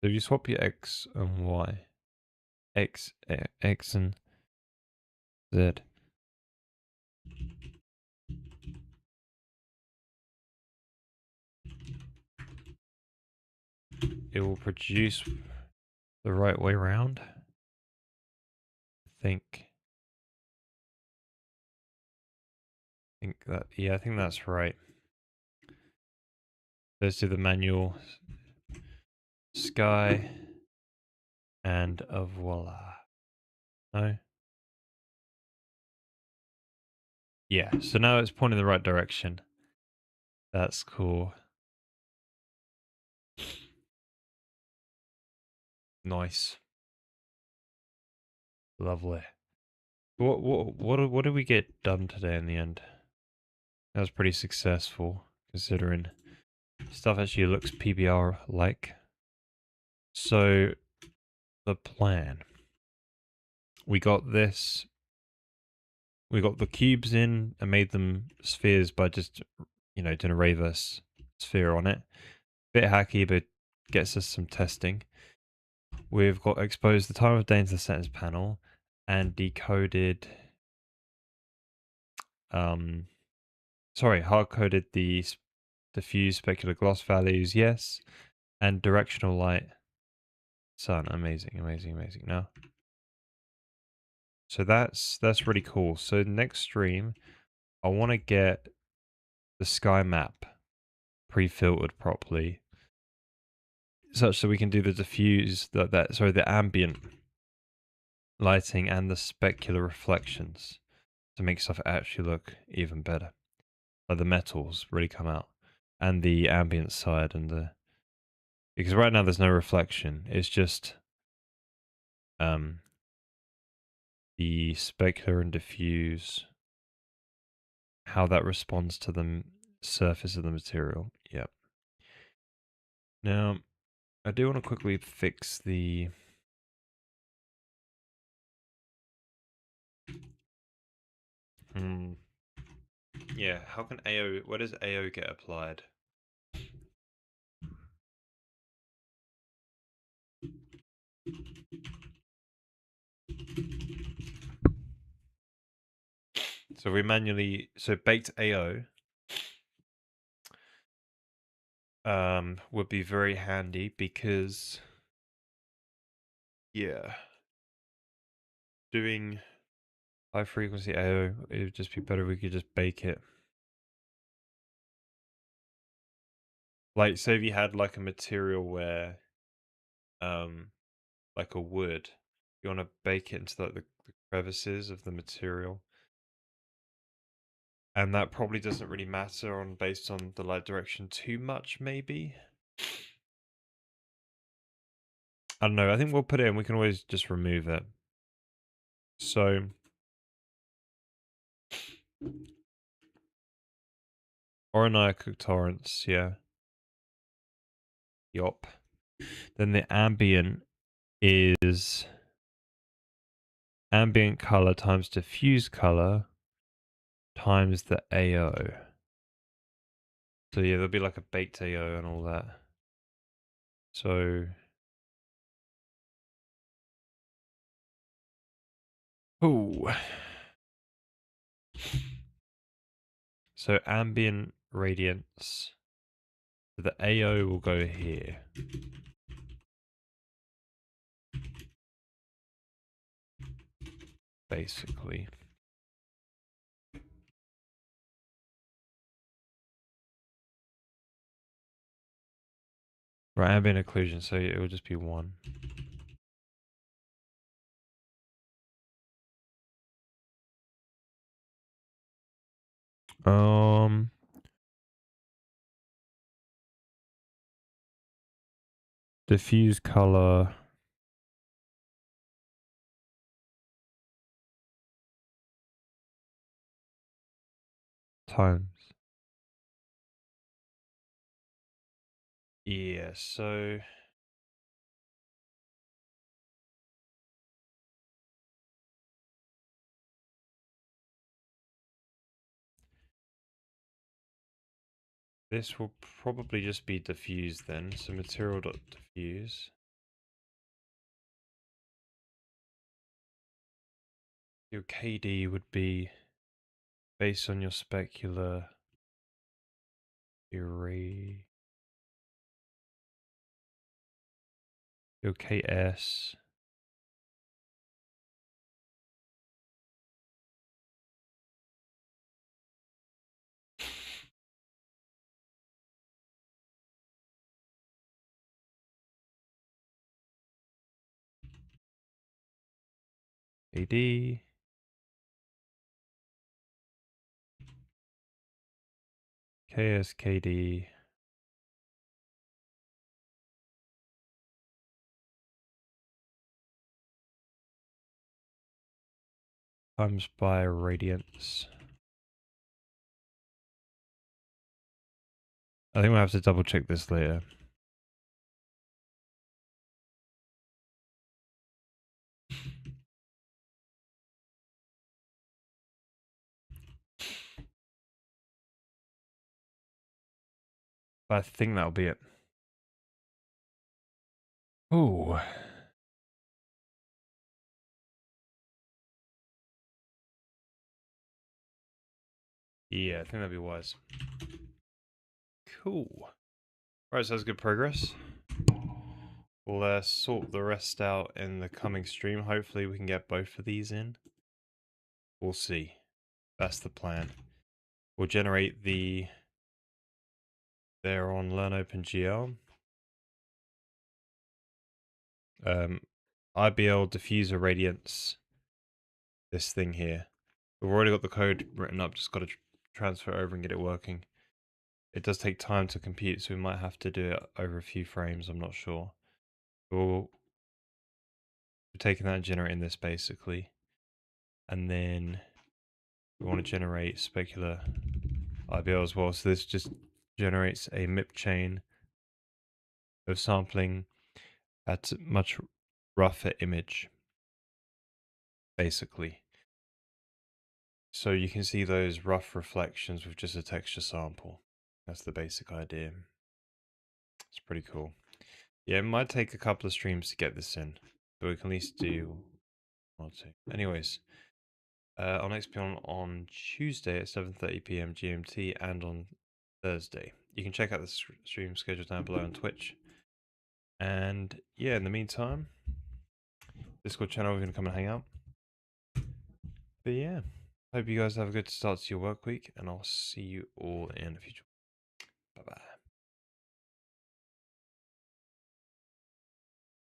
So if you swap your X and Y, X and Z. it will produce the right way around. Think that, yeah, I think that's right. Let's do the manual sky and voila. No? Yeah, so now it's pointing in the right direction. That's cool. Nice. Lovely. What did we get done today in the end? That was pretty successful considering stuff actually looks PBR like. So the plan. We got this. We got the cubes in and made them spheres by just, doing a reverse sphere on it. Bit hacky, but gets us some testing. We've got exposed the time of day into the settings panel and decoded, hard coded the diffuse specular gloss values, yes, and directional light sun. Amazing. Now, so that's really cool. So next stream, I want to get the sky map pre-filtered properly, such that we can do the diffuse, the ambient lighting and the specular reflections to make stuff actually look even better. Like the metals really come out, and the ambient side, because right now there's no reflection. It's just the specular and diffuse, how that responds to the surface of the material. Yep. Now, I do want to quickly fix the yeah, how can AO, where does AO get applied? So we manually, so baked AO would be very handy because, yeah, doing high frequency AO, it would just be better if we could just bake it. Like, say if you had like a material where, like a wood, you want to bake it into like the crevices of the material. And that probably doesn't really matter based on the light direction too much, maybe. I don't know. I think we'll put it in. We can always just remove it. So Orionaic torrents, yeah. Yop. Then the ambient is ambient color times diffuse color times the AO. So yeah, there'll be like a baked AO and all that. So ooh. So ambient radiance. The AO will go here. Basically. Right, ambient occlusion, so it will just be 1. Diffuse color times. Yeah, so this will probably just be diffuse then. So material.diffuse. Your KD would be based on your specular array. Your KS. AD. KSKD. Times by radiance. I think we'll have to double check this later. But I think that'll be it. Oh. Yeah, I think that'd be wise. Cool. Right, so that's good progress. We'll sort the rest out in the coming stream. Hopefully we can get both of these in. We'll see. That's the plan. We'll generate they're on Learn OpenGL. IBL diffuser radiance. This thing here. We've already got the code written up, just got to transfer it over and get it working. It does take time to compute, so we might have to do it over a few frames, I'm not sure. We're taking that and generating this basically. And then we want to generate specular IBL as well. So this just generates a MIP chain of sampling at a much rougher image, basically. So you can see those rough reflections with just a texture sample. That's the basic idea. It's pretty cool. Yeah, it might take a couple of streams to get this in, but we can at least do one or two. Anyways, I'll next be on Tuesday at 7:30 p.m. GMT and on Thursday. You can check out the stream schedule down below on Twitch. And yeah, in the meantime, Discord channel, we're going to come and hang out. But yeah, hope you guys have a good start to your work week, and I'll see you all in the future. Bye bye.